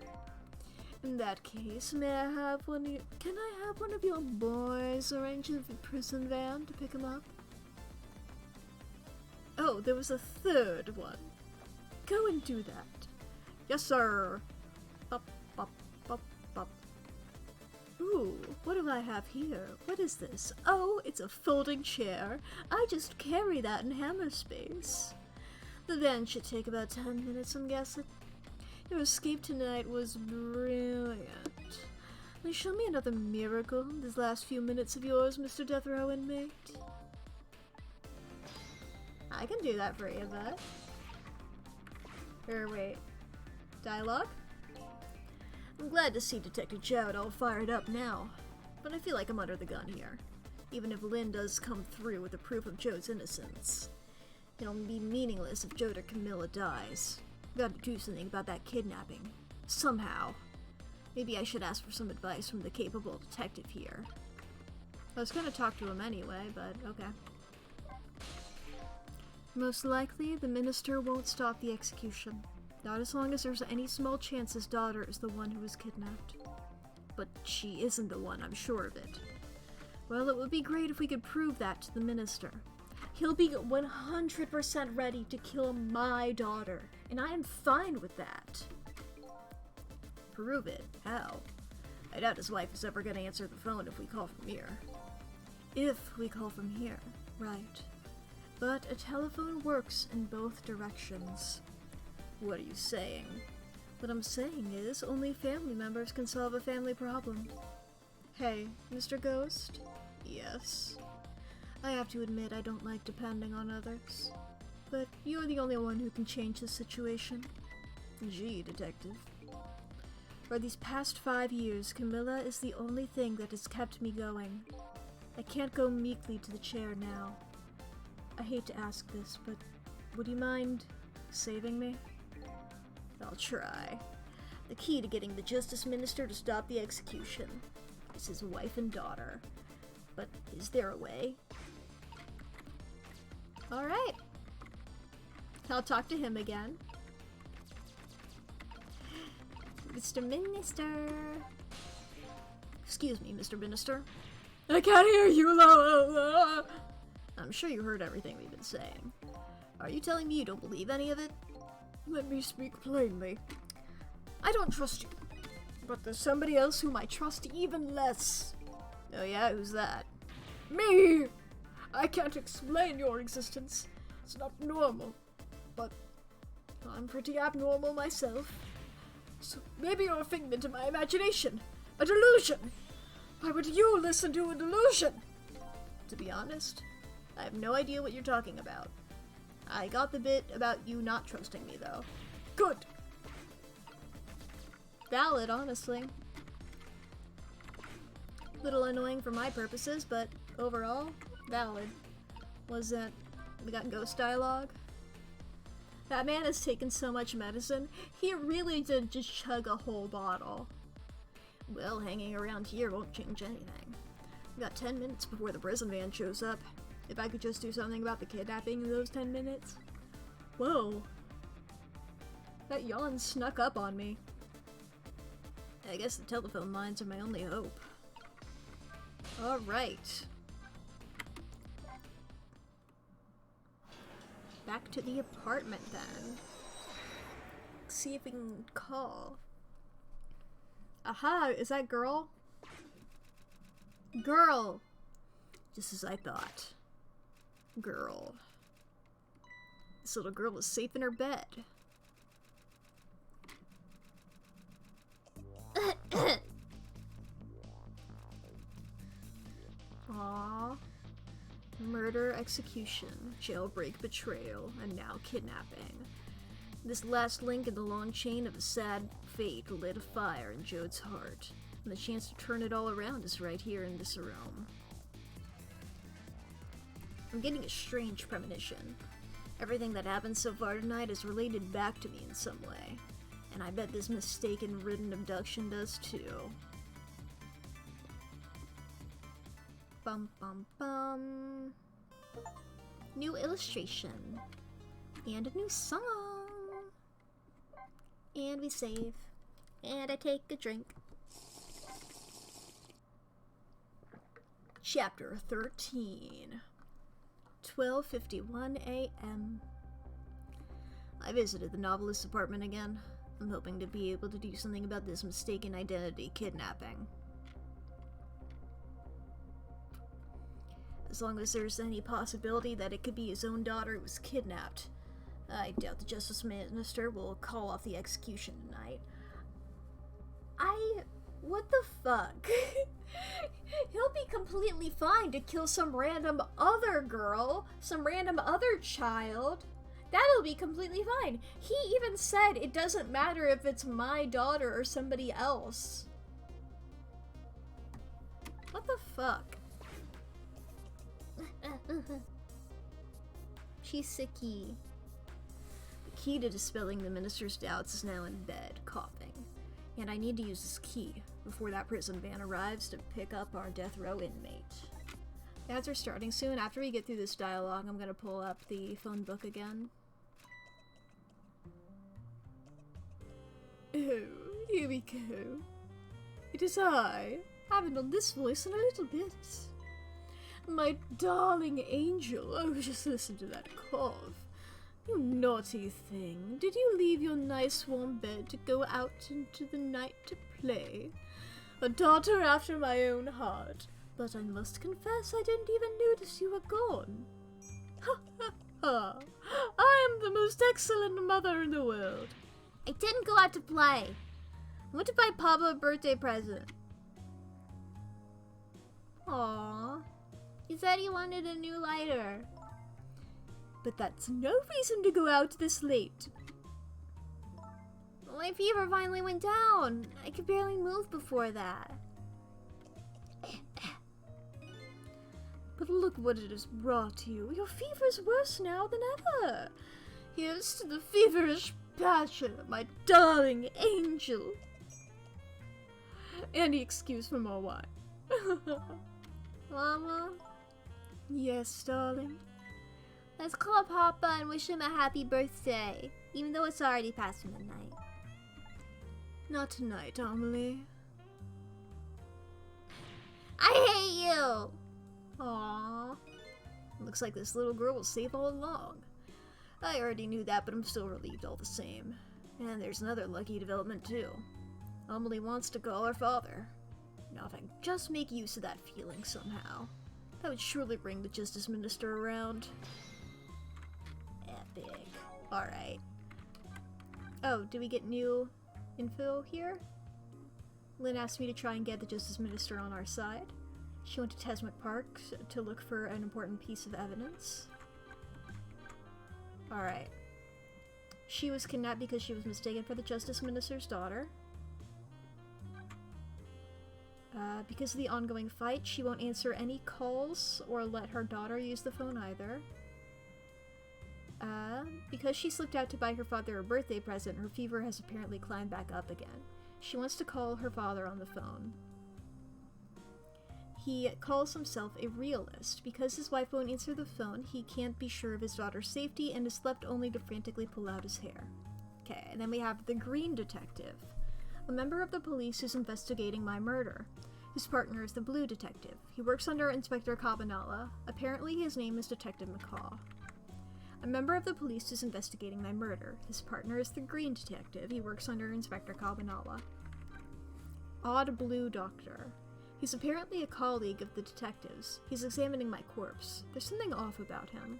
In that case, may I have can I have one of your boys arrange a prison van to pick him up? Oh, there was a third one. Go and do that. Yes, sir. Bop, bop, bop, bop. Ooh, what do I have here? What is this? Oh, it's a folding chair. I just carry that in hammer space. The van should take about 10 minutes, I'm guessing. Your escape tonight was brilliant. Please show me another miracle these last few minutes of yours, Mr. Death Row inmate. I can do that for you, bud. Or wait, dialogue? I'm glad to see Detective Jowd all fired up now, but I feel like I'm under the gun here. Even if Lynn does come through with the proof of Jode's innocence, it'll be meaningless if Jode or Camilla dies. Gotta do something about that kidnapping. Somehow. Maybe I should ask for some advice from the capable detective here. I was gonna talk to him anyway, but okay. Most likely, the minister won't stop the execution. Not as long as there's any small chance his daughter is the one who was kidnapped. But she isn't the one, I'm sure of it. Well, it would be great if we could prove that to the minister. He'll be 100% ready to kill my daughter, and I am fine with that. Prove it? How? I doubt his wife is ever going to answer the phone if we call from here. If we call from here, right. But a telephone works in both directions. What are you saying? What I'm saying is, only family members can solve a family problem. Hey, Mr. Ghost? Yes. I have to admit I don't like depending on others. But you're the only one who can change the situation. Gee, detective. For these past 5 years, Camilla is the only thing that has kept me going. I can't go meekly to the chair now. I hate to ask this, but would you mind saving me? I'll try. The key to getting the Justice Minister to stop the execution is his wife and daughter. But is there a way? Alright. I'll talk to him again. Mr. Minister. Excuse me, Mr. Minister. I can't hear you, la. I'm sure you heard everything we've been saying. Are you telling me you don't believe any of it? Let me speak plainly. I don't trust you. But there's somebody else whom I trust even less. Oh yeah, who's that? Me! I can't explain your existence. It's not normal. But I'm pretty abnormal myself. So maybe you're a figment of my imagination. A delusion. Why would you listen to a delusion? To be honest, I have no idea what you're talking about. I got the bit about you not trusting me, though. Good. Valid, honestly. Little annoying for my purposes, but overall, valid. Was that... we got ghost dialogue? That man has taken so much medicine, he really did just chug a whole bottle. Well, hanging around here won't change anything. We got 10 minutes before the prison van shows up. If I could just do something about the kidnapping in those 10 minutes. Whoa. That yawn snuck up on me. I guess the telephone lines are my only hope. Alright. Back to the apartment then. See if we can call. Aha, is that girl? Girl! Just as I thought. Girl. This little girl is safe in her bed. Aww. Murder, execution, jailbreak, betrayal, and now kidnapping. This last link in the long chain of a sad fate lit a fire in Jode's heart. And the chance to turn it all around is right here in this realm. I'm getting a strange premonition. Everything that happened so far tonight is related back to me in some way. And I bet this mistaken-ridden abduction does too. Bum bum bum. New illustration. And a new song. And we save. And I take a drink. Chapter 13. 12:51 a.m. I visited the novelist's apartment again. I'm hoping to be able to do something about this mistaken identity kidnapping. As long as there's any possibility that it could be his own daughter who was kidnapped. I doubt the Justice Minister will call off the execution tonight. What the fuck? He'll be completely fine to kill some random other girl, some random other child. That'll be completely fine. He even said it doesn't matter if it's my daughter or somebody else. What the fuck? She's sicky. The key to dispelling the minister's doubts is now in bed, coughing. And I need to use this key before that prison van arrives to pick up our death row inmate. The ads are starting soon. After we get through this dialogue, I'm gonna pull up the phone book again. Oh, here we go. It is I. Haven't done this voice in a little bit. My darling angel. Oh, just listen to that cough. You naughty thing. Did you leave your nice warm bed to go out into the night to play? A daughter after my own heart. But I must confess I didn't even notice you were gone. Ha ha ha. I am the most excellent mother in the world. I didn't go out to play. I went to buy Pablo a birthday present. Aww. He said he wanted a new lighter. But that's no reason to go out this late. My fever finally went down. I could barely move before that. But look what it has brought you. Your fever is worse now than ever. Here's to the feverish passion of my darling angel. Any excuse for more wine. Mama? Yes, darling? Let's call Papa and wish him a happy birthday, even though it's already past midnight. Not tonight, Amelie. I hate you! Aww. Looks like this little girl was safe all along. I already knew that, but I'm still relieved all the same. And there's another lucky development, too. Amelie wants to call her father. Now if I can just make use of that feeling somehow, that would surely bring the Justice Minister around. Epic. Alright. Oh, did we get new info here? Lynn asked me to try and get the Justice Minister on our side. She went to Tesmic Park to look for an important piece of evidence. Alright. She was kidnapped because she was mistaken for the Justice Minister's daughter. Because of the ongoing fight, she won't answer any calls or let her daughter use the phone either. Because she slipped out to buy her father a birthday present, her fever has apparently climbed back up again. She wants to call her father on the phone. He calls himself a realist. Because his wife won't answer the phone, he can't be sure of his daughter's safety and is left only to frantically pull out his hair. Okay, and then we have the Green Detective, a member of the police who's investigating my murder. His partner is the Blue Detective. He works under Inspector Cabanalla. Apparently his name is Detective McCaw. A member of the police who's investigating my murder. His partner is the Green Detective. He works under Inspector Cabanalla. Odd Blue Doctor. He's apparently a colleague of the detectives. He's examining my corpse. There's something off about him.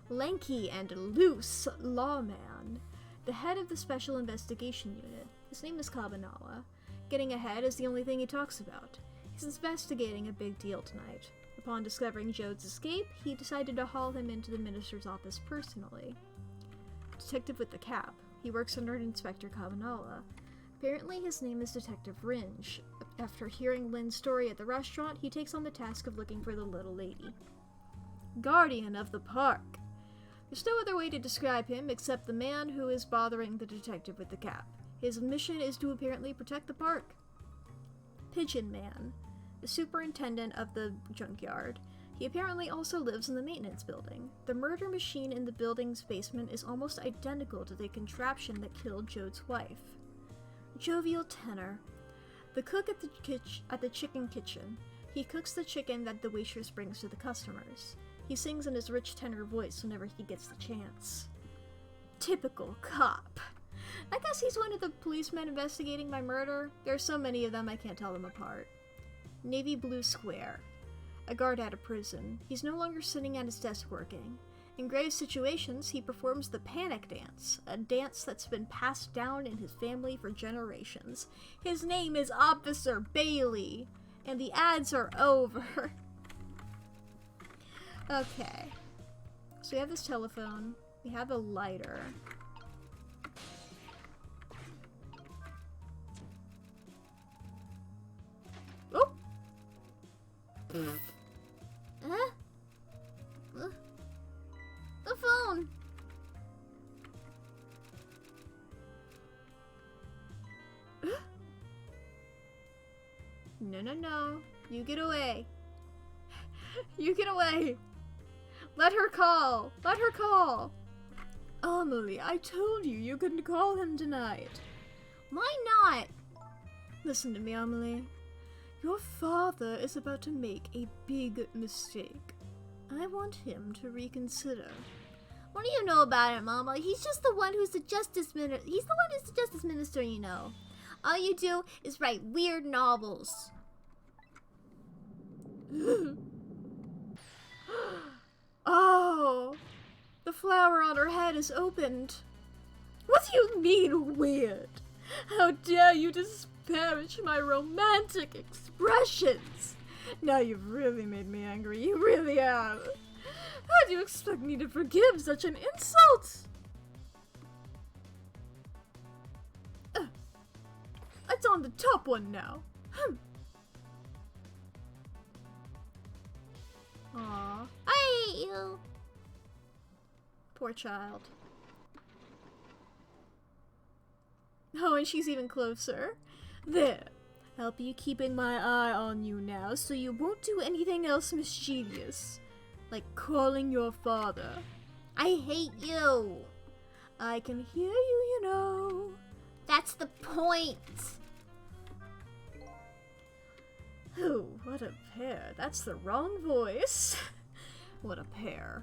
Lanky and loose lawman. The head of the Special Investigation Unit. His name is Cabanalla. Getting ahead is the only thing he talks about. He's investigating a big deal tonight. Upon discovering Jode's escape, he decided to haul him into the minister's office personally. Detective with the cap. He works under Inspector Cabanalla. Apparently his name is Detective Ringe. After hearing Lynn's story at the restaurant, he takes on the task of looking for the little lady. Guardian of the park. There's no other way to describe him except the man who is bothering the detective with the cap. His mission is to apparently protect the park. Pigeon Man, the superintendent of the junkyard. He apparently also lives in the maintenance building. The murder machine in the building's basement is almost identical to the contraption that killed Jode's wife. Jovial Tenor, the cook at the chicken kitchen. He cooks the chicken that the waitress brings to the customers. He sings in his rich tenor voice whenever he gets the chance. Typical cop. I guess he's one of the policemen investigating my murder. There are so many of them I can't tell them apart. Navy Blue Square. A guard out of prison. He's no longer sitting at his desk working. In grave situations, he performs the panic dance, a dance that's been passed down in his family for generations. His name is Officer Bailey, and the ads are over. Okay. So we have this telephone. We have a lighter. Oh! Huh? The phone! No, no, no. You get away. You get away. Let her call. Let her call. Amelie, I told you you couldn't call him tonight. Why not? Listen to me, Amelie. Your father is about to make a big mistake. I want him to reconsider. What do you know about it, Mama? He's just the one who's the justice minister. He's the one who's the justice minister, you know. All you do is write weird novels. Oh, the flower on her head is opened. What do you mean, weird? How dare you disparage my romantic expressions? Now you've really made me angry. You really have. How do you expect me to forgive such an insult? It's on the top one now. Aw. I hate you. Poor child. Oh, and she's even closer. There. I'll be keeping my eye on you now, so you won't do anything else mischievous. Like calling your father. I hate you. I can hear you, you know. That's the point. Oh, what a pair. That's the wrong voice. What a pair.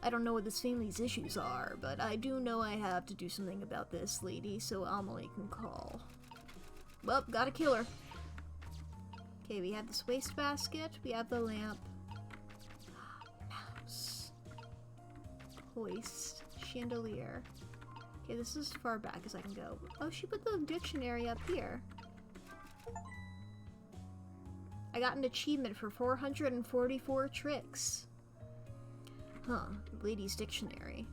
I don't know what this family's issues are, but I do know I have to do something about this lady, so Amelie can call. Well, gotta kill her. Okay, we have this wastebasket, we have the lamp. Mouse. Hoist. Chandelier. Okay, this is as far back as I can go. Oh, she put the dictionary up here. I got an achievement for 444 tricks. Huh, lady's dictionary.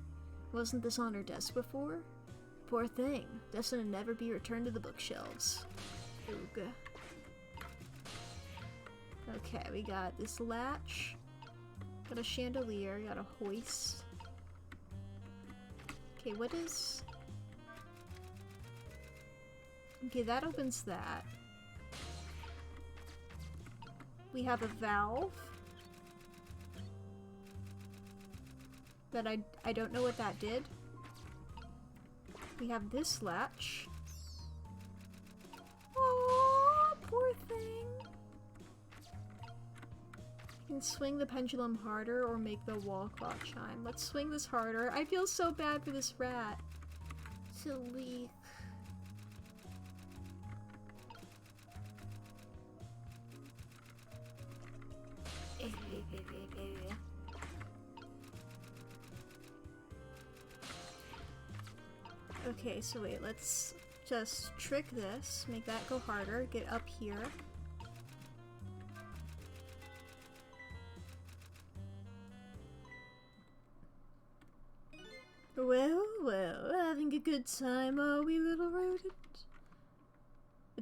Wasn't this on her desk before? Poor thing. Destined to never be returned to the bookshelves. Ooga. Okay, we got this latch. Got a chandelier, got a hoist. Okay, what is... Okay, that opens that. We have a valve. That I don't know what that did. We have this latch. Oh, poor thing. You can swing the pendulum harder or make the wall clock chime. Let's swing this harder. I feel so bad for this rat. So weak. Okay, so wait, let's just trick this, make that go harder, get up here. Well, well, having a good time, are we, little rodent?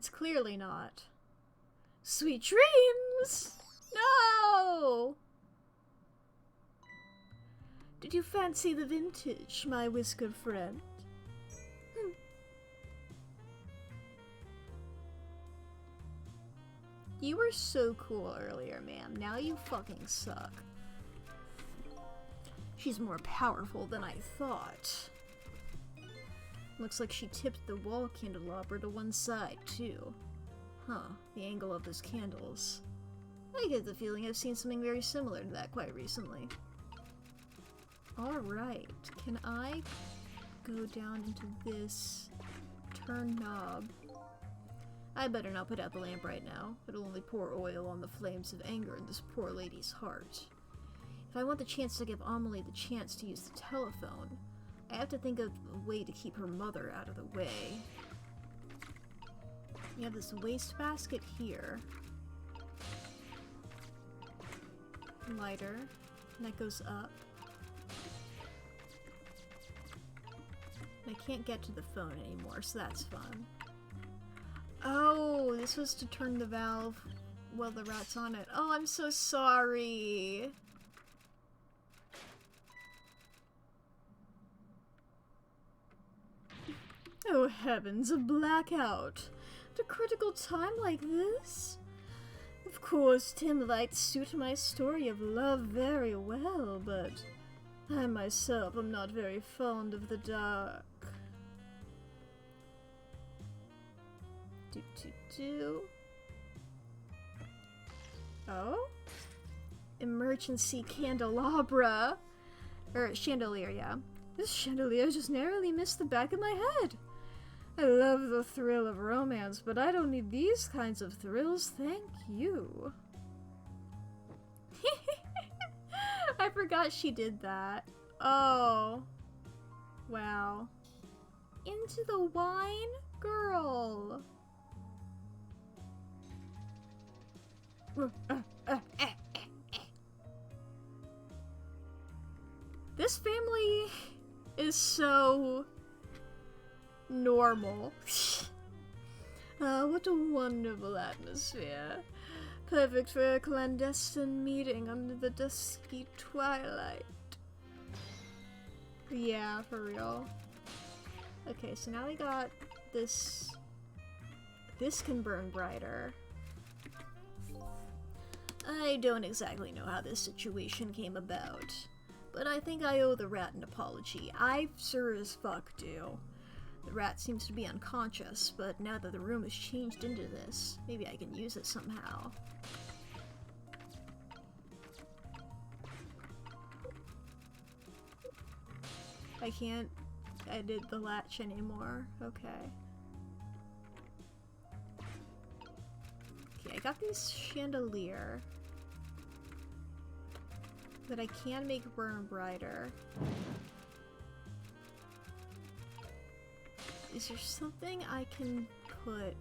It's clearly not. Sweet dreams! No! Did you fancy the vintage, my whiskered friend? You were so cool earlier, ma'am. Now you fucking suck. She's more powerful than I thought. Looks like she tipped the wall candelabra to one side, too. Huh, the angle of those candles. I get the feeling I've seen something very similar to that quite recently. Alright, can I go down into this, turn knob? I better not put out the lamp right now. It'll only pour oil on the flames of anger in this poor lady's heart. If I want the chance to give Amelie the chance to use the telephone, I have to think of a way to keep her mother out of the way. We have this wastebasket here. Lighter. And that goes up. I can't get to the phone anymore, so that's fun. Oh, this was to turn the valve while the rat's on it. Oh, I'm so sorry. Oh heavens, a blackout. At a critical time like this? Of course, dim lights suit my story of love very well, but I myself am not very fond of the dark. Oh? Emergency candelabra. Or chandelier, yeah. This chandelier just narrowly missed the back of my head. I love the thrill of romance, but I don't need these kinds of thrills, thank you. I forgot she did that. Oh. Wow. Into the wine? Girl. This family is so normal. What a wonderful atmosphere. Perfect for a clandestine meeting under the dusky twilight. Yeah, for real. Okay, so now we got this. This can burn brighter. I don't exactly know how this situation came about, but I think I owe the rat an apology. I sure as fuck do. The rat seems to be unconscious, but now that the room has changed into this, maybe I can use it somehow. I can't edit the latch anymore. Okay. Okay, I got this chandelier that I can make burn brighter. Is there something I can put?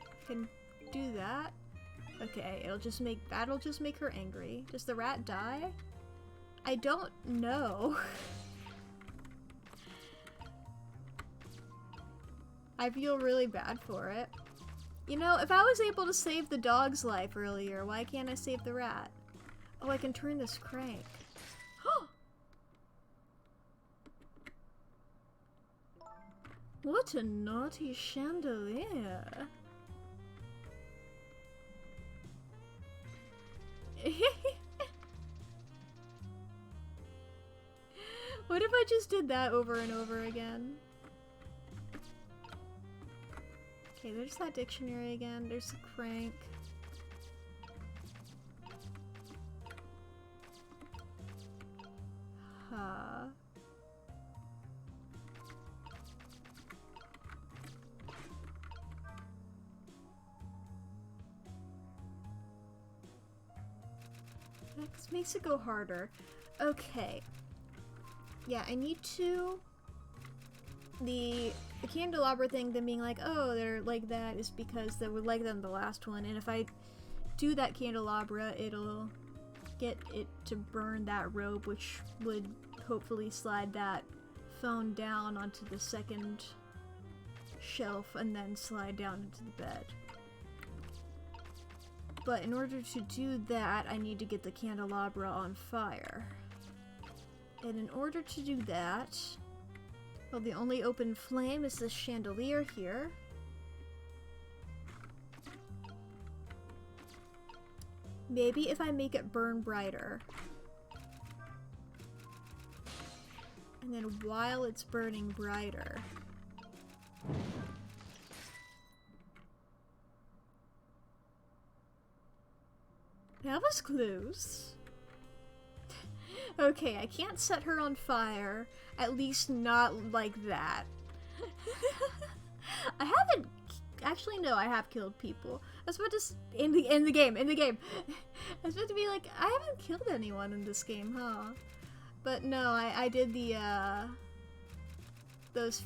I can do that. Okay, that'll just make her angry. Does the rat die? I don't know. I feel really bad for it. You know, if I was able to save the dog's life earlier, why can't I save the rat? Oh, I can turn this crank. What a naughty chandelier. What if I just did that over and over again? Okay, there's that dictionary again. There's the crank. Huh. That makes it go harder. Okay. Yeah, I need to... The candelabra thing, them being like, oh, they're like that, is because they were like that in the last one, and if I do that candelabra, it'll get it to burn that rope, which would hopefully slide that phone down onto the second shelf and then slide down into the bed. But in order to do that, I need to get the candelabra on fire. And in order to do that, well, the only open flame is this chandelier here. Maybe if I make it burn brighter. And then while it's burning brighter, that was close. Okay, I can't set her on fire. At least not like that. I haven't... Actually, no, I have killed people. I was about to... In the game. I was about to be like, I haven't killed anyone in this game, huh? But no, I did the, those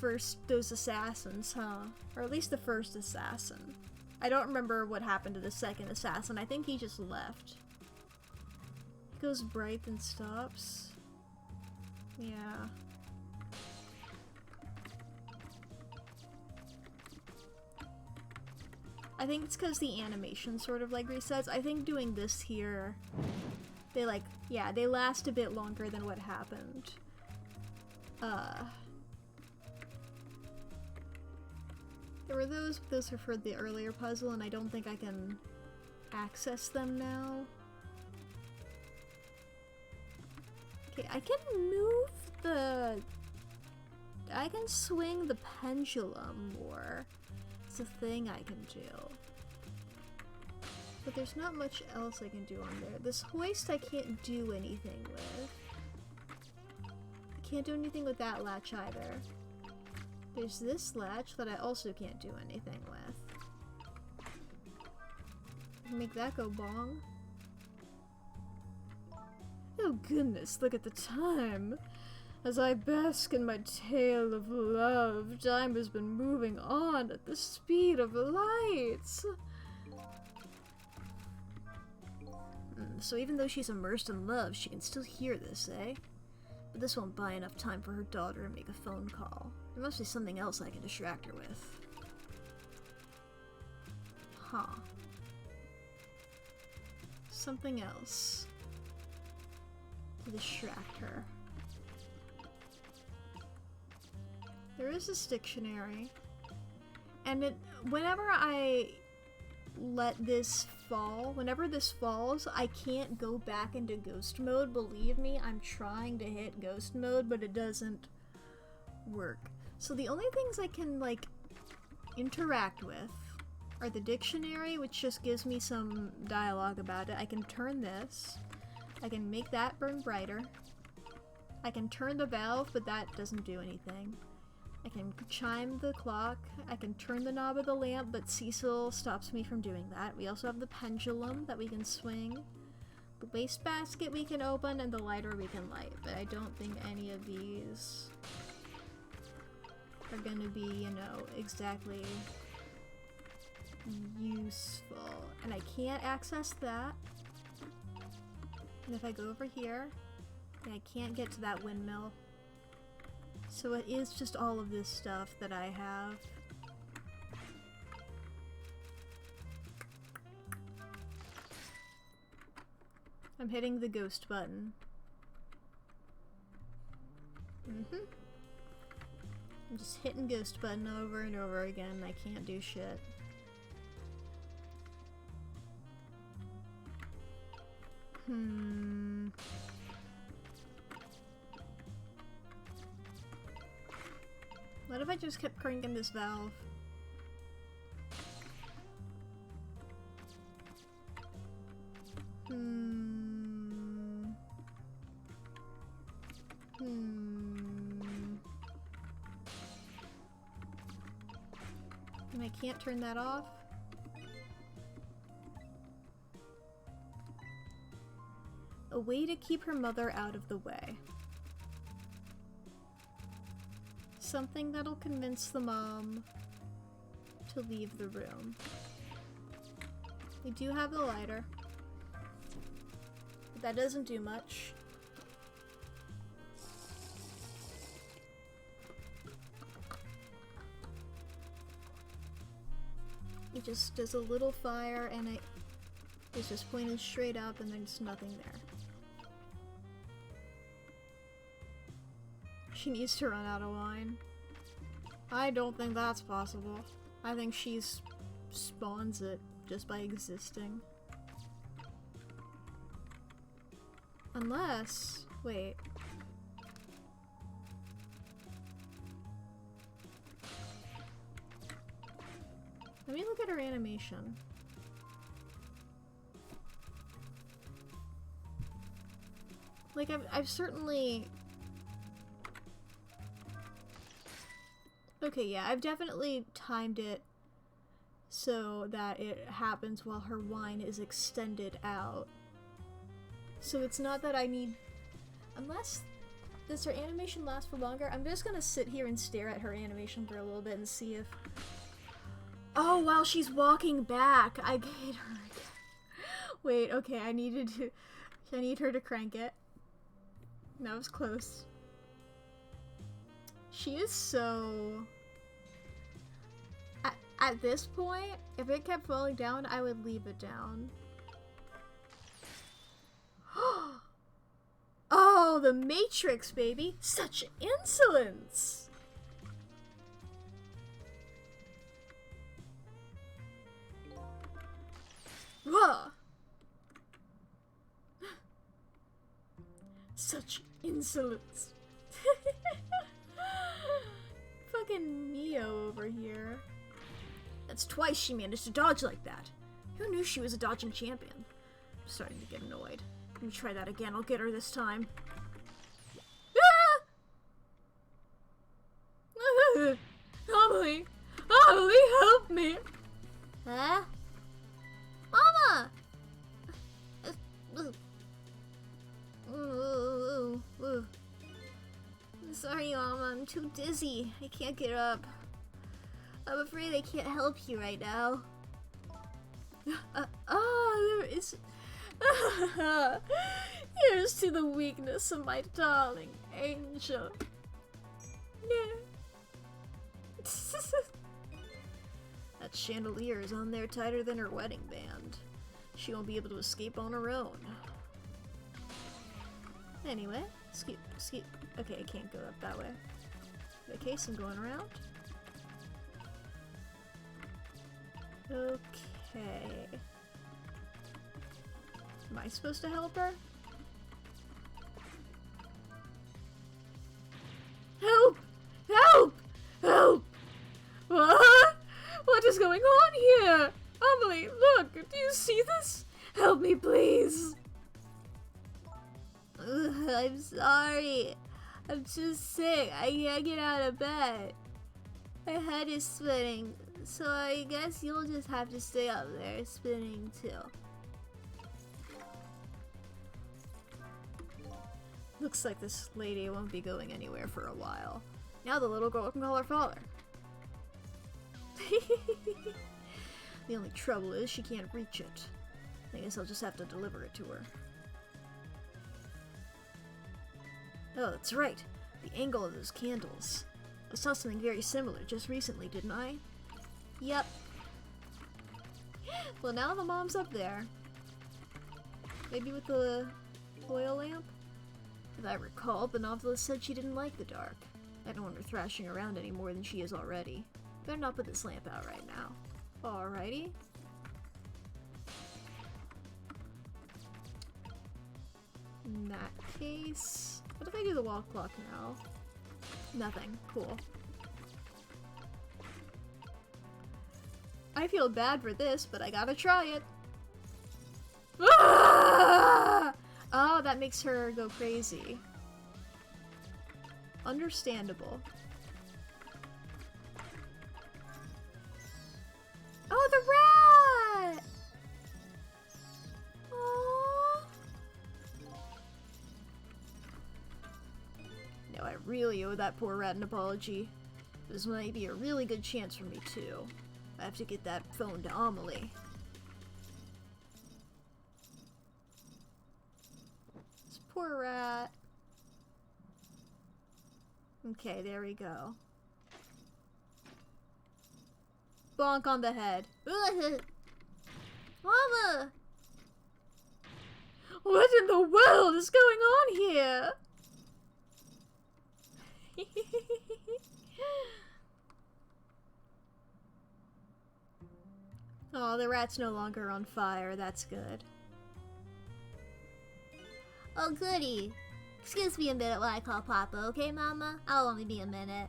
assassins, huh? Or at least the first assassin. I don't remember what happened to the second assassin. I think he just left. It goes bright and stops. Yeah. I think it's because the animation sort of like resets. I think doing this here, they like, yeah, they last a bit longer than what happened. There were those are for the earlier puzzle, and I don't think I can access them now. Okay, I can move I can swing the pendulum more. It's a thing I can do. But there's not much else I can do on there. This hoist I can't do anything with. I can't do anything with that latch either. There's this latch that I also can't do anything with. Make that go bong. Oh goodness, look at the time. As I bask in my tale of love, time has been moving on at the speed of light. So even though she's immersed in love, she can still hear this, eh? But this won't buy enough time for her daughter to make a phone call. There must be something else I can distract her with. Huh. Something else to distract her. There is this dictionary, and whenever I let this fall, whenever this falls, I can't go back into ghost mode. Believe me, I'm trying to hit ghost mode, but it doesn't work. So the only things I can, like, interact with are the dictionary, which just gives me some dialogue about it. I can turn this. I can make that burn brighter. I can turn the valve, but that doesn't do anything. I can chime the clock. I can turn the knob of the lamp, but Cecil stops me from doing that. We also have the pendulum that we can swing. The wastebasket we can open, and the lighter we can light. But I don't think any of these are gonna be, you know, exactly useful. And I can't access that. And if I go over here, I can't get to that windmill. So it is just all of this stuff that I have. I'm hitting the ghost button. I'm just hitting ghost button over and over again. I can't do shit. What if I just kept cranking this valve? And I can't turn that off? A way to keep her mother out of the way. Something that'll convince the mom to leave the room. We do have the lighter. But that doesn't do much. It just does a little fire and it's just pointed straight up and there's nothing there. She needs to run out of wine. I don't think that's possible. I think she spawns it just by existing. Unless... wait. Let me look at her animation. Like, I've certainly... Okay, yeah, I've definitely timed it so that it happens while her wine is extended out. So it's not that I need... Unless... Does her animation last for longer? I'm just gonna sit here and stare at her animation for a little bit and see if... Oh, while she's walking back! I hate her again. Wait, okay, I need her to crank it. That was close. She is so... At this point, if it kept falling down, I would leave it down. Oh, the Matrix, baby! Such insolence! Whoa! Such insolence. Fucking Neo over here. That's twice she managed to dodge like that. Who knew she was a dodging champion? I'm starting to get annoyed. Let me try that again. I'll get her this time. Ah! Amelie! Amelie, help me! Huh? Mama! Sorry, Mama. I'm too dizzy. I can't get up. I'm afraid I can't help you right now. There is... Here's to the weakness of my darling angel. Yeah. That chandelier is on there tighter than her wedding band. She won't be able to escape on her own. Anyway, skip. Okay, I can't go up that way. Okay, so I'm going around. Okay. Am I supposed to help her? Help! Help! Help! What? What is going on here? Amelie, look! Do you see this? Help me, please! I'm sorry. I'm too sick. I can't get out of bed. My head is spinning, so I guess you'll just have to stay up there spinning too. Looks like this lady won't be going anywhere for a while. Now the little girl can call her father. The only trouble is she can't reach it. I guess I'll just have to deliver it to her. Oh, that's right. The angle of those candles. I saw something very similar just recently, didn't I? Yep. Well, now the mom's up there. Maybe with the oil lamp? If I recall, the novelist said she didn't like the dark. I don't want her thrashing around any more than she is already. Better not put this lamp out right now. Alrighty. In that case... What if I do the wall clock now? Nothing. Cool. I feel bad for this, but I gotta try it. Ah! Oh, that makes her go crazy. Understandable. Oh, the rat! Aww. Now I really owe that poor rat an apology. This might be a really good chance for me too. I have to get that phone to Amelie. poor rat. Okay, there we go. Bonk on the head. Mama! What in the world is going on here? Oh, the rat's no longer on fire. That's good. Oh, goody. Excuse me a minute while I call Papa, okay, Mama? I'll only be a minute.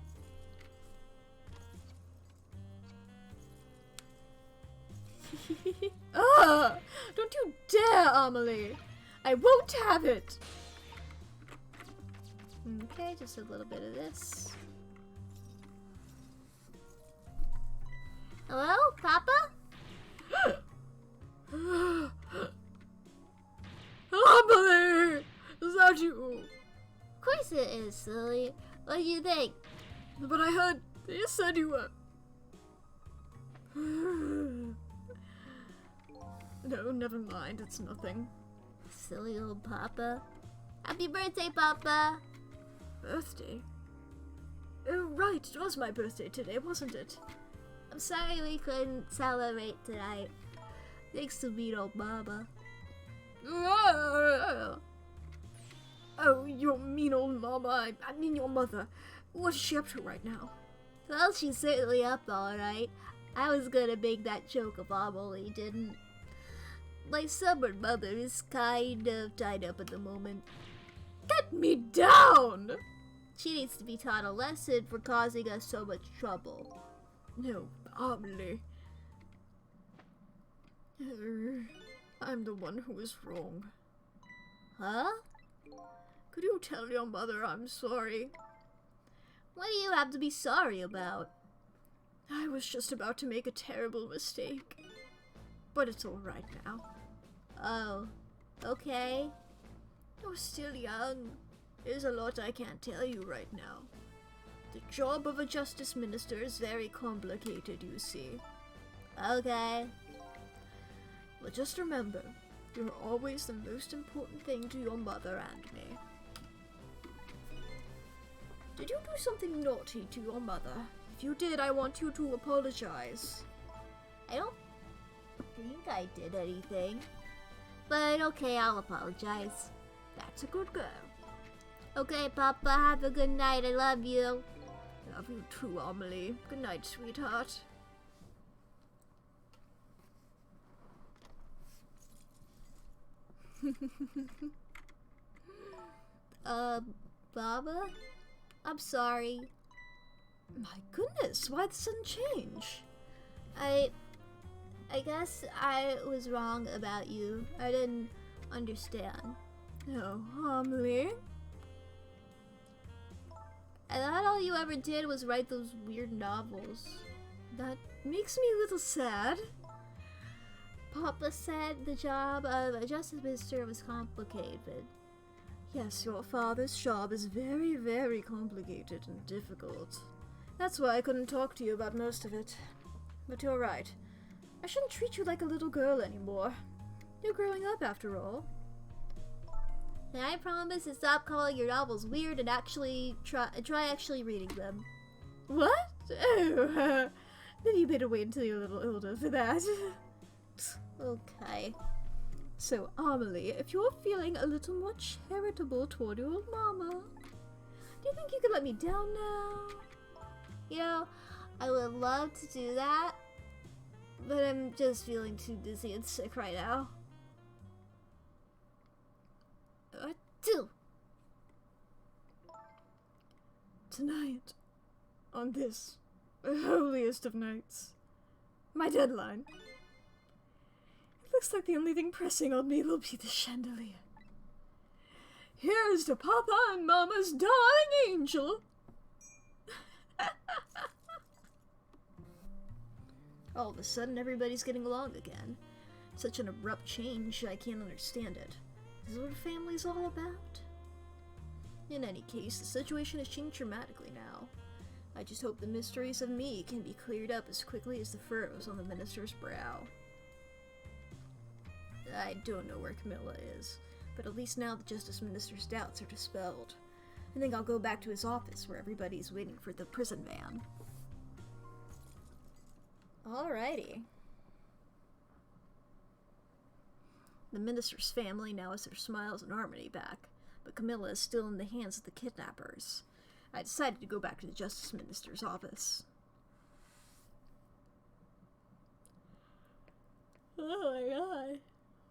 Ah! Don't you dare, Amelie! I won't have it! Okay, just a little bit of this. Hello, Papa? Amelie! Is that you? Of course it is, silly. What do you think? But I heard you said you were... No, never mind. It's nothing. Silly old Papa. Happy birthday, Papa! Birthday? Oh, right. It was my birthday today, wasn't it? I'm sorry we couldn't celebrate tonight. Thanks to meet old Mama. Oh, your mean old mama. I mean your mother. What is she up to right now? Well, she's certainly up alright. I was gonna make that joke if Amelie didn't. My stubborn mother is kind of tied up at the moment. Get me down! She needs to be taught a lesson for causing us so much trouble. No, Amelie. I'm the one who was wrong. Huh? Could you tell your mother I'm sorry? What do you have to be sorry about? I was just about to make a terrible mistake. But it's alright now. Oh, okay. You're still young. There's a lot I can't tell you right now. The job of a justice minister is very complicated, you see. Okay. But just remember, you're always the most important thing to your mother and me. Did you do something naughty to your mother? If you did, I want you to apologize. I don't think I did anything. But okay, I'll apologize. That's a good girl. Okay, Papa, have a good night. I love you. Love you too, Amelie. Good night, sweetheart. Baba? I'm sorry. My goodness, why the sudden change? I guess I was wrong about you. I didn't understand. Oh, Amelie? I thought all you ever did was write those weird novels. That makes me a little sad. Papa said the job of a justice minister was complicated. Yes, your father's job is very, very complicated and difficult. That's why I couldn't talk to you about most of it. But you're right. I shouldn't treat you like a little girl anymore. You're growing up, after all. And I promise to stop calling your novels weird and actually try actually reading them. What? Oh, then you better wait until you're a little older for that. Okay. So, Amelie, if you're feeling a little more charitable toward your old mama, do you think you could let me down now? You know, I would love to do that, but I'm just feeling too dizzy and sick right now. Tonight, on this holiest of nights, my deadline. It looks like the only thing pressing on me will be the chandelier. Here's to Papa and Mama's darling angel. All of a sudden, everybody's getting along again. Such an abrupt change, I can't understand it. Is this what a family's all about? In any case, the situation has changed dramatically now. I just hope the mysteries of me can be cleared up as quickly as the furrows on the minister's brow. I don't know where Camilla is, But at least now the Justice Minister's doubts are dispelled. I think I'll go back to his office where everybody's waiting for the prison van. Alrighty. The minister's family now has their smiles and harmony back, but Camilla is still in the hands of the kidnappers. I decided to go back to the Justice Minister's office. Oh my god.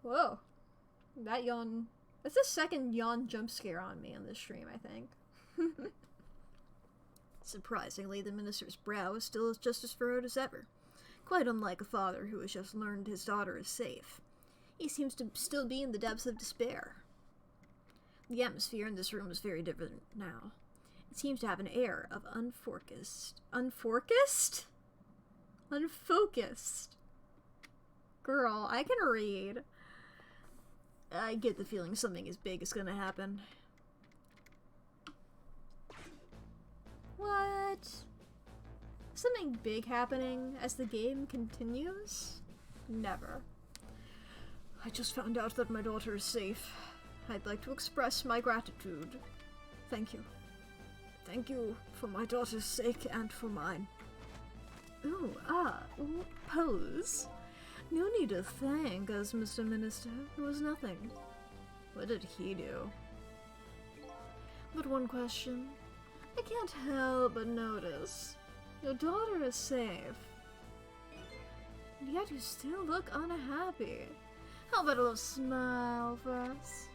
Whoa. That yawn. That's the second yawn jump scare on me on this stream, I think. Surprisingly, the minister's brow is still as just as furrowed as ever. Quite unlike a father who has just learned his daughter is safe. He seems to still be in the depths of despair. The atmosphere in this room is very different now. It seems to have an air of unfocused. Girl, I can read. I get the feeling something as big is gonna happen. What? Something big happening as the game continues? Never. I just found out that my daughter is safe. I'd like to express my gratitude. Thank you. Thank you for my daughter's sake and for mine. Ooh, pose. No need to thank us, Mr. Minister. It was nothing. What did he do? But one question. I can't help but notice. Your daughter is safe. And yet you still look unhappy. How about a little smile for us?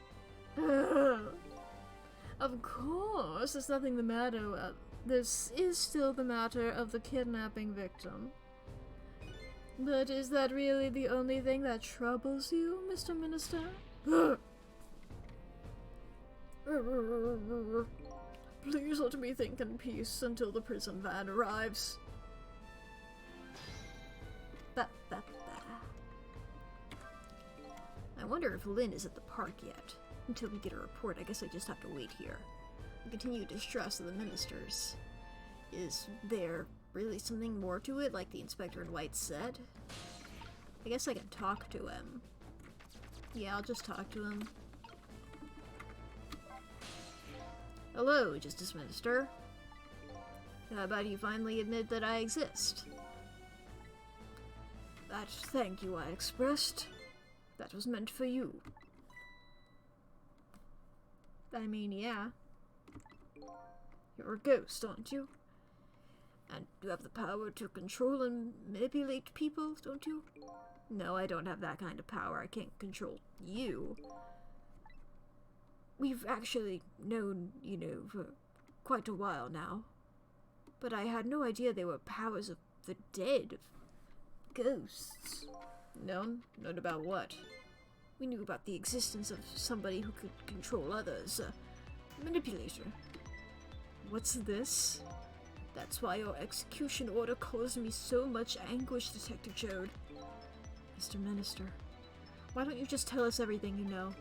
Of course, there's nothing the matter. This is still the matter of the kidnapping victim. But is that really the only thing that troubles you, Mr. Minister? Please let me think in peace until the prison van arrives. I wonder if Lynn is at the park yet. Until we get a report, I guess I just have to wait here. The continued distrust of the ministers. Is there really something more to it, like the inspector in white said? I guess I can talk to him. Yeah, I'll just talk to him. Hello, Justice Minister. How about you finally admit that I exist? That thank you I expressed. That was meant for you. I mean, yeah. You're a ghost, aren't you? And you have the power to control and manipulate people, don't you? No, I don't have that kind of power. I can't control you. We've actually known, for quite a while now. But I had no idea they were powers of the dead. Ghosts. No? Not about what? We knew about the existence of somebody who could control others. A manipulator. What's this? That's why your execution order caused me so much anguish, Detective Jode. Mr. Minister, why don't you just tell us everything you know?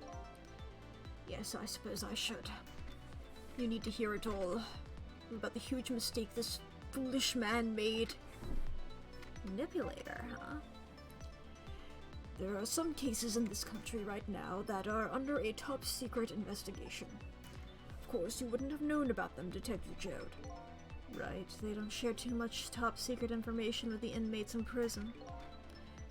Yes, I suppose I should. You need to hear it all. About the huge mistake this foolish man made. Manipulator, huh? There are some cases in this country right now that are under a top-secret investigation. Of course, you wouldn't have known about them, Detective Jode. Right, they don't share too much top-secret information with the inmates in prison.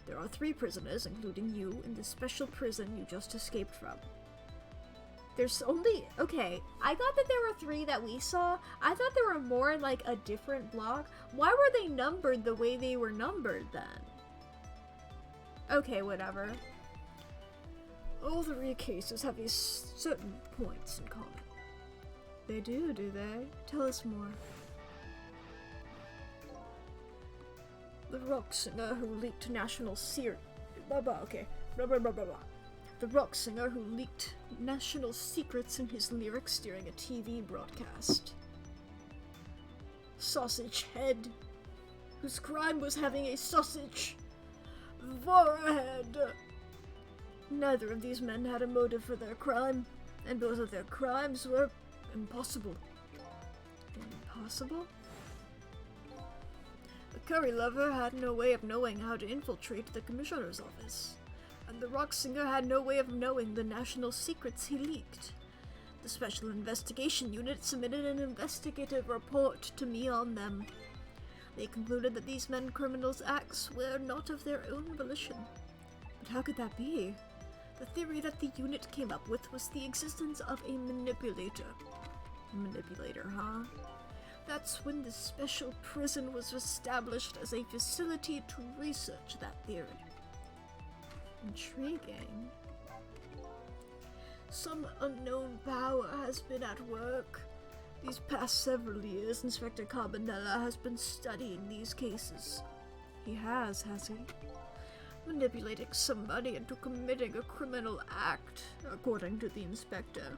There are 3 prisoners, including you, in the special prison you just escaped from. There's only... Okay, I thought that there were 3 that we saw. I thought there were more in, like, a different block. Why were they numbered the way they were numbered, then? Okay, whatever. All 3 cases have these certain points in common. They do they? Tell us more. The rock singer who leaked national The rock singer who leaked national secrets in his lyrics during a TV broadcast. Sausage Head, whose crime was having a sausage forehead. Neither of these men had a motive for their crime, and both of their crimes were impossible. Impossible? The curry lover had no way of knowing how to infiltrate the commissioner's office. and the rock singer had no way of knowing the national secrets he leaked. The Special Investigation Unit submitted an investigative report to me on them. They concluded that these men criminals' acts were not of their own volition. But how could that be? The theory that the unit came up with was the existence of a manipulator. A manipulator, huh? That's when the special prison was established as a facility to research that theory. Intriguing. Some unknown power has been at work. These past several years, Inspector Carbonella has been studying these cases. He has he? Manipulating somebody into committing a criminal act, according to the inspector.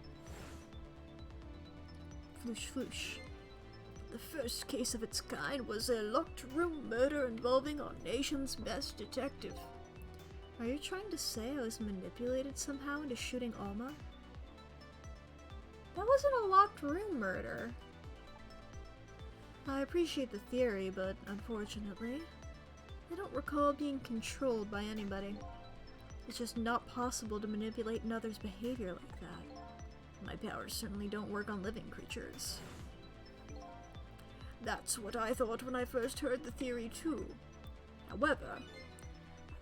Floosh floosh. The first case of its kind was a locked room murder involving our nation's best detective. Are you trying to say I was manipulated somehow into shooting Alma? That wasn't a locked room murder. I appreciate the theory, but unfortunately, I don't recall being controlled by anybody. It's just not possible to manipulate another's behavior like that. My powers certainly don't work on living creatures. That's what I thought when I first heard the theory too. However, I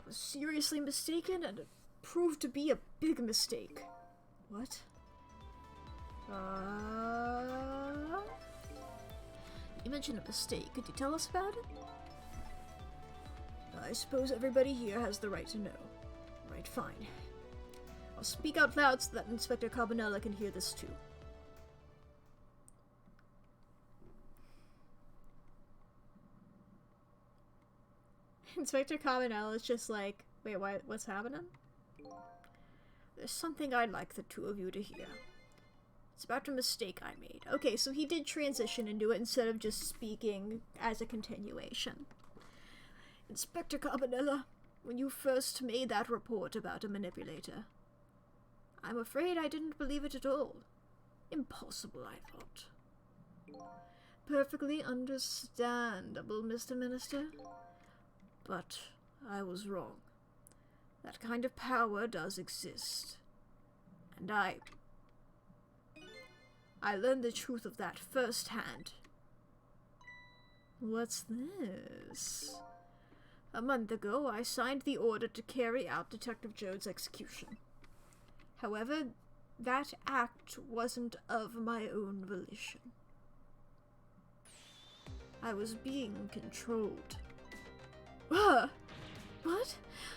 was seriously mistaken and it proved to be a big mistake. What? You mentioned a mistake. Could you tell us about it? I suppose everybody here has the right to know. Right, fine. I'll speak out loud so that Inspector Carbonella can hear this too. Inspector Carbonella is just like, wait, what's happening? There's something I'd like the two of you to hear. It's about a mistake I made. Okay, so he did transition into it instead of just speaking as a continuation. Inspector Carbonella, when you first made that report about a manipulator, I'm afraid I didn't believe it at all. Impossible, I thought. Perfectly understandable, Mr. Minister. But I was wrong. That kind of power does exist. And I learned the truth of that firsthand. What's this? A month ago, I signed the order to carry out Detective Jones' execution. However, that act wasn't of my own volition. I was being controlled. What?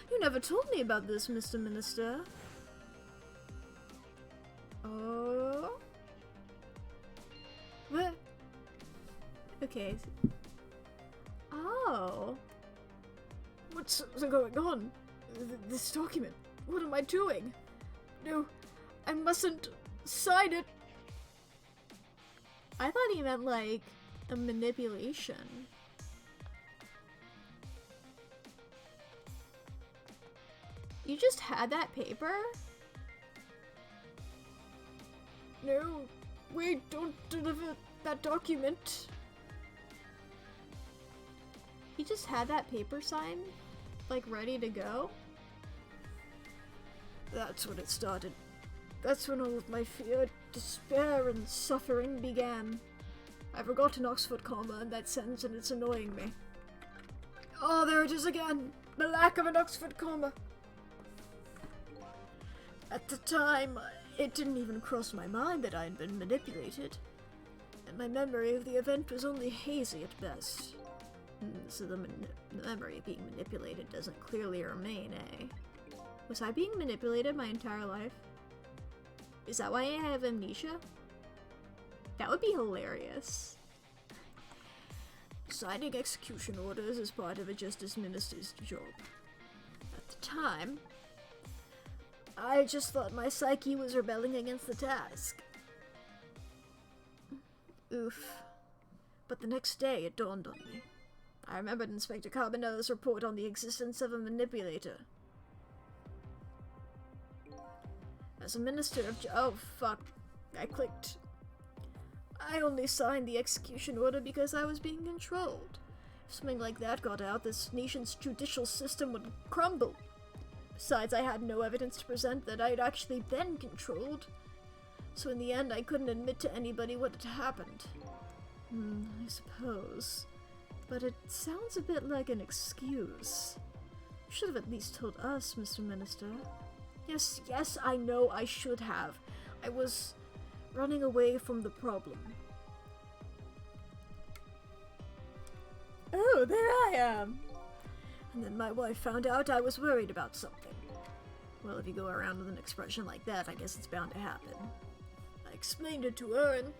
You never told me about this, Mr. Minister. Oh? What? Okay. Oh. What's going on? This document. What am I doing? No, I mustn't sign it. I thought he meant like a manipulation. You just had that paper? No, wait, don't deliver that document. He just had that paper signed? Like ready to go? That's when it started. That's when all of my fear, despair, and suffering began. I forgot an Oxford comma in that sentence and it's annoying me. Oh, there it is again! The lack of an Oxford comma! At the time, it didn't even cross my mind that I had been manipulated, and my memory of the event was only hazy at best. So the memory of being manipulated doesn't clearly remain, eh? Was I being manipulated my entire life? Is that why I have amnesia? That would be hilarious. Signing execution orders is part of a justice minister's job. At the time, I just thought my psyche was rebelling against the task. Oof. But the next day it dawned on me. I remembered Inspector Carbonella's report on the existence of a manipulator. As a minister of oh fuck, I clicked. I only signed the execution order because I was being controlled. If something like that got out, this nation's judicial system would crumble. Besides, I had no evidence to present that I'd actually been controlled. So in the end, I couldn't admit to anybody what had happened. I suppose. But it sounds a bit like an excuse. You should have at least told us, Mr. Minister. Yes, I know I should have. I was running away from the problem. Oh, there I am! And then my wife found out I was worried about something. Well, if you go around with an expression like that, I guess it's bound to happen. I explained it to her, and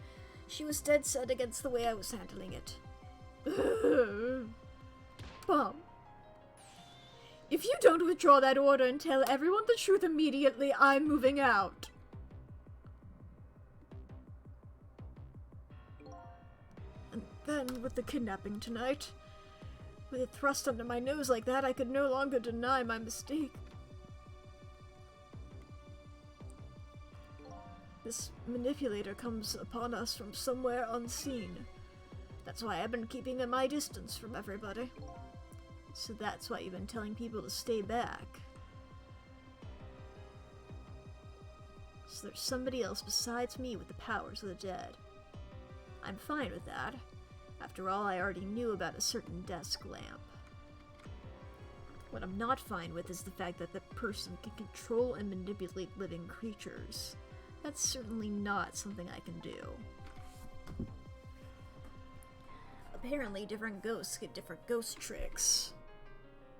she was dead set against the way I was handling it. Mom, if you don't withdraw that order and tell everyone the truth immediately, I'm moving out. And then, with the kidnapping tonight, with it thrust under my nose like that, I could no longer deny my mistake. This manipulator comes upon us from somewhere unseen. That's why I've been keeping my distance from everybody. So that's why you've been telling people to stay back. So there's somebody else besides me with the powers of the dead. I'm fine with that. After all, I already knew about a certain desk lamp. What I'm not fine with is the fact that the person can control and manipulate living creatures. That's certainly not something I can do. Apparently, different ghosts get different ghost tricks.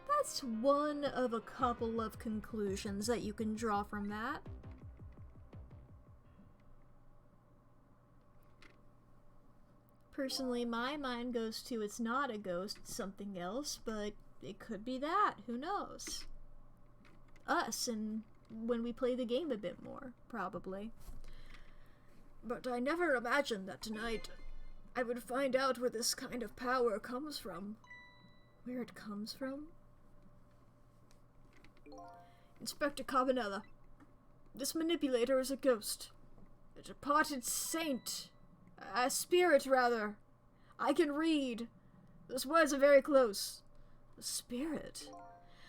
That's one of a couple of conclusions that you can draw from that. Personally, my mind goes to it's not a ghost, it's something else, but it could be that. Who knows? Us, and when we play the game a bit more, probably. But I never imagined that tonight I would find out where this kind of power comes from. Where it comes from? Inspector Carbonella, this manipulator is a ghost. A departed saint. A spirit, rather. I can read. Those words are very close. A spirit?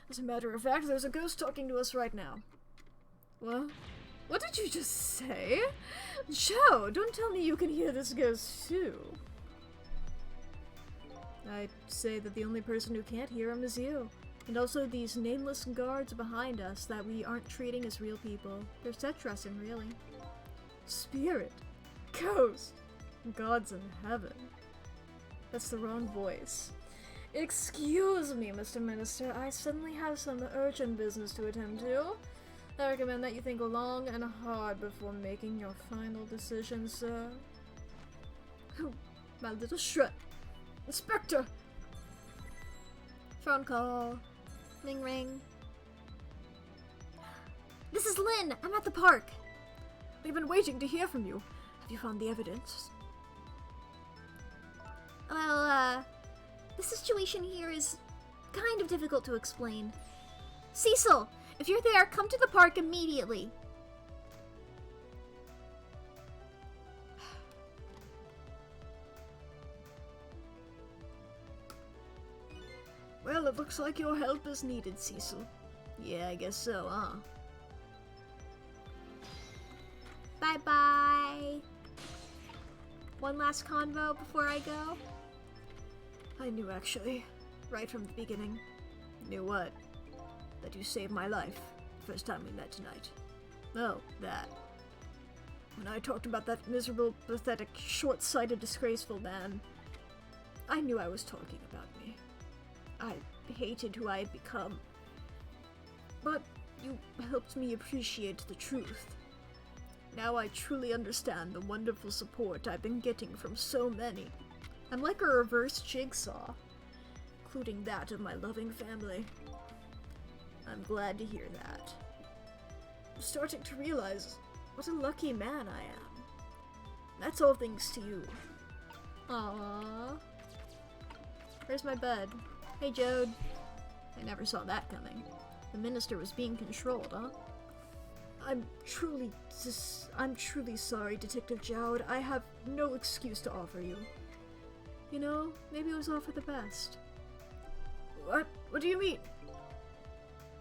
As a matter of fact, there's a ghost talking to us right now. What? What did you just say? Joe, don't tell me you can hear this ghost too. I'd say that the only person who can't hear him is you. And also these nameless guards behind us that we aren't treating as real people. They're set dressing, really. Spirit. Ghost. Gods in heaven. That's the wrong voice. Excuse me, Mr. Minister. I suddenly have some urgent business to attend to. I recommend that you think long and hard before making your final decision, sir. My little shred. Inspector! Phone call. Ring ring. This is Lynn! I'm at the park! We've been waiting to hear from you. Have you found the evidence? Well, the situation here is kind of difficult to explain. Cecil! If you're there, come to the park immediately. Well, it looks like your help is needed, Cecil. Yeah, I guess so, huh? Bye-bye. One last convo before I go? I knew, actually. Right from the beginning. Knew what? That you saved my life. First time we met tonight. Oh, that. When I talked about that miserable, pathetic, short-sighted, disgraceful man, I knew I was talking about me. I hated who I had become. But you helped me appreciate the truth. Now I truly understand the wonderful support I've been getting from so many. I'm like a reverse jigsaw, including that of my loving family. I'm glad to hear that. I'm starting to realize what a lucky man I am. That's all thanks to you. Aww. Where's my bed? Hey, Jode. I never saw that coming. The minister was being controlled, huh? I'm truly sorry, Detective Jowd. I have no excuse to offer you. You know, maybe it was all for the best. What? What do you mean?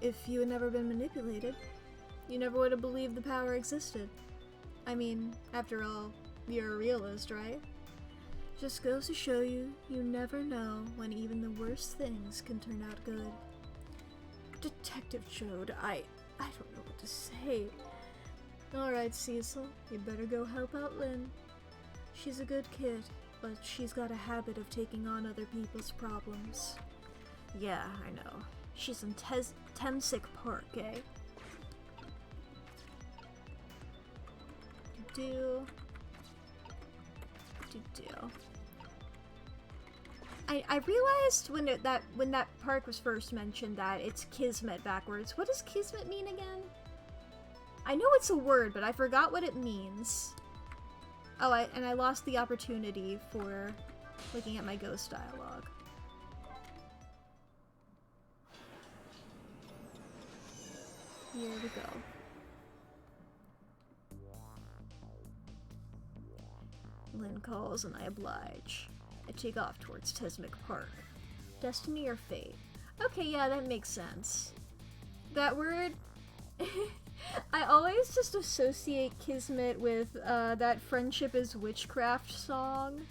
If you had never been manipulated, you never would have believed the power existed. I mean, after all, you're a realist, right? Just goes to show you, you never know when even the worst things can turn out good. Detective Jode, I don't know what to say. Alright, Cecil, you better go help out Lynn. She's a good kid, but she's got a habit of taking on other people's problems. Yeah, I know. She's in Temsick Park, eh? Do. I realized when that park was first mentioned that it's Kismet backwards. What does Kismet mean again? I know it's a word, but I forgot what it means. Oh, and I lost the opportunity for looking at my ghost dialogue. Here we go. Lynn calls and I oblige. I take off towards Tesmic Park. Destiny or fate? Okay, yeah, that makes sense. That word... I always just associate Kismet with that Friendship is Witchcraft song.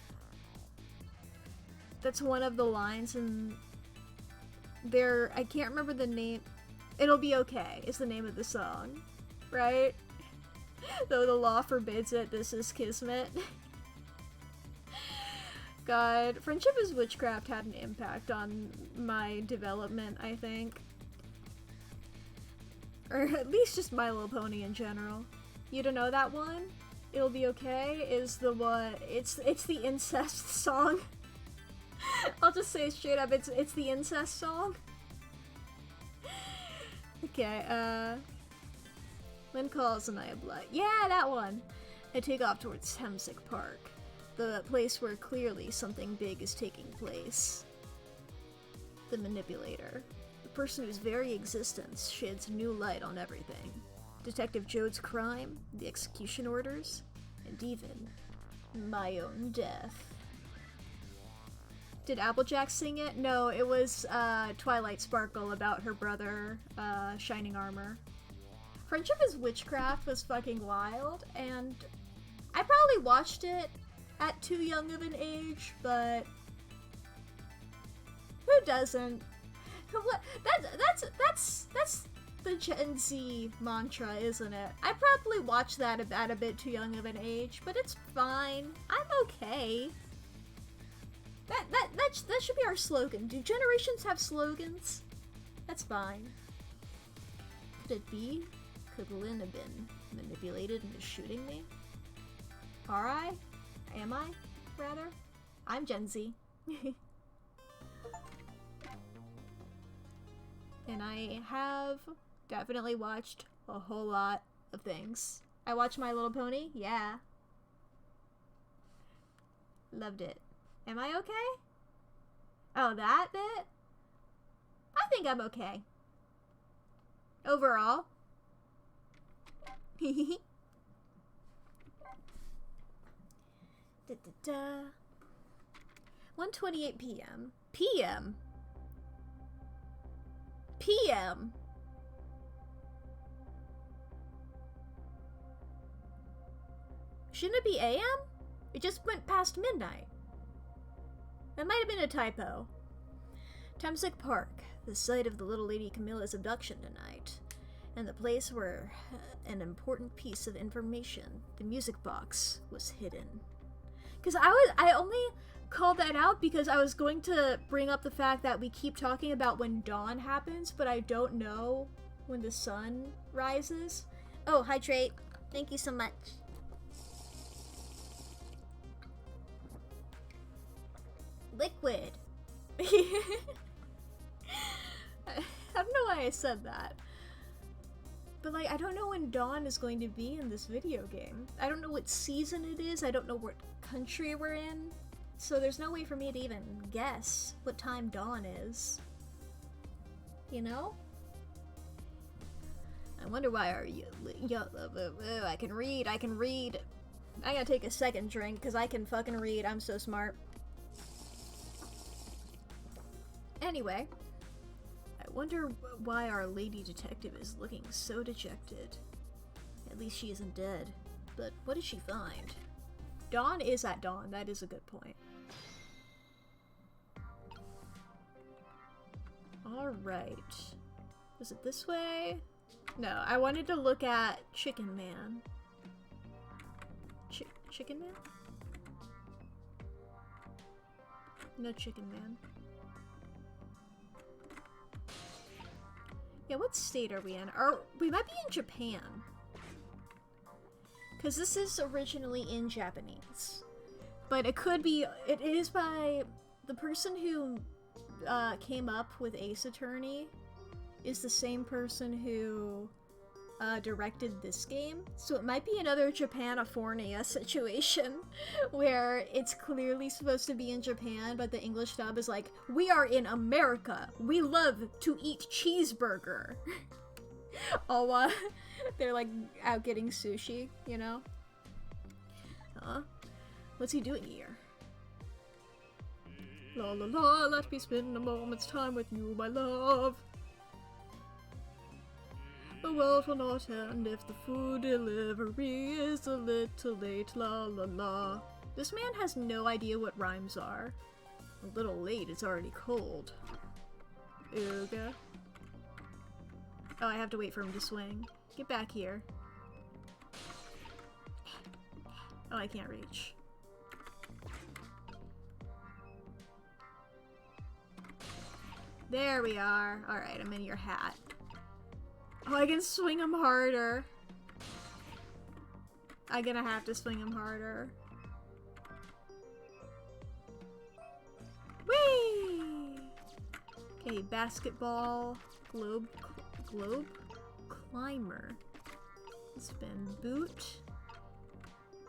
That's one of the lines in there. I can't remember the name. It'll Be Okay is the name of the song, right? Though the law forbids it, this is Kismet. God, Friendship is Witchcraft had an impact on my development, I think. Or at least just My Little Pony in general. You don't know that one? It'll Be Okay is the one. It's the incest song. I'll just say it straight up. It's the incest song. Okay. Lynn calls and I oblige. Yeah, that one. I take off towards Temsick Park, the place where clearly something big is taking place. The manipulator. The person whose very existence sheds new light on everything. Detective Jode's crime, the execution orders, and even my own death. Did Applejack sing it? No, it was Twilight Sparkle about her brother, Shining Armor. Friendship is Witchcraft was fucking wild, and I probably watched it at too young of an age, but who doesn't? That's the Gen Z mantra, isn't it? I probably watched that at a bit too young of an age, but it's fine. I'm okay. That should be our slogan. Do generations have slogans? That's fine. Could it be? Could Lynn have been manipulated into shooting me? Are I? Am I? Rather? I'm Gen Z. And I have definitely watched a whole lot of things. I watched My Little Pony? Yeah. Loved it. Am I okay? Oh, that bit? I think I'm okay. Overall. Da, da, da. 1:28 p.m. p.m. p.m. Shouldn't it be a.m.? It just went past midnight. That might have been a typo. Temsick Park, the site of the little lady Camilla's abduction tonight, and the place where an important piece of information, the music box, was hidden. Because I only called that out because I was going to bring up the fact that we keep talking about when dawn happens, but I don't know when the sun rises. Oh, hydrate. Thank you so much. Liquid. I don't know why I said that. But, like, I don't know when dawn is going to be in this video game. I don't know what season it is. I don't know what country we're in. So there's no way for me to even guess what time dawn is. You know? I wonder why are you... I can read. I gotta take a second drink because I can fucking read. I'm so smart. Anyway, I Wonder why our lady detective is looking so dejected. At least she isn't dead. But what did she find? Dawn is at dawn. That is a good point. Alright. Was it this way? No, I wanted to look at Chicken Man. Chicken Man? No Chicken Man. Yeah, what state are we in? We might be in Japan. Because this is originally in Japanese. But it could be... It is by... The person who came up with Ace Attorney is the same person who directed this game. So it might be another Japanifornia situation where it's clearly supposed to be in Japan, but the English dub is like, we are in America. We love to eat cheeseburger. Oh, they're like out getting sushi, you know? Huh? What's he doing here? La la la, let me spend a moment's time with you, my love. The world will not end if the food delivery is a little late, la la la. This man has no idea what rhymes are. A little late, it's already cold. Ooga. Oh, I have to wait for him to swing. Get back here. Oh, I can't reach. There we are. Alright, I'm in your hat. Oh, I can swing him harder. I'm gonna have to swing him harder. Whee! Okay, basketball, globe climber, spin boot,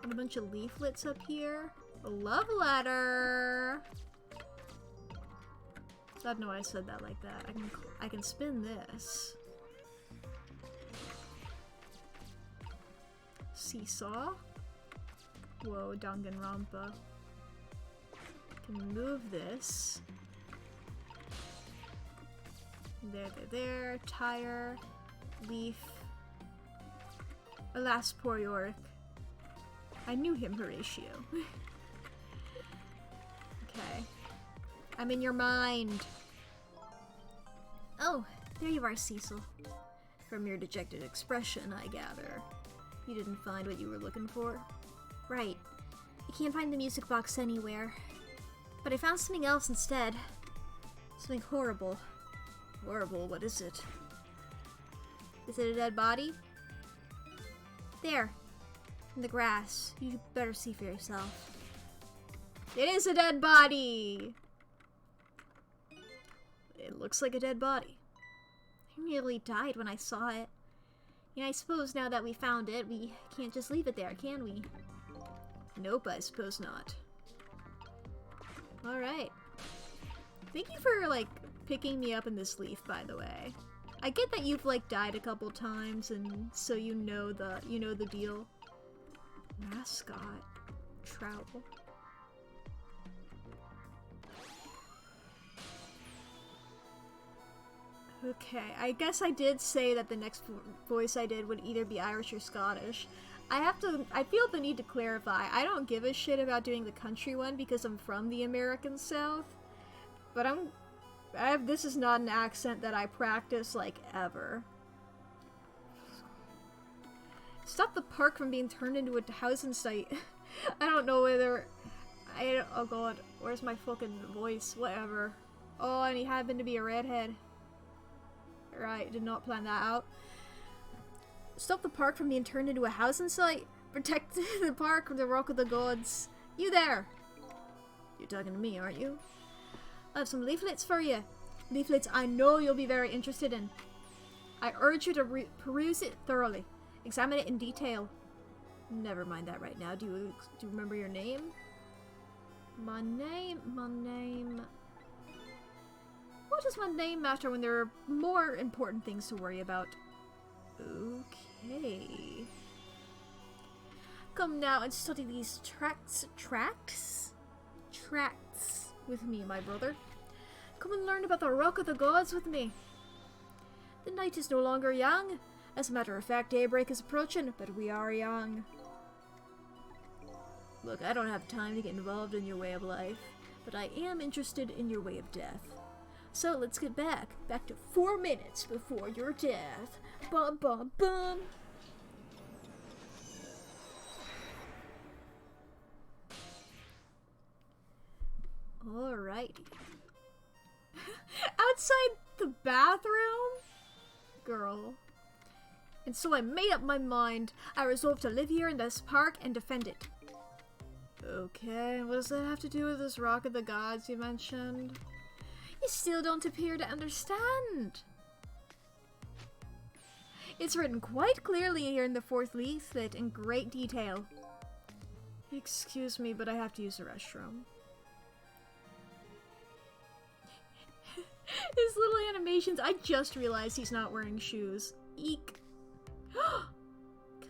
and a bunch of leaflets up here. A love letter. I don't know why I said that like that. I can spin this. Seesaw. Whoa, Danganronpa. Can move this. There. Tire. Leaf. Alas, poor Yorick. I knew him, Horatio. Okay. I'm in your mind. Oh, there you are, Cecil. From your dejected expression, I gather. You didn't find what you were looking for? Right. I can't find the music box anywhere. But I found something else instead. Something horrible. Horrible? What is it? Is it a dead body? There. In the grass. You better see for yourself. It is a dead body! It looks like a dead body. I nearly died when I saw it. Yeah, I suppose now that we found it, we can't just leave it there, can we? Nope, I suppose not. Alright. Thank you for, like, picking me up in this leaf, by the way. I get that you've, like, died a couple times, and so you know the deal. Mascot. Trowel. Okay, I guess I did say that the next voice I did would either be Irish or Scottish. I feel the need to clarify. I don't give a shit about doing the country one because I'm from the American South. But this is not an accent that I practice, like, ever. Stop the park from being turned into a housing site. I don't know whether... oh god, where's my fucking voice? Whatever. Oh, and he happened to be a redhead. Right, did not plan that out. Stop the park from being turned into a housing site. Protect the park from the Rock of the Gods. You there! You're talking to me, aren't you? I have some leaflets for you. Leaflets I know you'll be very interested in. I urge you to peruse it thoroughly. Examine it in detail. Never mind that right now. Do you remember your name? My name... What does my name matter when there are more important things to worry about? Okay. Come now and study these tracts with me, my brother. Come and learn about the Rock of the Gods with me. The night is no longer young. As a matter of fact, daybreak is approaching, but we are young. Look, I don't have time to get involved in your way of life, but I am interested in your way of death. So let's get back to 4 minutes before your death. Bum bum bum. Alrighty. Outside the bathroom? Girl. And so I made up my mind. I resolved to live here in this park and defend it. Okay, what does that have to do with this Rock of the Gods you mentioned? You still don't appear to understand. It's written quite clearly here in the 4th leaflet in great detail. Excuse me, but I have to use the restroom. His little animations, I just realized he's not wearing shoes. Eek.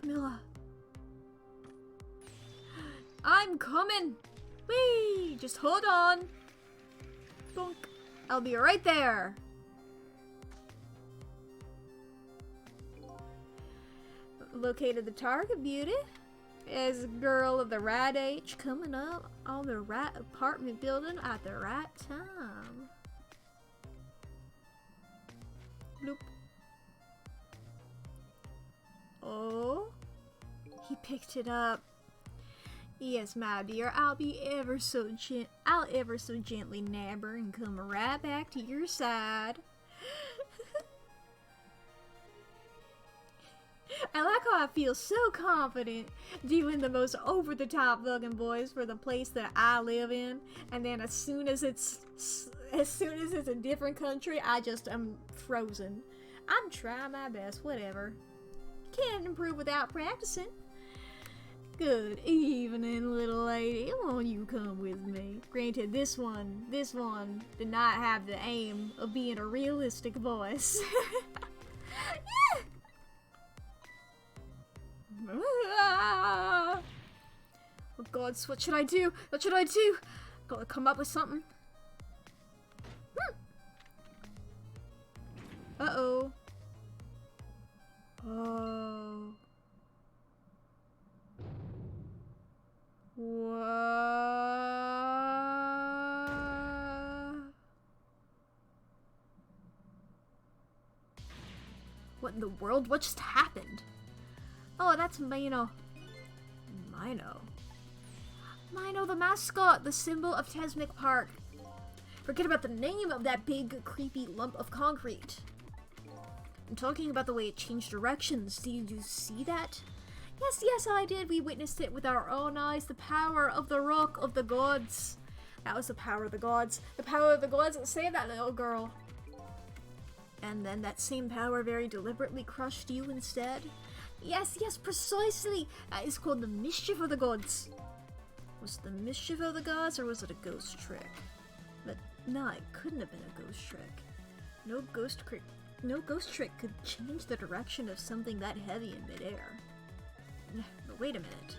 Camilla. I'm coming! Whee! Just hold on. Bonk. I'll be right there. Located the target, beauty. Is a girl of the right age coming up on the right apartment building at the right time. Bloop. Oh, he picked it up. Yes, my dear, I'll ever so gently nab her and come right back to your side. I like how I feel so confident doing the most over-the-top looking voice for the place that I live in, and then as soon as it's a different country, I just am frozen. I'm trying my best, whatever. Can't improve without practicing. Good evening, little lady. Won't you come with me? Granted, this one did not have the aim of being a realistic voice. Oh God, what should I do? What should I do? Gotta come up with something. Uh-oh. Oh. What? What in the world? What just happened? Oh, that's Mino. Mino? Mino, the mascot, the symbol of Tesmic Park. Forget about the name of that big, creepy lump of concrete. I'm talking about the way it changed directions. Did you see that? Yes, I did. We witnessed it with our own eyes. The power of the Rock of the Gods. That was the power of the gods. The power of the gods that saved that little girl. And then that same power very deliberately crushed you instead. Yes, precisely. That is called the mischief of the gods. Was it the mischief of the gods, or was it a ghost trick? But no, it couldn't have been a ghost trick. No ghost trick could change the direction of something that heavy in midair. But wait a minute.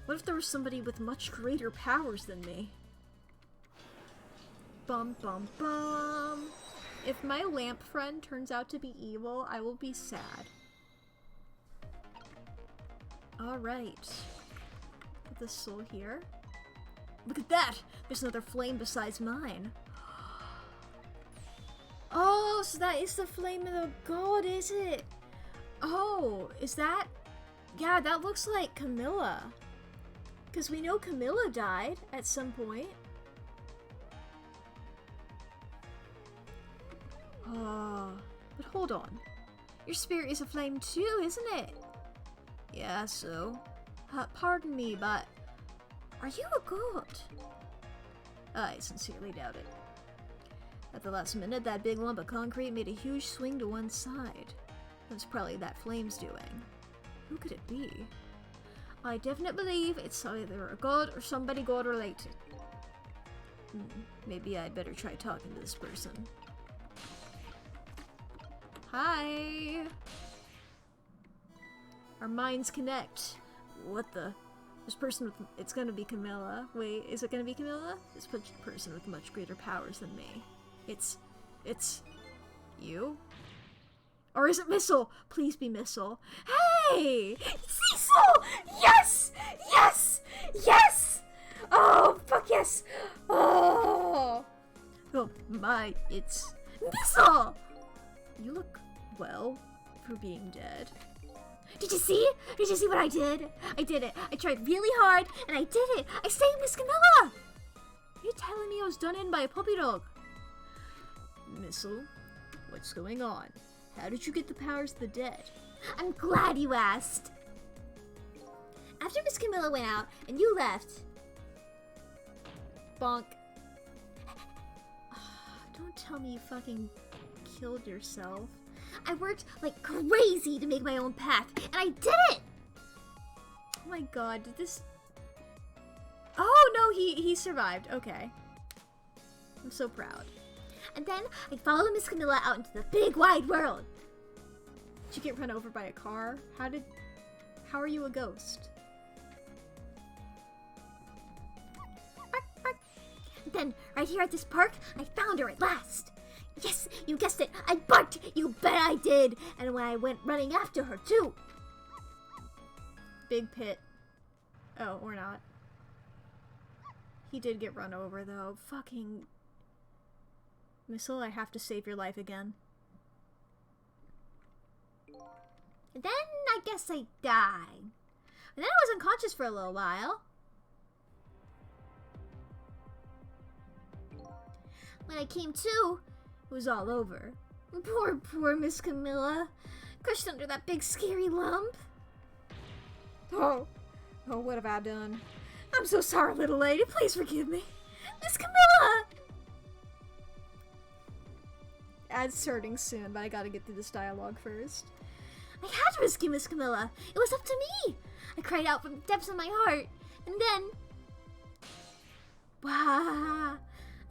What if there was somebody with much greater powers than me? Bum bum bum. If my lamp friend turns out to be evil, I will be sad. Alright. Put the soul here. Look at that! There's another flame besides mine. Oh, so that is the flame of the god, is it? Oh, is that? Yeah, that looks like Camilla. Because we know Camilla died at some point. Oh, but hold on. Your spirit is a flame too, isn't it? Yeah, so. Pardon me, but are you a god? I sincerely doubt it. At the last minute, that big lump of concrete made a huge swing to one side. That's probably that flame's doing. Who could it be? I definitely believe it's either a god or somebody god related. Maybe I'd better try talking to this person. Hi! Our minds connect. What the? This person with... It's gonna be Camilla. Wait, is it gonna be Camilla? This person with much greater powers than me. It's... you? Or is it Missile? Please be Missile. Hey! Cecil! Yes! Yes! Yes! Oh, fuck yes! Oh! Oh my, it's... Missile! You look well for being dead. Did you see? Did you see what I did? I did it. I tried really hard, and I did it. I saved Miss Camilla! You're telling me I was done in by a puppy dog? Missile, what's going on? How did you get the powers of the dead? I'm glad you asked. After Miss Camilla went out, and you left... Bonk. Don't tell me you fucking killed yourself. I worked like crazy to make my own path, and I did it! Oh my god, did this... Oh no, he survived. Okay. I'm so proud. And then I followed Miss Camilla out into the big wide world. Did you get run over by a car? How are you a ghost? And then, right here at this park, I found her at last. Yes, you guessed it. I barked. You bet I did. And when I went running after her, too. Big pit. Oh, or not. He did get run over, though. Fucking... Missile, I have to save your life again. And then, I guess I died. And then I was unconscious for a little while. When I came to, it was all over. Poor Miss Camilla. Crushed under that big scary lump. Oh, what have I done? I'm so sorry, little lady. Please forgive me. Miss Camilla! Ad's starting soon, but I gotta get through this dialogue first. I had to rescue Miss Camilla. It was up to me. I cried out from the depths of my heart. And then... Wow.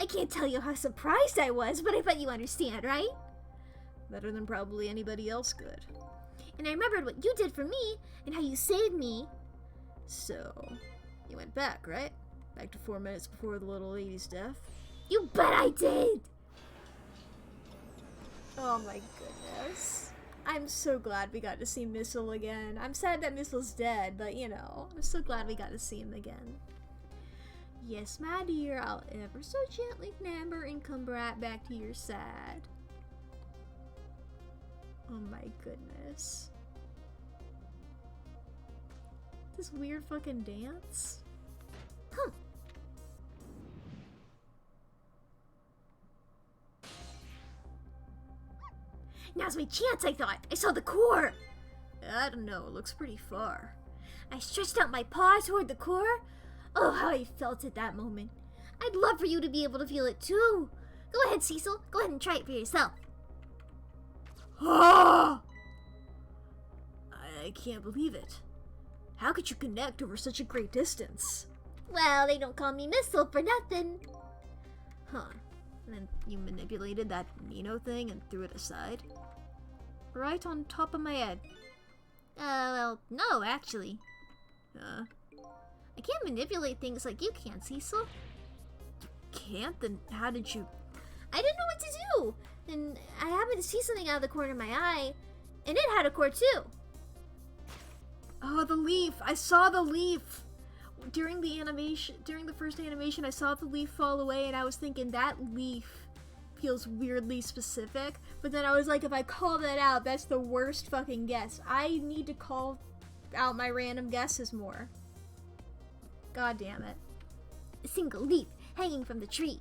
I can't tell you how surprised I was, but I bet you understand, right? Better than probably anybody else could. And I remembered what you did for me, and how you saved me. So, you went back, right? Back to 4 minutes before the little lady's death? You bet I did! Oh my goodness. I'm so glad we got to see Missile again. I'm sad that Missile's dead, but you know, I'm so glad we got to see him again. Yes, my dear, I'll ever so gently clamber and come right back to your side. Oh my goodness. This weird fucking dance? Now's my chance, I thought. I saw the core. I don't know, it looks pretty far. I stretched out my paw toward the core. Oh, how I felt at that moment. I'd love for you to be able to feel it too. Go ahead, Cecil. Go ahead and try it for yourself. Ah! I can't believe it. How could you connect over such a great distance? Well, they don't call me Missile for nothing. Huh. And then you manipulated that Nino thing and threw it aside? Right on top of my head. Well, no, actually. Huh? I can't manipulate things like you can, Cecil. Can't? Then how did you... I didn't know what to do. And I happened to see something out of the corner of my eye. And it had a core too. Oh, the leaf! I saw the leaf! During the first animation, I saw the leaf fall away and I was thinking that leaf feels weirdly specific. But then I was like, if I call that out, that's the worst fucking guess. I need to call out my random guesses more. God damn it. A single leaf hanging from the tree.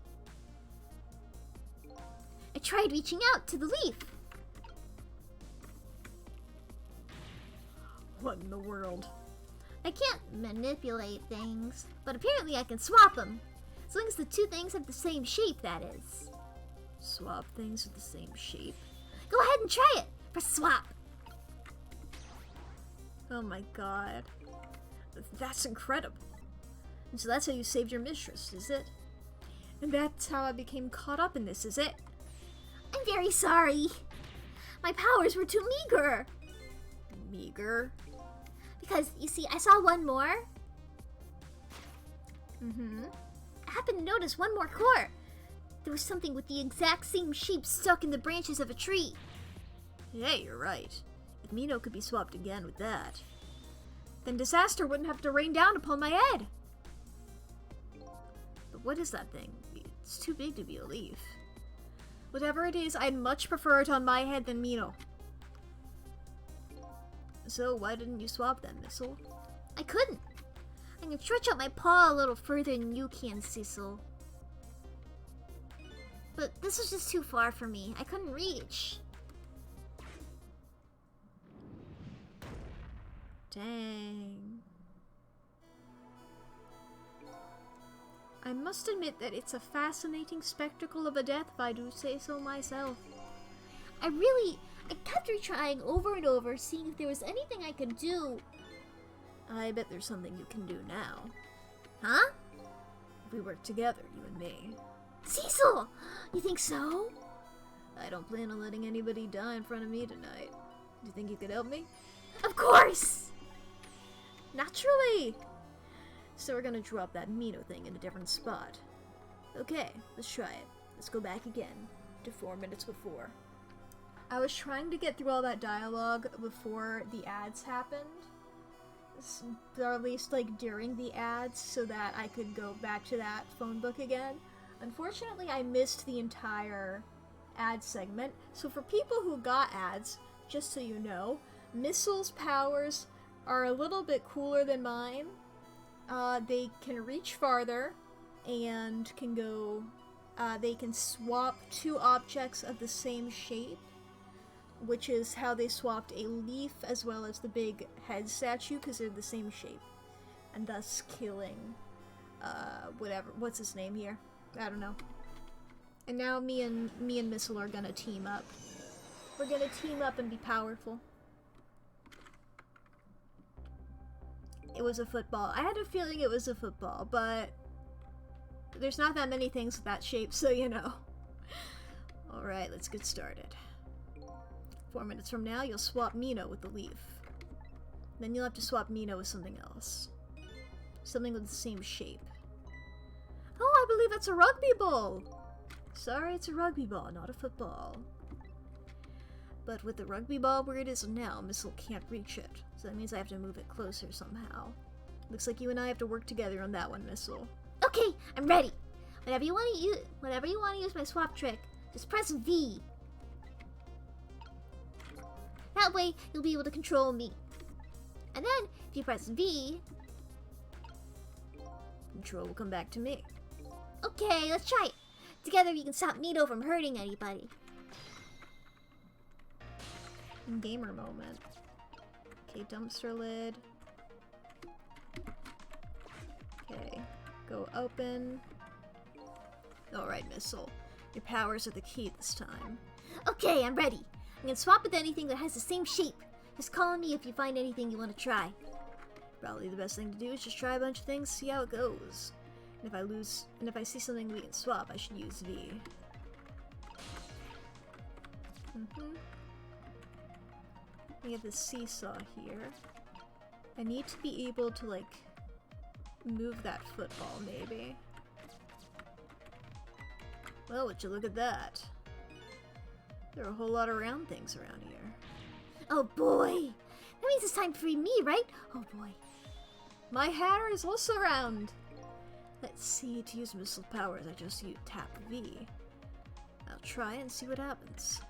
I tried reaching out to the leaf. What in the world? I can't manipulate things, but apparently I can swap them. As long as the two things have the same shape, that is. Swap things with the same shape? Go ahead and try it. Press swap. Oh my god. That's incredible. And so that's how you saved your mistress, is it? And that's how I became caught up in this, is it? I'm very sorry. My powers were too meager. Meager? Because, you see, I saw one more. Mm-hmm. I happened to notice one more core. There was something with the exact same shape stuck in the branches of a tree. Hey, you're right. If Mino could be swapped again with that. Then disaster wouldn't have to rain down upon my head. But what is that thing? It's too big to be a leaf. Whatever it is, I'd much prefer it on my head than Mino. So why didn't you swap then, Missile? I couldn't. I can stretch out my paw a little further than you can, Cecil. But this was just too far for me. I couldn't reach. Dang. I must admit that it's a fascinating spectacle of a death, if I do say so myself. I kept retrying over and over, seeing if there was anything I could do. I bet there's something you can do now. Huh? If we work together, you and me. Cecil! You think so? I don't plan on letting anybody die in front of me tonight. Do you think you could help me? Of course! Naturally! So we're gonna drop that Mino thing in a different spot. Okay, let's try it. Let's go back again to 4 minutes before. I was trying to get through all that dialogue before the ads happened. Or at least like during the ads, so that I could go back to that phone book again. Unfortunately, I missed the entire ad segment. So for people who got ads, just so you know, Missile's powers are a little bit cooler than mine. They can reach farther and can go, they can swap 2 objects of the same shape, which is how they swapped a leaf as well as the big head statue, because they're the same shape, and thus killing, what's his name here? I don't know. And now me and Missile are gonna team up. We're gonna team up and be powerful. It was a football. I had a feeling it was a football, but there's not that many things with that shape, so you know. Alright, let's get started. 4 minutes from now, you'll swap Mino with the leaf. Then you'll have to swap Mino with something else. Something with the same shape. Oh, I believe that's a rugby ball! Sorry, it's a rugby ball, not a football. But with the rugby ball where it is now, Missile can't reach it. So that means I have to move it closer somehow. Looks like you and I have to work together on that one, Missile. Okay, I'm ready. Whenever you want to use my swap trick, just press V. That way, you'll be able to control me. And then, if you press V, control will come back to me. Okay, let's try it. Together, we can stop Mino from hurting anybody. Gamer moment. Okay, dumpster lid. Okay, go open. Alright, Missile. Your powers are the key this time. Okay, I'm ready. I'm gonna swap with anything that has the same shape. Just call on me if you find anything you want to try. Probably the best thing to do is just try a bunch of things, see how it goes. And if I see something we can swap, I should use V. We have the seesaw here. I need to be able to, like, move that football, maybe. Well, would you look at that? There are a whole lot of round things around here. Oh boy! That means it's time to free me, right? Oh boy. My hair is also round! Let's see, to use Missile powers, I just tap V. I'll try and see what happens.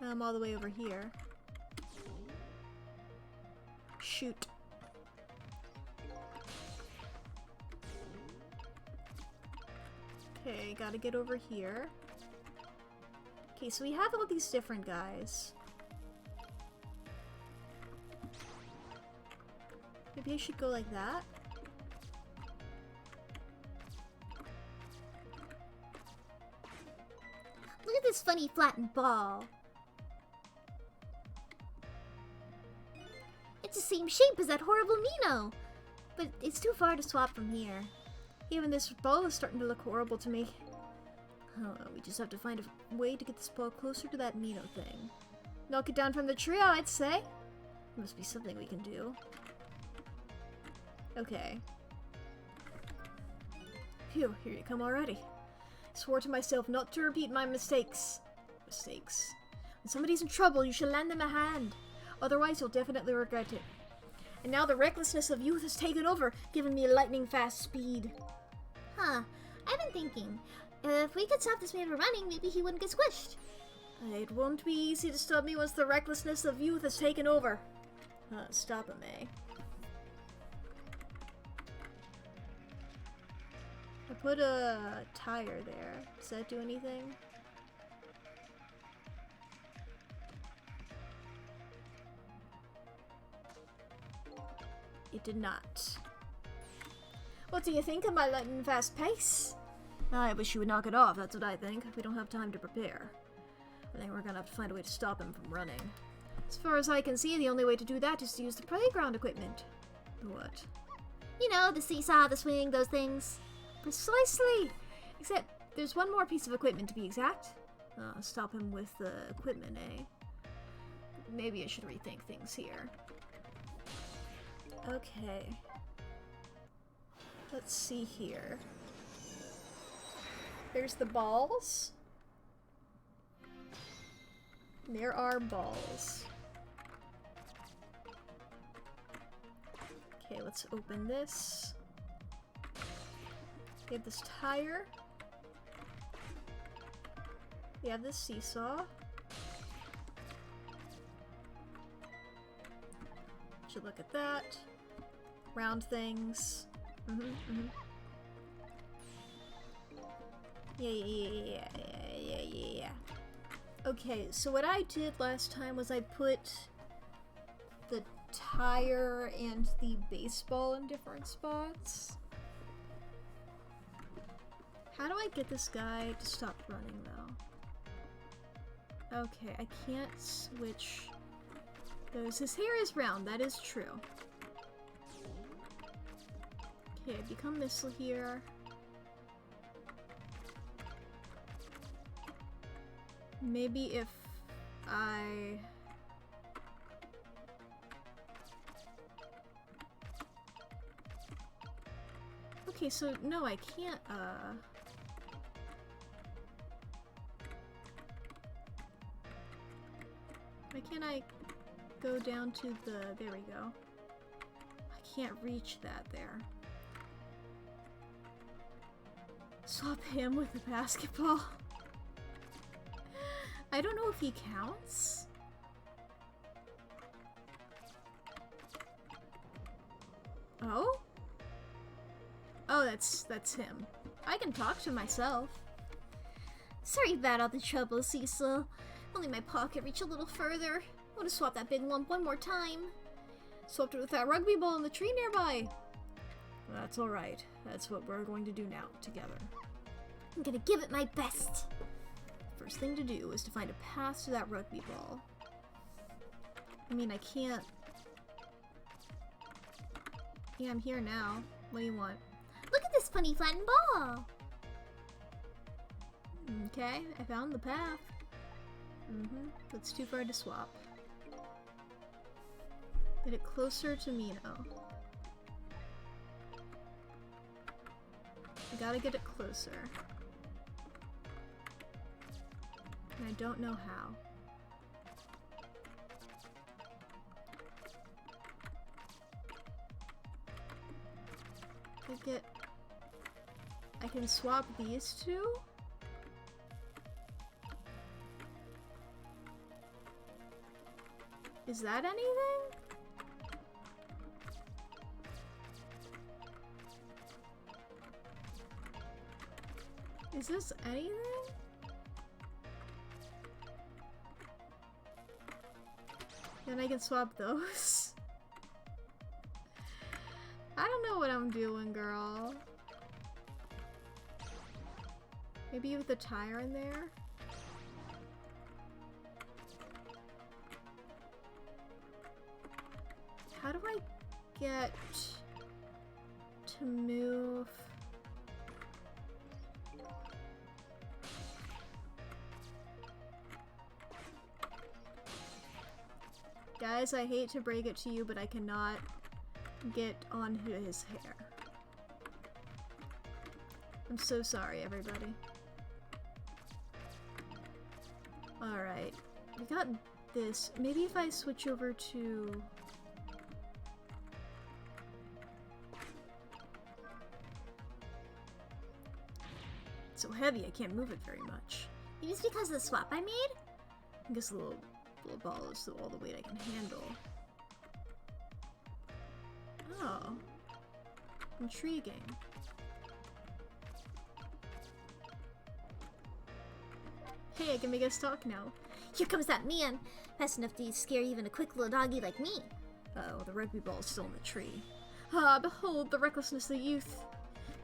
I'm all the way over here. Shoot. Okay, gotta get over here. Okay, so we have all these different guys. Maybe I should go like that? Look at this funny flattened ball. It's the same shape as that horrible Mino. But it's too far to swap from here. Even this ball is starting to look horrible to me. I don't know, we just have to find a way to get this ball closer to that Mino thing. Knock it down from the trio, I'd say. There must be something we can do. Okay. Phew, here you come already. Swore to myself not to repeat my mistakes. Mistakes. When somebody's in trouble, you should lend them a hand. Otherwise, you'll definitely regret it. And now the recklessness of youth has taken over, giving me lightning fast speed. Huh. I've been thinking, if we could stop this man from running, maybe he wouldn't get squished. It won't be easy to stop me once the recklessness of youth has taken over. Stop him, eh? I put a tire there. Does that do anything? It did not. What do you think of my lightning fast pace? I wish you would knock it off, that's what I think. We don't have time to prepare. I think we're gonna have to find a way to stop him from running. As far as I can see, the only way to do that is to use the playground equipment. What? You know, the seesaw, the swing, those things. Precisely! Except, there's one more piece of equipment to be exact. Stop him with the equipment, eh? Maybe I should rethink things here. Okay. Let's see here. There's the balls. There are balls. Okay, let's open this. We have this tire. We have this seesaw. Should look at that. Round things. Yeah. Okay, so what I did last time was I put the tire and the baseball in different spots. How do I get this guy to stop running, though? Okay, I can't switch those. His hair is round, that is true. Okay, become missile here. Maybe if I... Okay, so no, I can't, why can't I go down to the... There we go. I can't reach that there. Swap him with the basketball. I don't know if he counts. Oh? Oh, that's him. I can talk to myself. Sorry about all the trouble, Cecil. Only my paw could reach a little further. I want to swap that big lump one more time. Swapped it with that rugby ball in the tree nearby. That's alright. That's what we're going to do now, together. I'm gonna give it my best. First thing to do is to find a path to that rugby ball. I mean, I can't... Yeah, I'm here now. What do you want? Look at this funny flattened ball! Okay, I found the path. That's too far to swap. Get it closer to me now. I gotta get it closer. And I don't know how. I can swap these two? Is that anything? Is this anything? Then I can swap those. I don't know what I'm doing, girl. Maybe with the tire in there? How do I get to move? Guys, I hate to break it to you, but I cannot get onto his hair. I'm so sorry, everybody. Alright. We got this. Maybe if I switch over to... It's so heavy, I can't move it very much. Maybe it's because of the swap I made? I guess a little ball is all the weight I can handle. Oh. Intriguing. Hey, I can make us talk now. Here comes that man! Fast enough to scare even a quick little doggy like me. Uh-oh, the rugby ball is still in the tree. Ah, behold, the recklessness of youth.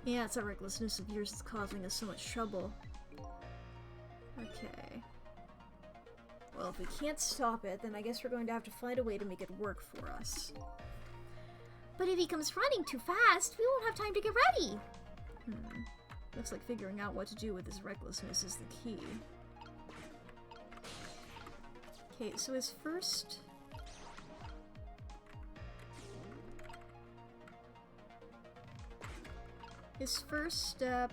Yeah, it's that recklessness of yours that's causing us so much trouble. Okay. Well, if we can't stop it, then I guess we're going to have to find a way to make it work for us. But if he comes running too fast, we won't have time to get ready. Looks like figuring out what to do with this recklessness is the key. Okay, so his first... step...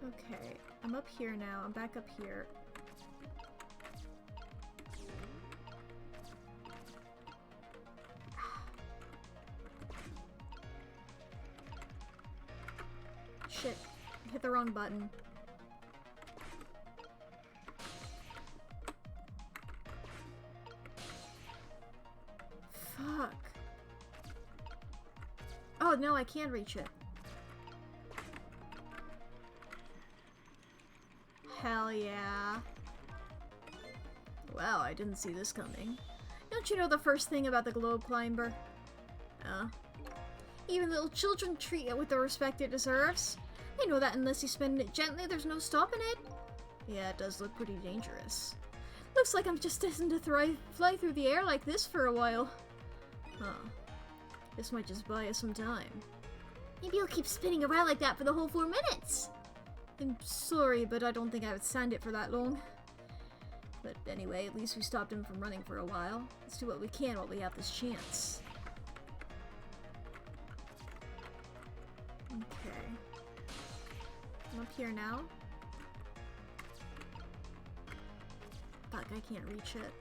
Okay, I'm up here now. I'm back up here. Shit, I hit the wrong button. Fuck. Oh, no, I can reach it. Hell yeah. Wow, I didn't see this coming. Don't you know the first thing about the globe climber? Even little children treat it with the respect it deserves. They know that unless you spin it gently, there's no stopping it. Yeah, it does look pretty dangerous. Looks like I'm just destined to fly through the air like this for a while. Huh. This might just buy us some time. Maybe you'll keep spinning around like that for the whole 4 minutes. I'm sorry, but I don't think I would stand it for that long. But anyway, at least we stopped him from running for a while. Let's do what we can while we have this chance. Okay. I'm up here now. Fuck, I can't reach it.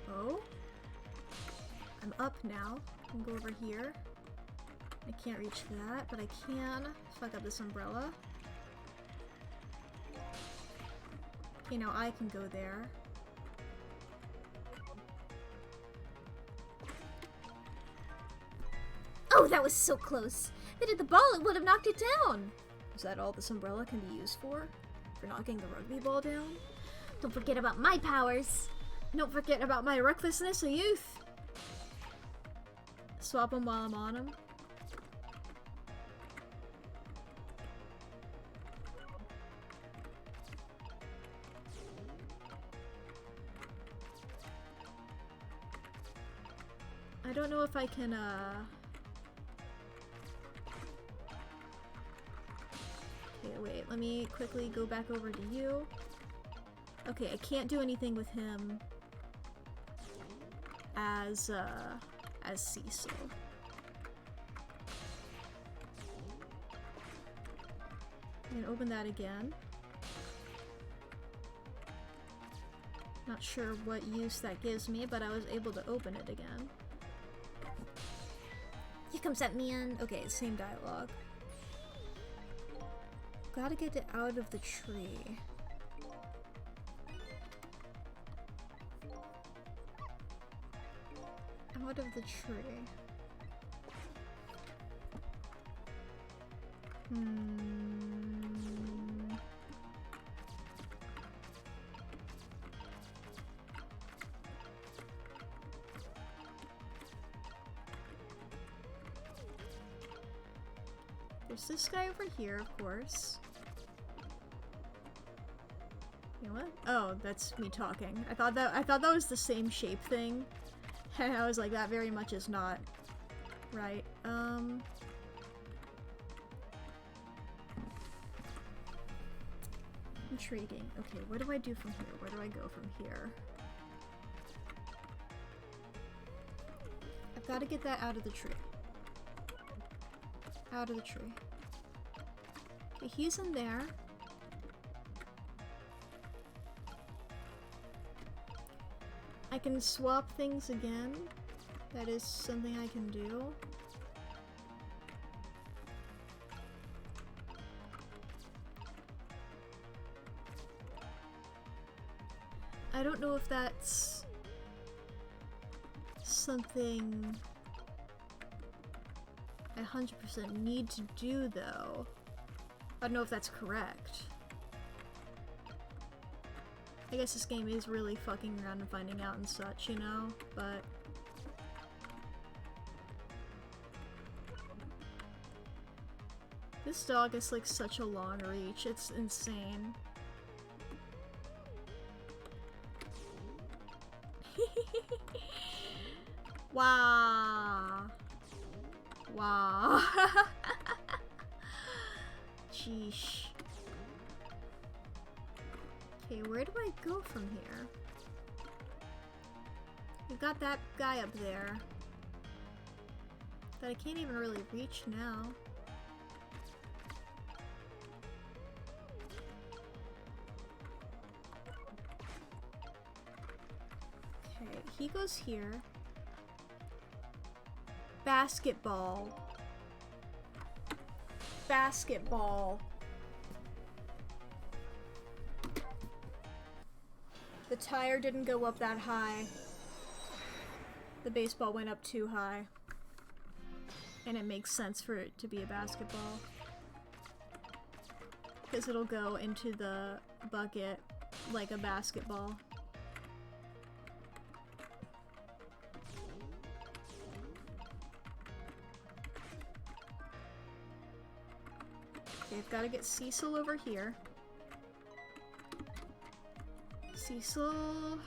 Oh? I'm up now. I can go over here. I can't reach that, but I can fuck up this umbrella. Okay, now I can go there. Oh, that was so close. If it hit the ball, it would have knocked it down. Is that all this umbrella can be used for? For knocking the rugby ball down? Don't forget about my powers. Don't forget about my recklessness of youth. Swap them while I'm on them. I don't know if I can, Okay, wait, let me quickly go back over to you. Okay, I can't do anything with him as Cecil. I'm gonna open that again. Not sure what use that gives me, but I was able to open it again. Here comes that man. Okay, same dialogue. Gotta get it out of the tree. Out of the tree. There's this guy over here, of course. You know what? Oh, that's me talking. I thought that was the same shape thing. And I was like, that very much is not right. Intriguing. Okay, what do I do from here? Where do I go from here? I've got to get that out of the tree. Out of the tree. Okay, he's in there. I can swap things again. That is something I can do. I don't know if that's something I 100% need to do, though. I don't know if that's correct. I guess this game is really fucking around and finding out and such, you know? But... this dog is like such a long reach, it's insane. Wow. Wow. Sheesh. Okay, where do I go from here? We've got that guy up there. That I can't even really reach now. Okay, he goes here. Basketball. Basketball. The tire didn't go up that high. The baseball went up too high. And it makes sense for it to be a basketball. Because it'll go into the bucket like a basketball. Okay, I've got to get Cecil over here. Cecil...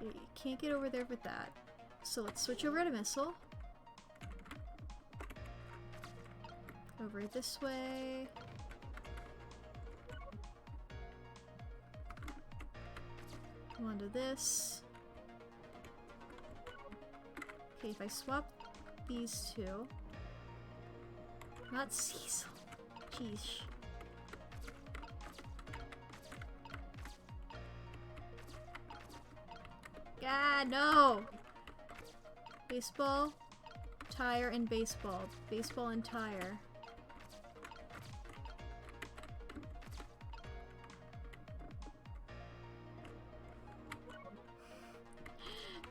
Okay, can't get over there with that. So let's switch over to Missile. Over this way. Come on to this. Okay, if I swap these two. Not Cecil. Jeez. God, no! Baseball, tire, and baseball. Baseball and tire.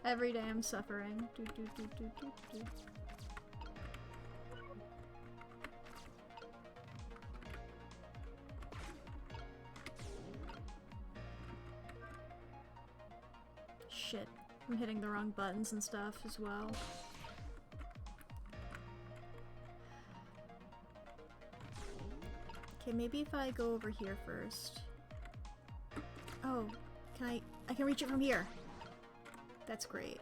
Every day I'm suffering. Do, do, do, do, do, do. Shit, I'm hitting the wrong buttons and stuff as well. Okay, maybe if I go over here first. Oh, I can reach it from here. That's great.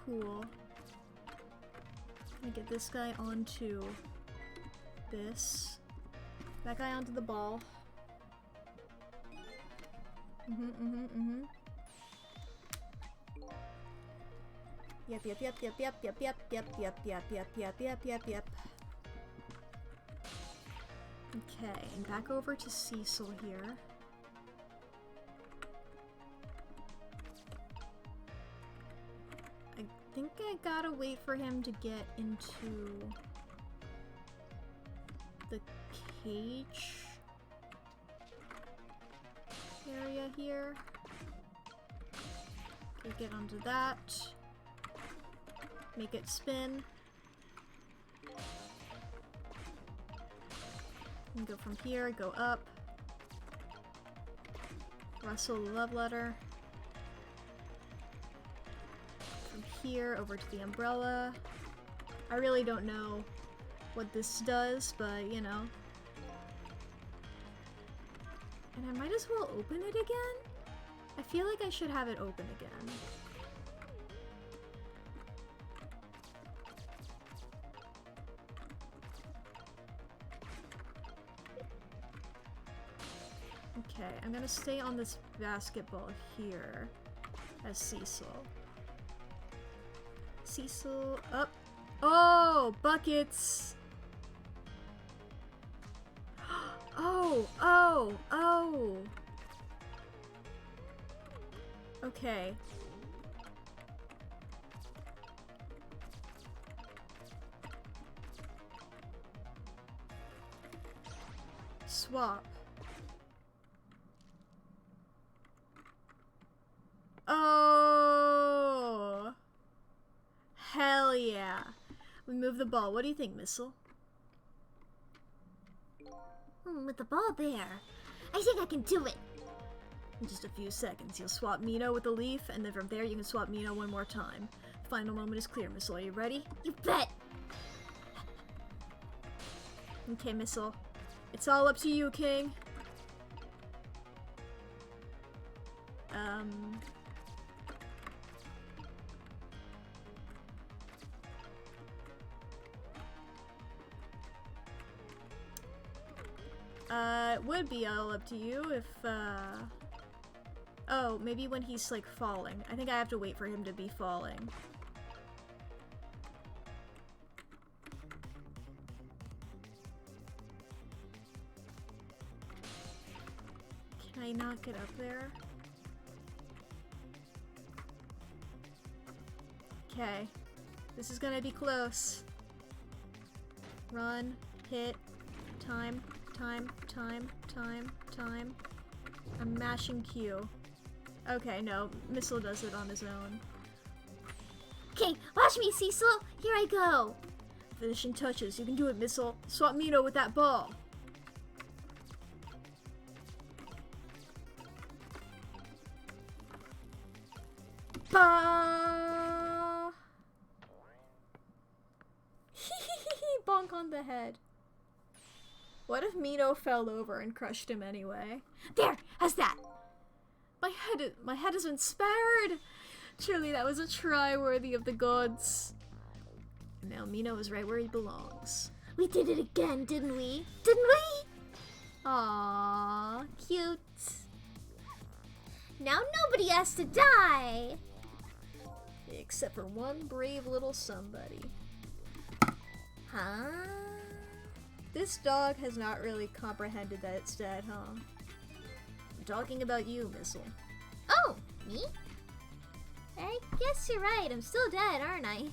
Cool. I'm gonna get this guy onto this. That guy onto the ball. Yep. Okay, and back over to Cecil here. I think I gotta wait for him to get into the cage area here. Okay, get onto that. Make it spin. And go from here, go up. Rustle the love letter. From here over to the umbrella. I really don't know what this does, but you know. And I might as well open it again? I feel like I should have it open again. Okay, I'm gonna stay on this basketball here as Cecil. Cecil, up. Oh, buckets! Oh! Okay. Swap. Oh! Hell yeah. We move the ball. What do you think, Missile? With the ball there, I think I can do it. In just a few seconds, you'll swap Mino with the leaf, and then from there you can swap Mino one more time. The final moment is clear, Missile. Are you ready? You bet! Okay, Missile. It's all up to you, King. It would be all up to you if, oh, maybe when he's, like, falling. I think I have to wait for him to be falling. Can I not get up there? Okay. This is gonna be close. Run, hit, time. I'm mashing Q. Okay, no. Missile does it on his own. Okay, watch me, Cecil! Here I go! Finishing touches. You can do it, Missile. Swap Mino with that ball. Bah! Bonk on the head. What if Mino fell over and crushed him anyway? There! How's that? My head has been spared! Surely that was a try worthy of the gods. And now Mino is right where he belongs. We did it again, didn't we? Didn't we? Aww, cute. Now nobody has to die! Except for one brave little somebody. Huh? This dog has not really comprehended that it's dead, huh? I'm talking about you, Missile. Oh, me? I guess you're right. I'm still dead, aren't I?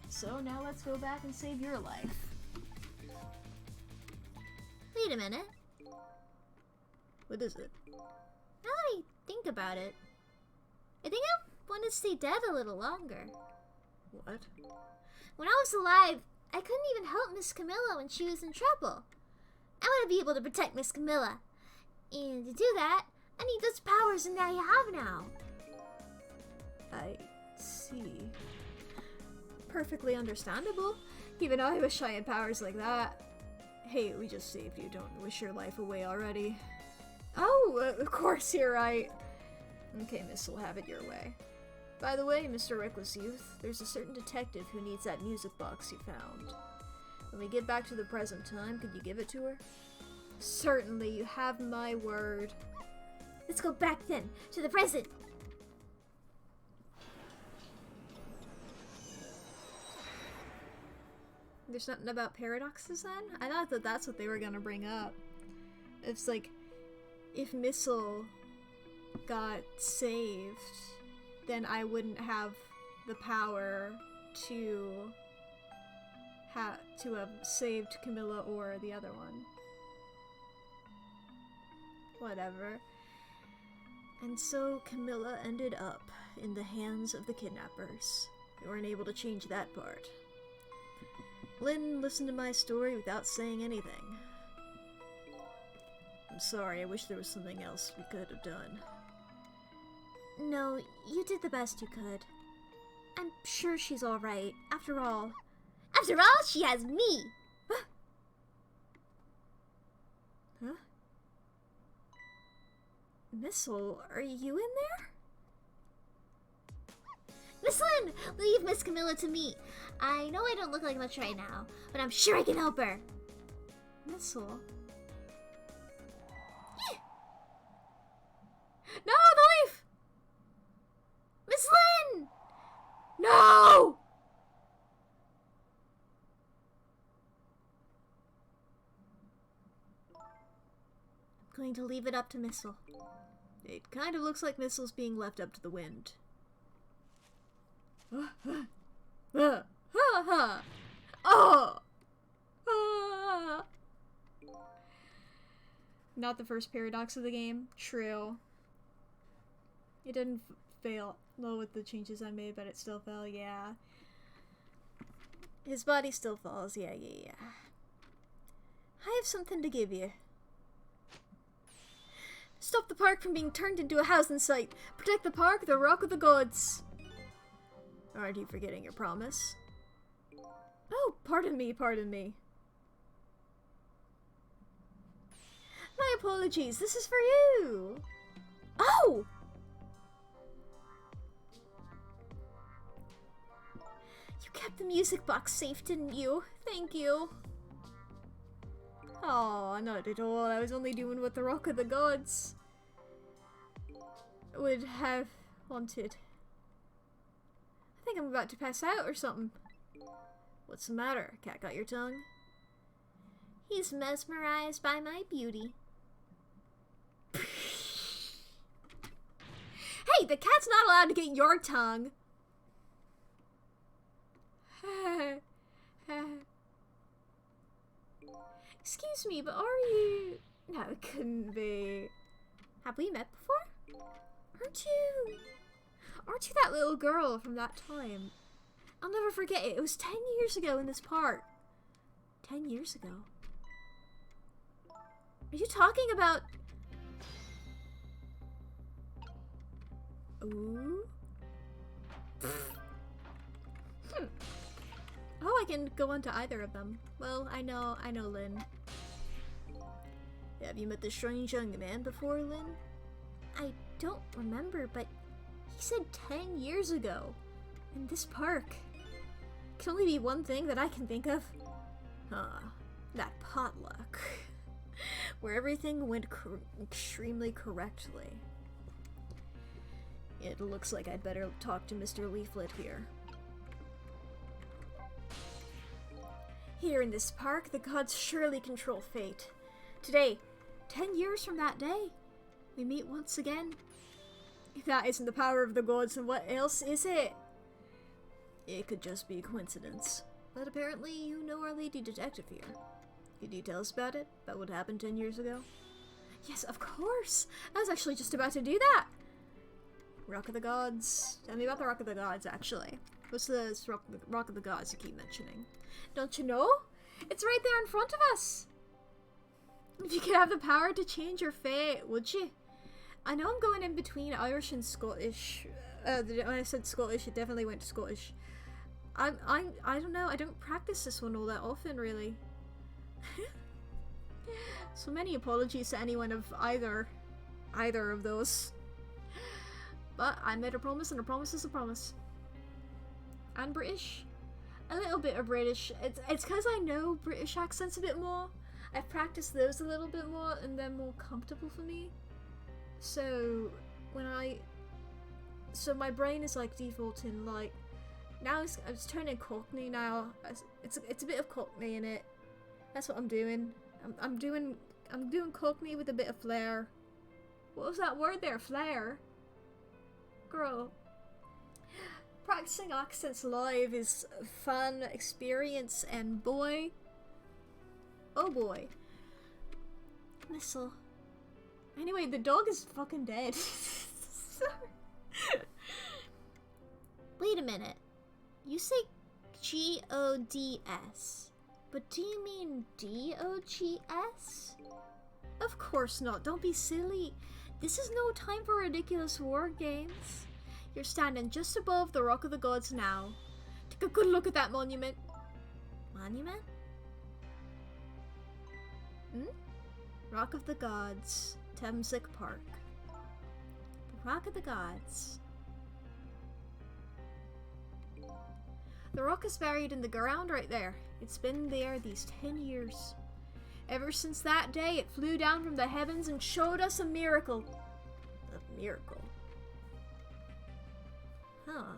So now let's go back and save your life. Wait a minute. What is it? Now that I think about it, I think I want to stay dead a little longer. What? When I was alive, I couldn't even help Miss Camilla when she was in trouble. I want to be able to protect Miss Camilla. And to do that, I need those powers that I have now. I see. Perfectly understandable. Even I wish I had powers like that. Hey, we just saved you. Don't wish your life away already. Oh, of course you're right. Okay, Miss, will have it your way. By the way, Mr. Reckless Youth, there's a certain detective who needs that music box you found. When we get back to the present time, could you give it to her? Certainly, you have my word. Let's go back then, to the present. There's nothing about paradoxes then? I thought that that's what they were gonna bring up. It's like, if Missile got saved, then I wouldn't have the power to have saved Camilla or the other one. Whatever. And so Camilla ended up in the hands of the kidnappers. They weren't able to change that part. Lynn listened to my story without saying anything. I'm sorry, I wish there was something else we could have done. No, you did the best you could. I'm sure she's alright. After all, she has me! Huh? Missile, are you in there? Miss Lynn, leave Miss Camilla to me. I know I don't look like much right now, but I'm sure I can help her. Missile? No, the leaf! Miss Lynn! No! I'm going to leave it up to Missile. It kind of looks like Missile's being left up to the wind. Oh! Not the first paradox of the game. True. It didn't fail. Well, with the changes I made, but it still fell, yeah. His body still falls, yeah. I have something to give you. Stop the park from being turned into a housing site. Protect the park, the rock of the gods. Aren't you forgetting your promise? Oh, pardon me. My apologies, this is for you. Oh! You kept the music box safe, didn't you? Thank you. Oh, not at all. I was only doing what the Rock of the Gods would have wanted. I think I'm about to pass out or something. What's the matter? Cat got your tongue? He's mesmerized by my beauty. Hey, the cat's not allowed to get your tongue. Excuse me, but are you... No, it couldn't be. Have we met before? Aren't you that little girl from that time? I'll never forget it. It was 10 years ago in this park. 10 years ago. Are you talking about... Ooh? Oh, I can go on to either of them. Well, I know Lynn. Have you met this strange young man before, Lynn? I don't remember, but he said 10 years ago. In this park. Can only be one thing that I can think of. That potluck. Where everything went extremely correctly. It looks like I'd better talk to Mr. Leaflet here. Here in this park, the gods surely control fate. Today, 10 years from that day, we meet once again. If that isn't the power of the gods, then what else is it? It could just be a coincidence. But apparently you know our lady detective here. Could you tell us about it? About what happened 10 years ago? Yes, of course! I was actually just about to do that! Rock of the Gods. Tell me about the Rock of the Gods, actually. What's this Rock of the Gods you keep mentioning? Don't you know? It's right there in front of us! If you could have the power to change your fate, would you? I know I'm going in between Irish and Scottish. When I said Scottish, it definitely went to Scottish. I don't know, I don't practice this one all that often, really. So many apologies to anyone of either of those. But I made a promise, and a promise is a promise. And British. A little bit of British. It's because I know British accents a bit more. I've practiced those a little bit more, and they're more comfortable for me. So so my brain is like defaulting like now. It's turning Cockney now. It's a bit of Cockney in it. That's what I'm doing. I'm doing Cockney with a bit of flair. What was that word there? Flair. Girl. Practicing accents live is a fun experience, and boy, oh boy. Missile. Anyway, the dog is fucking dead. Wait a minute. You say G-O-D-S, but do you mean D-O-G-S? Of course not. Don't be silly. This is no time for ridiculous war games. You're standing just above the Rock of the Gods now. Take a good look at that monument. Monument? Rock of the Gods, Thamesic Park. Rock of the Gods. The rock is buried in the ground right there. It's been there these 10 years. Ever since that day, it flew down from the heavens and showed us a miracle. A miracle? Huh.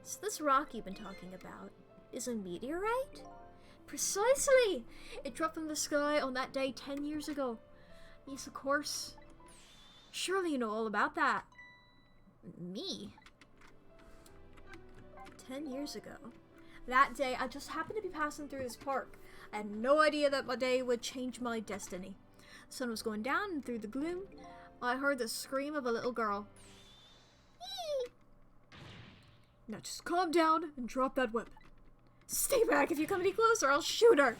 So this rock you've been talking about is a meteorite? Precisely! It dropped from the sky on that day 10 years ago. Yes, of course. Surely you know all about that. Me? 10 years ago. That day, I just happened to be passing through this park. I had no idea that my day would change my destiny. The sun was going down, and through the gloom, I heard the scream of a little girl. Eee! Now just calm down and drop that weapon. Stay back. If you come any closer, I'll shoot her.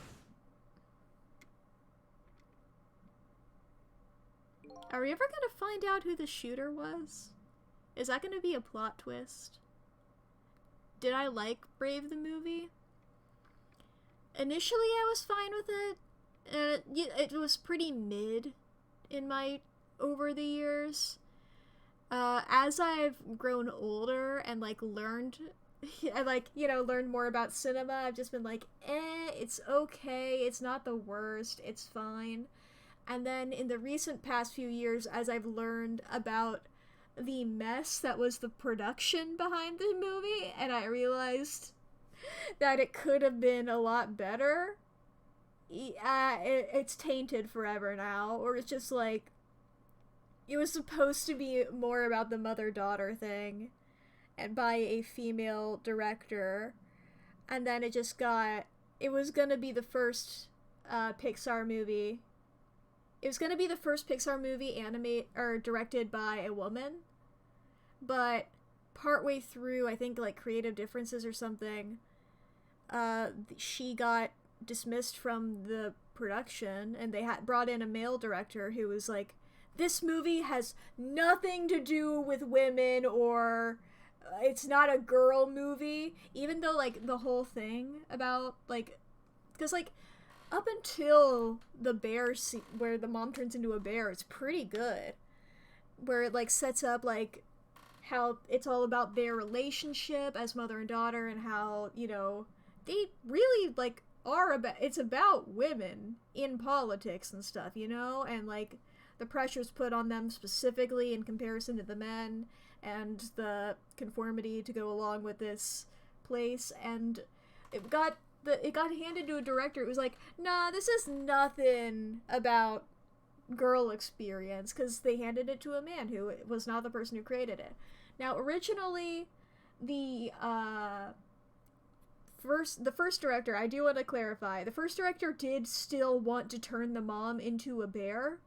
Are we ever gonna find out who the shooter was? Is that gonna be a plot twist? Did I like Brave the movie? Initially, I was fine with it. It was pretty mid in my over the years. As I've grown older and like learned, learned more about cinema, I've just been like, it's okay. It's not the worst. It's fine. And then in the recent past few years, as I've learned about the mess that was the production behind the movie, and I realized that it could have been a lot better, it's tainted forever now. Or it's just like, it was supposed to be more about the mother-daughter thing, and by a female director, and then it was gonna be the first Pixar movie. It was gonna be the first Pixar movie directed by a woman, but partway through, I think like creative differences or something, she got dismissed from the production, and they had brought in a male director who was like, this movie has nothing to do with women, or it's not a girl movie, even though like the whole thing about like, because like up until the bear scene where the mom turns into a bear, it's pretty good, where it like sets up like how it's all about their relationship as mother and daughter, and how, you know, they really like it's about women in politics and stuff, you know, and like the pressures put on them specifically in comparison to the men, and the conformity to go along with this place. And it got handed to a director. It was like, nah, this is nothing about girl experience, because they handed it to a man who was not the person who created it. Now, originally, the first director, I do want to clarify, the first director did still want to turn the mom into a bear,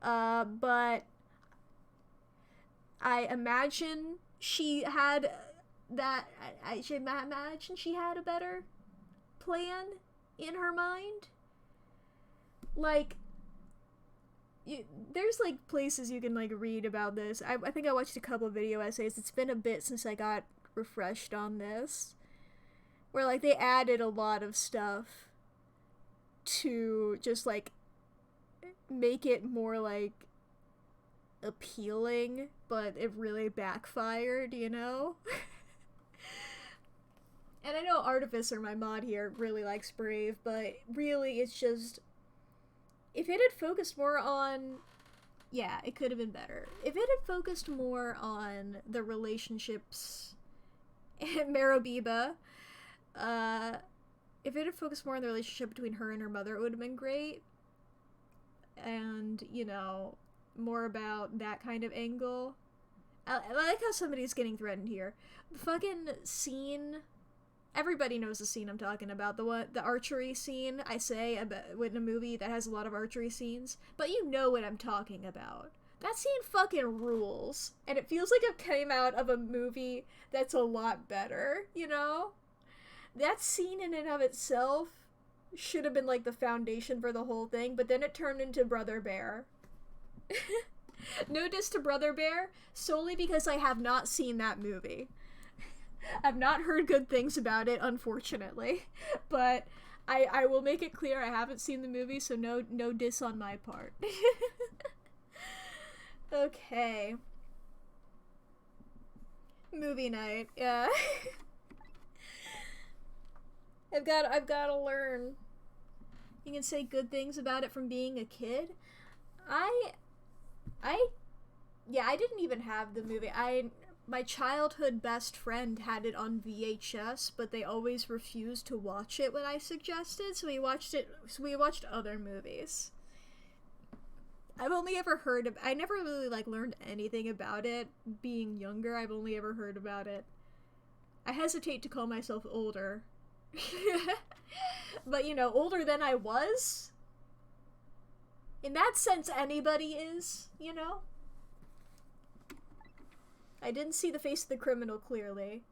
but I imagine she had I should imagine she had a better plan in her mind. Like, there's like places you can like read about this. I think I watched a couple of video essays. It's been a bit since I got refreshed on this, where like they added a lot of stuff to just like make it more like appealing, but it really backfired, you know? And I know Artificer, my mod here, really likes Brave, but really it's just, if it had focused more on, yeah, it could have been better. If it had focused more on the relationships and Marobiba, if it had focused more on the relationship between her and her mother, it would have been great. And, you know, more about that kind of angle. I like how somebody's getting threatened here. The fucking scene, everybody knows the scene I'm talking about. The archery scene, I say, in a movie that has a lot of archery scenes. But you know what I'm talking about. That scene fucking rules. And it feels like it came out of a movie that's a lot better, you know? That scene in and of itself should have been like the foundation for the whole thing, but then it turned into Brother Bear. No diss to Brother Bear, solely because I have not seen that movie. I've not heard good things about it, unfortunately, but I will make it clear I haven't seen the movie, so no diss on my part. Okay. Movie night, yeah. I've got to learn. You can say good things about it from being a kid. Yeah, I didn't even have the movie. My childhood best friend had it on VHS, but they always refused to watch it when I suggested, so we watched other movies. I've only ever heard of, I never really like learned anything about it being younger. I've only ever heard about it. I hesitate to call myself older. But you know, older than I was. In that sense, anybody is, you know? I didn't see the face of the criminal clearly.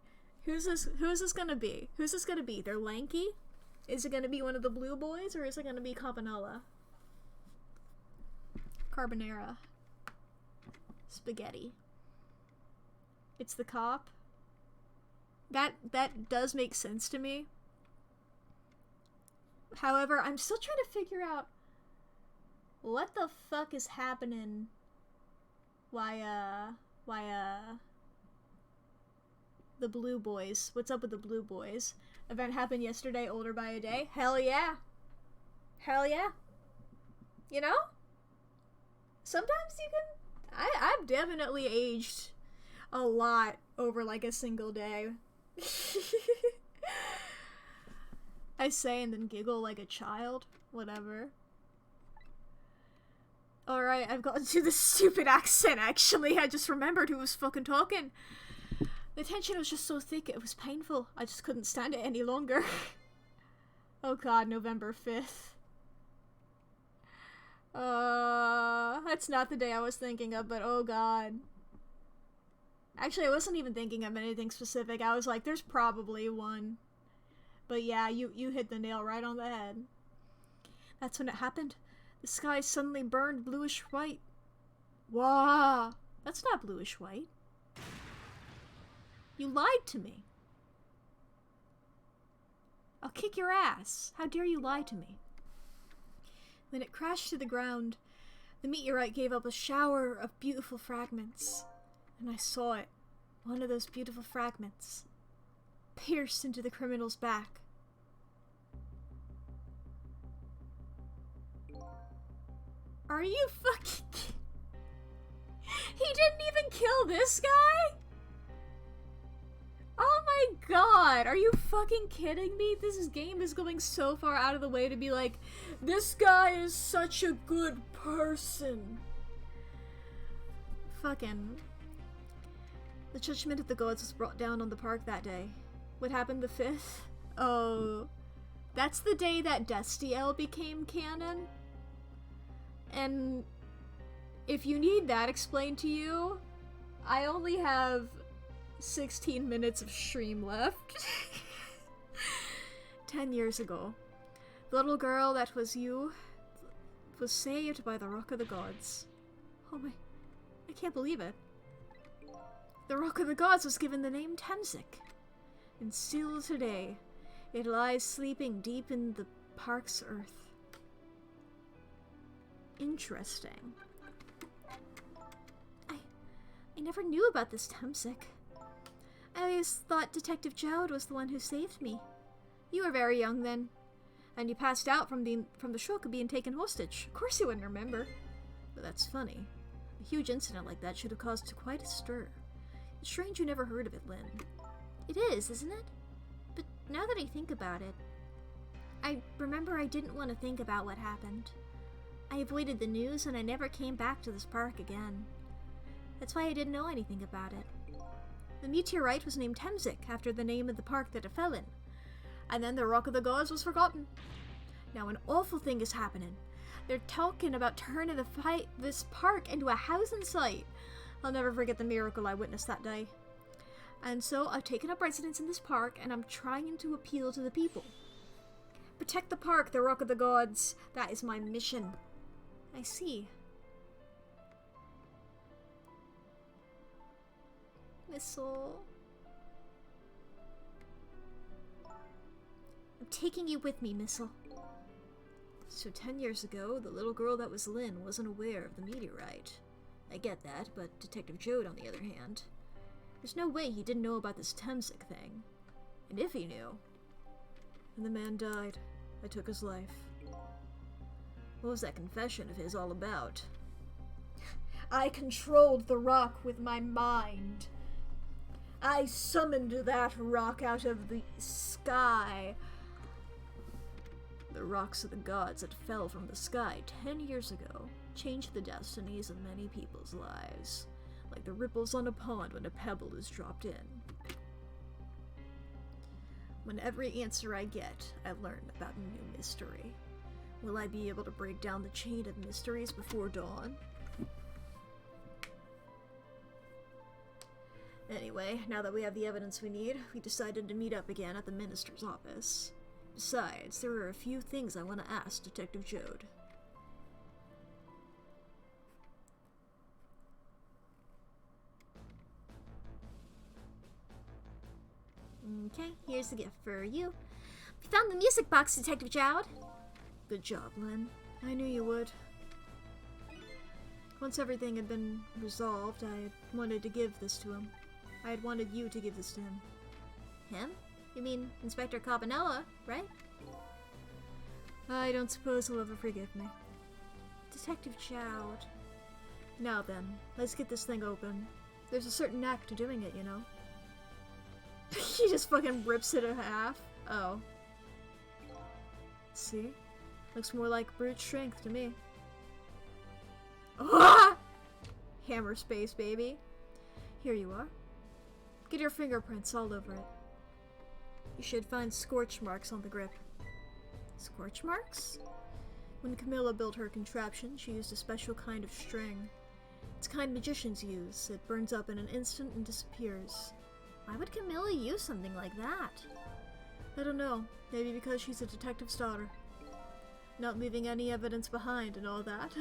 Who's this gonna be? Who's this gonna be? They're lanky? Is it gonna be one of the blue boys, or is it gonna be Campanella? Carbonara. Spaghetti. It's the cop. That does make sense to me. However, I'm still trying to figure out what the fuck is happening. Why the blue boys. What's up with the blue boys? Event happened yesterday, older by a day. Hell yeah. Hell yeah. You know? Sometimes you can... I've definitely aged a lot over like a single day. I say and then giggle like a child. Whatever. Alright, I've gotten to this stupid accent actually. I just remembered who was fucking talking. The tension was just so thick, it was painful. I just couldn't stand it any longer. Oh god, November 5th. That's not the day I was thinking of, but oh god. Actually, I wasn't even thinking of anything specific. I was like, there's probably one. But yeah, you hit the nail right on the head. That's when it happened. The sky suddenly burned bluish white. Wow, that's not bluish white. You lied to me. I'll kick your ass. How dare you lie to me? When it crashed to the ground, the meteorite gave up a shower of beautiful fragments. And I saw it. One of those beautiful fragments pierced into the criminal's back. Are you fucking... He didn't even kill this guy? Oh my god, are you fucking kidding me? This game is going so far out of the way to be like, this guy is such a good person. Fucking... The judgment of the gods was brought down on the park that day. What happened the 5th? Oh, that's the day that Destiel became canon? And if you need that explained to you, I only have 16 minutes of stream left. 10 years ago, the little girl that was you was saved by the Rock of the Gods. Oh my, I can't believe it. The Rock of the Gods was given the name Temzik, and still today, it lies sleeping deep in the park's earth. Interesting. I never knew about this Temzik. I always thought Detective Jowd was the one who saved me. You were very young then, and you passed out from the shock of being taken hostage. Of course you wouldn't remember. But that's funny. A huge incident like that should have caused quite a stir. It's strange you never heard of it, Lynn. It is, isn't it? But now that I think about it, I remember I didn't want to think about what happened. I avoided the news and I never came back to this park again. That's why I didn't know anything about it. The meteorite was named Temzik after the name of the park that it fell in. And then the Rock of the Gods was forgotten. Now an awful thing is happening. They're talking about turning this park into a housing site. I'll never forget the miracle I witnessed that day. And so I've taken up residence in this park and I'm trying to appeal to the people. Protect the park, the Rock of the Gods. That is my mission. I see. Missile. I'm taking you with me, Missile. So 10 years ago, the little girl that was Lynn wasn't aware of the meteorite. I get that, but Detective Joad, on the other hand, there's no way he didn't know about this Temsic thing. And if he knew... And the man died. I took his life. What was that confession of his all about? I controlled the rock with my mind. I summoned that rock out of the sky. The rocks of the gods that fell from the sky 10 years ago changed the destinies of many people's lives, like the ripples on a pond when a pebble is dropped in. When every answer I get, I learn about a new mystery. Will I be able to break down the chain of mysteries before dawn? Anyway, now that we have the evidence we need, we decided to meet up again at the minister's office. Besides, there are a few things I want to ask Detective Joad. Okay, here's the gift for you. We found the music box, Detective Joud. Good job, Lynn. I knew you would. Once everything had been resolved, I had wanted to give this to him. I had wanted you to give this to him. Him? You mean Inspector Cabanella, right? I don't suppose he'll ever forgive me. Detective Joud. Now then, let's get this thing open. There's a certain knack to doing it, you know. He just fucking rips it in half. Oh. See? Looks more like brute strength to me. Ah! Hammer space, baby. Here you are. Get your fingerprints all over it. You should find scorch marks on the grip. Scorch marks? When Camilla built her contraption, she used a special kind of string. It's a kind magicians use. It burns up in an instant and disappears. Why would Camilla use something like that? I don't know. Maybe because she's a detective's daughter. Not leaving any evidence behind and all that.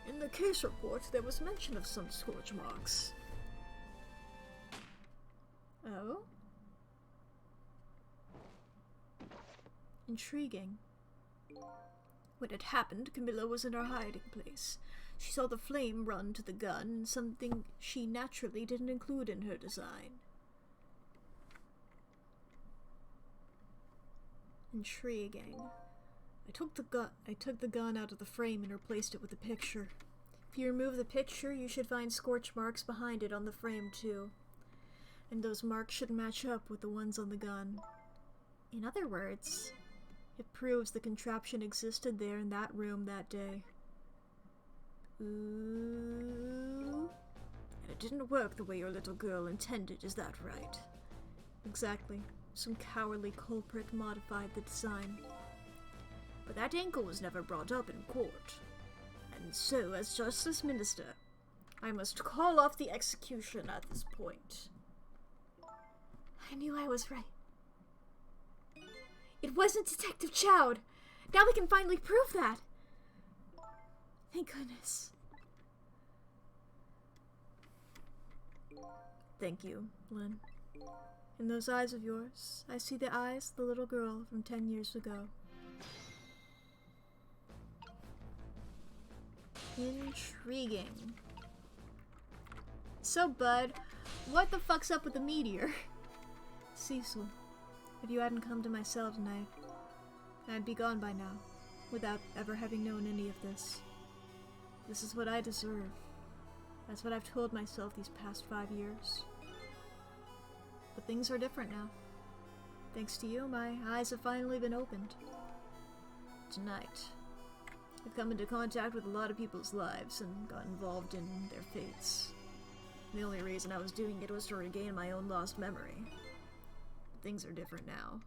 In the case report, there was mention of some scorch marks. Oh? Intriguing. When it happened, Camilla was in her hiding place. She saw the flame run to the gun, something she naturally didn't include in her design. Intriguing. I took the gun out of the frame and replaced it with a picture. If you remove the picture, you should find scorch marks behind it on the frame too. And those marks should match up with the ones on the gun. In other words, it proves the contraption existed there in that room that day. Ooh. And it didn't work the way your little girl intended, is that right? Exactly. Some cowardly culprit modified the design. But that angle was never brought up in court. And so, as Justice Minister, I must call off the execution at this point. I knew I was right. It wasn't Detective Joud. Now we can finally prove that. Thank goodness. Thank you, Lynn. In those eyes of yours, I see the eyes of the little girl from 10 years ago. Intriguing. So, bud, what the fuck's up with the meteor? Cecil, if you hadn't come to my cell tonight, I'd be gone by now, without ever having known any of this. This is what I deserve. That's what I've told myself these past 5 years. But things are different now. Thanks to you, my eyes have finally been opened. Tonight, I've come into contact with a lot of people's lives and got involved in their fates. The only reason I was doing it was to regain my own lost memory. But things are different now.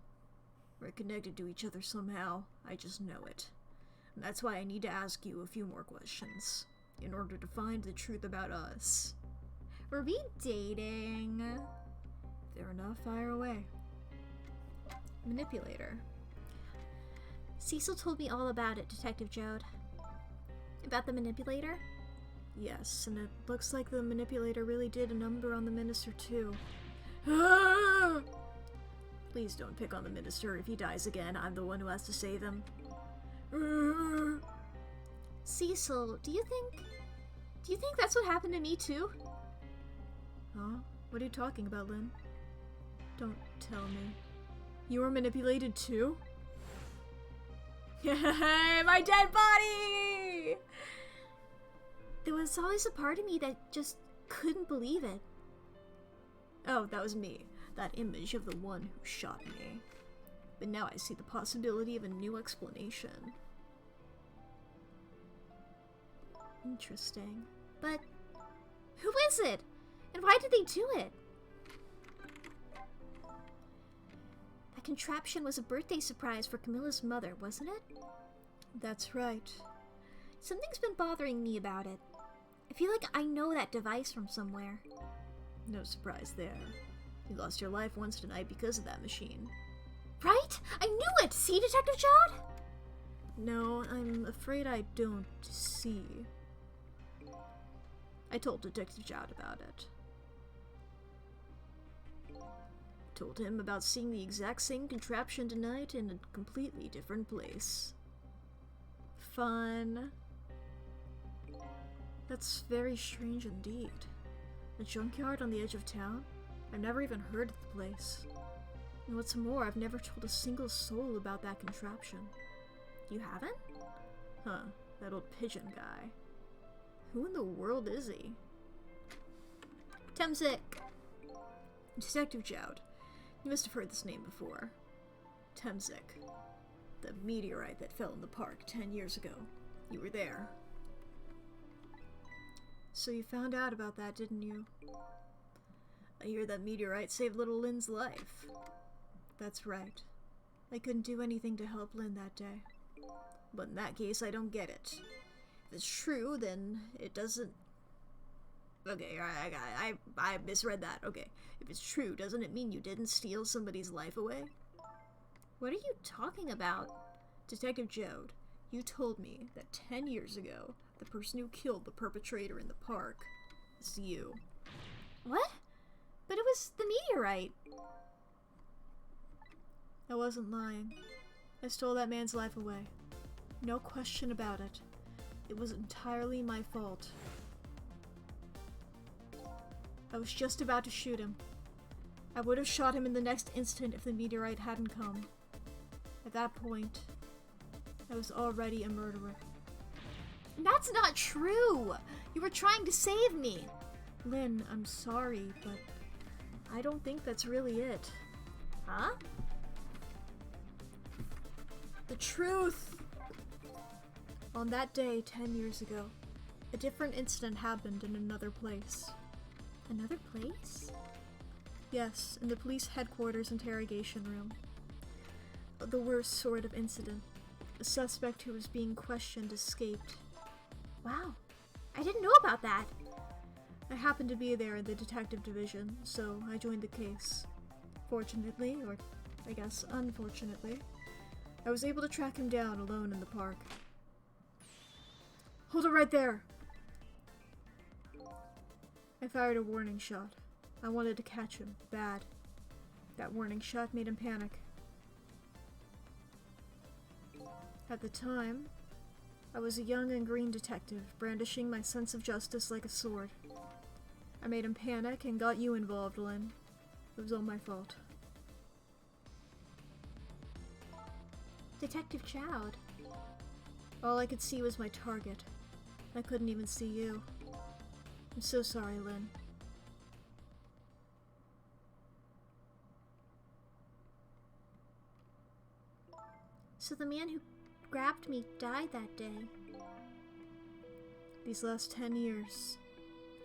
We're connected to each other somehow, I just know it. And that's why I need to ask you a few more questions, in order to find the truth about us. Were we dating? Fair enough, fire away. Manipulator. Cecil told me all about it, Detective Joad. About the manipulator? Yes, and it looks like the manipulator really did a number on the minister too. Please don't pick on the minister. If he dies again, I'm the one who has to save him. Cecil, do you think... Do you think that's what happened to me too? Huh? What are you talking about, Lynn? Don't tell me. You were manipulated too? Yay, my dead body! There was always a part of me that just couldn't believe it. Oh, that was me. That image of the one who shot me. But now I see the possibility of a new explanation. Interesting. But who is it? And why did they do it? That contraption was a birthday surprise for Camilla's mother, wasn't it? That's right. Something's been bothering me about it. I feel like I know that device from somewhere. No surprise there. You lost your life once tonight because of that machine. Right? I knew it! See, Detective Jowd? No, I'm afraid I don't see. I told Detective Jowd about it. Told him about seeing the exact same contraption tonight in a completely different place. Fun. That's very strange indeed. A junkyard on the edge of town? I've never even heard of the place. And what's more, I've never told a single soul about that contraption. You haven't? Huh, that old pigeon guy. Who in the world is he? Temzik. Detective Jowd. You must have heard this name before. Temzik. The meteorite that fell in the park 10 years ago. You were there. So you found out about that, didn't you? I hear that meteorite saved little Lynn's life. That's right. I couldn't do anything to help Lynn that day. But in that case, I don't get it. If it's true, then it doesn't... Okay, I misread that. Okay, if it's true, doesn't it mean you didn't steal somebody's life away? What are you talking about? Detective Jowd, you told me that 10 years ago, the person who killed the perpetrator in the park is you. What? But it was the meteorite. I wasn't lying. I stole that man's life away. No question about it. It was entirely my fault. I was just about to shoot him. I would have shot him in the next instant if the meteorite hadn't come. At that point, I was already a murderer. That's not true! You were trying to save me! Lynn, I'm sorry, but I don't think that's really it. Huh? The truth! On that day 10 years ago, a different incident happened in another place. Another place? Yes, in the police headquarters interrogation room. The worst sort of incident. A suspect who was being questioned escaped. Wow, I didn't know about that. I happened to be there in the detective division, so I joined the case. Fortunately, or I guess unfortunately, I was able to track him down alone in the park. Hold it right there! I fired a warning shot. I wanted to catch him, bad. That warning shot made him panic. At the time, I was a young and green detective, brandishing my sense of justice like a sword. I made him panic and got you involved, Lynn. It was all my fault. Detective Jowd. All I could see was my target. I couldn't even see you. I'm so sorry, Lynn. So the man who grabbed me died that day. These last 10 years,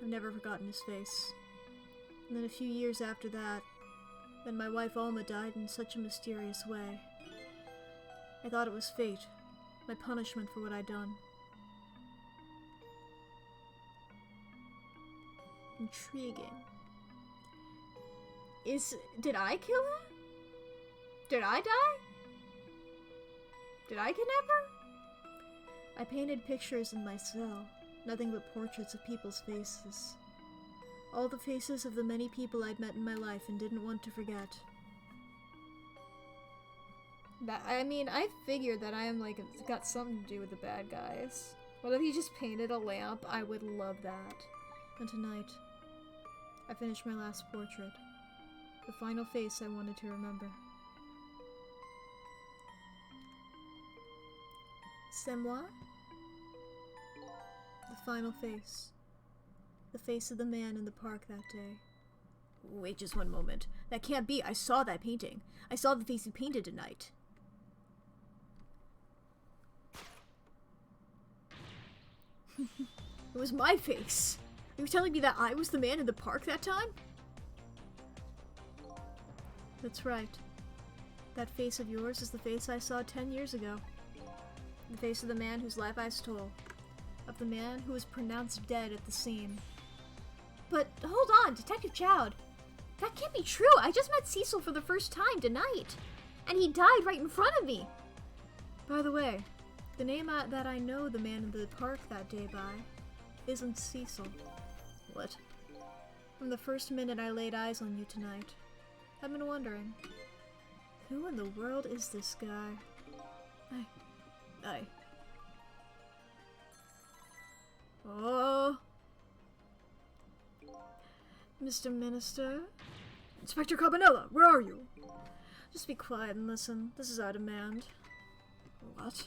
I've never forgotten his face. And then a few years after that, then my wife Alma died in such a mysterious way. I thought it was fate, my punishment for what I'd done. Intriguing. Did I kill her? Did I die? Did I kidnap her? I painted pictures in my cell, nothing but portraits of people's faces. All the faces of the many people I'd met in my life and didn't want to forget. I mean, I figured that I am got something to do with the bad guys. What if he just painted a lamp? I would love that. And tonight, I finished my last portrait. The final face I wanted to remember. C'est moi? The final face. The face of the man in the park that day. Wait just one moment. That can't be. I saw that painting. I saw the face you painted tonight. It was my face. Are you telling me that I was the man in the park that time? That's right. That face of yours is the face I saw 10 years ago. The face of the man whose life I stole. Of the man who was pronounced dead at the scene. But hold on, Detective Chowd. That can't be true. I just met Cecil for the first time tonight. And he died right in front of me. By the way, the name that I know the man in the park that day by isn't Cecil. What? From the first minute I laid eyes on you tonight, I've been wondering, who in the world is this guy? I... Oh... Mr. Minister? Inspector Cabanella, where are you? Just be quiet and listen. This is our demand. What?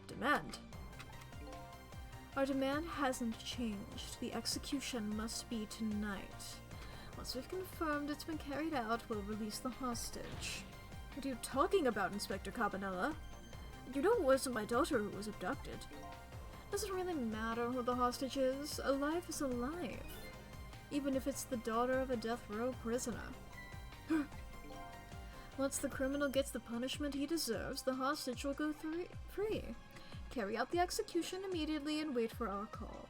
Demand? Our demand hasn't changed. The execution must be tonight. Once we've confirmed it's been carried out, we'll release the hostage. What are you talking about, Inspector Cabanella? You know it wasn't my daughter who was abducted. Doesn't really matter who the hostage is. A life is a life. Even if it's the daughter of a death row prisoner. Once the criminal gets the punishment he deserves, the hostage will go free. Carry out the execution immediately and wait for our call.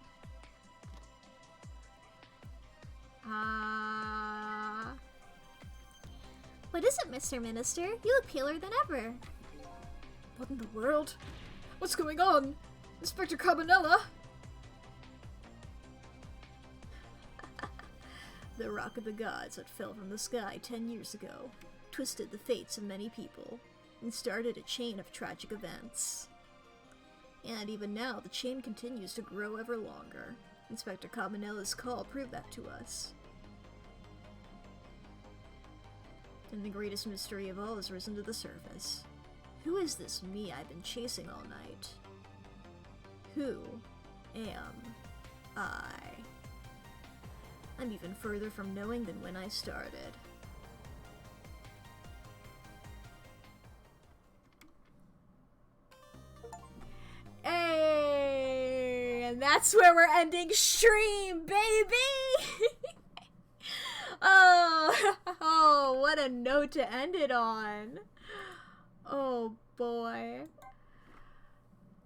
What is it, Mr. Minister? You look paler than ever. What in the world? What's going on? Inspector Cabanella? The rock of the gods that fell from the sky 10 years ago twisted the fates of many people and started a chain of tragic events. And even now, the chain continues to grow ever longer. Inspector Cabanella's call proved that to us. And the greatest mystery of all has risen to the surface. Who is this me I've been chasing all night? Who am I? I'm even further from knowing than when I started. Hey! And that's where we're ending stream, baby! Oh, what a note to end it on. Oh boy.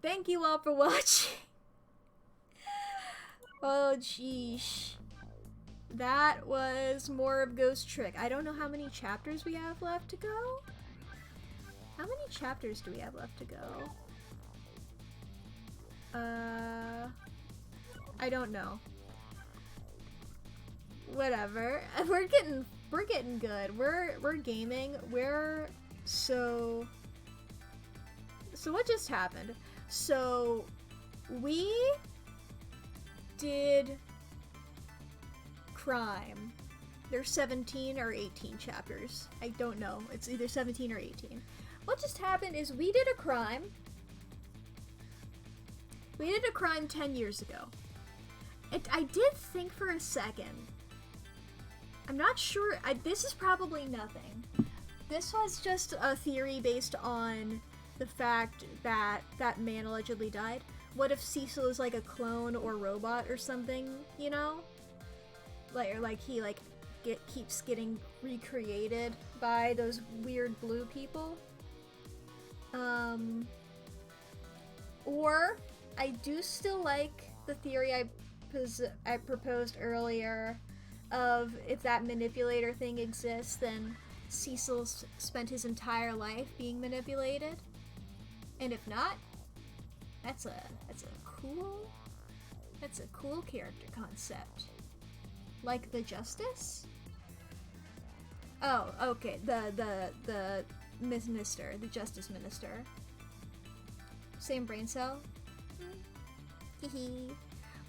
Thank you all for watching. Oh jeesh. That was more of Ghost Trick. I don't know how many chapters we have left to go. How many chapters do we have left to go? I don't know. Whatever. We're getting good. We're gaming. So what just happened? So we did crime. There's 17 or 18 chapters. I don't know. It's either 17 or 18. What just happened is we did a crime. We did a crime 10 years ago. I did think for a second. I'm not sure. This is probably nothing. This was just a theory based on the fact that that man allegedly died. What if Cecil is like a clone or robot or something, you know? Like he keeps getting recreated by those weird blue people. Or I do still like the theory I proposed earlier of if that manipulator thing exists, then Cecil spent his entire life being manipulated. And if not, that's a cool character concept. Like the Justice? Oh, okay. The Minister, the Justice Minister. Same brain cell?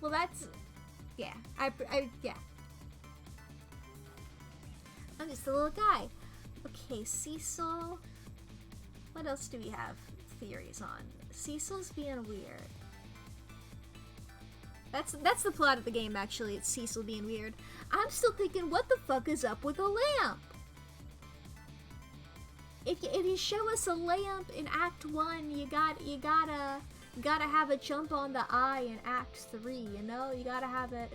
Well, that's... Yeah. Yeah. I'm just a little guy. Okay, Cecil. What else do we have theories on? Cecil's being weird. That's the plot of the game, actually. It's Cecil being weird. I'm still thinking, what the fuck is up with a lamp? If you show us a lamp in Act 1, you gotta have a jump on the eye in Act 3, you know? You gotta have it.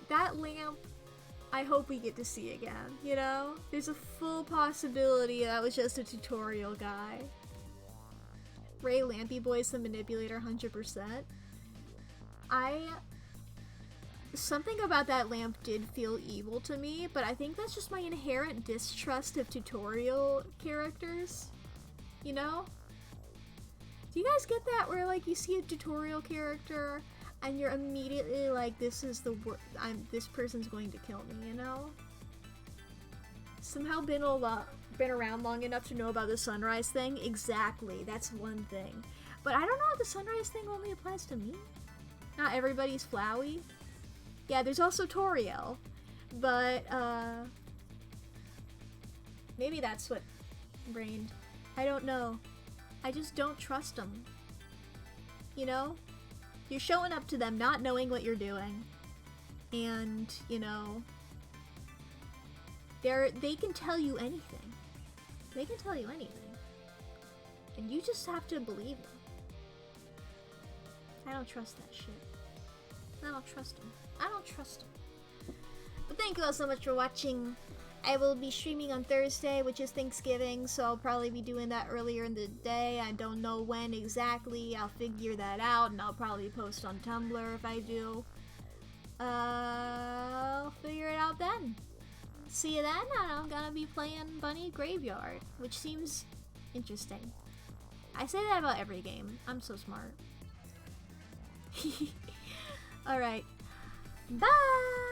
That lamp, I hope we get to see again, you know? There's a full possibility that was just a tutorial guy. Ray Lampy Boy's the manipulator 100%. Something about that lamp did feel evil to me, but I think that's just my inherent distrust of tutorial characters. You know? Do you guys get that where like you see a tutorial character and you're immediately like, this is the this person's going to kill me, you know? Somehow been around long enough to know about the sunrise thing. Exactly, that's one thing. But I don't know if the sunrise thing only applies to me. Not everybody's Flowey. Yeah, there's also Toriel. But, maybe that's what reigned. I don't know. I just don't trust them. You know? You're showing up to them not knowing what you're doing. And, you know, they can tell you anything. They can tell you anything. And you just have to believe them. I don't trust that shit. I don't trust them. I don't trust them. But thank you all so much for watching. I will be streaming on Thursday, which is Thanksgiving, so I'll probably be doing that earlier in the day. I don't know when exactly. I'll figure that out, and I'll probably post on Tumblr if I do. I'll figure it out then. See you then, and I'm gonna be playing Bunny Graveyard, which seems interesting. I say that about every game. I'm so smart. Alright. Bye!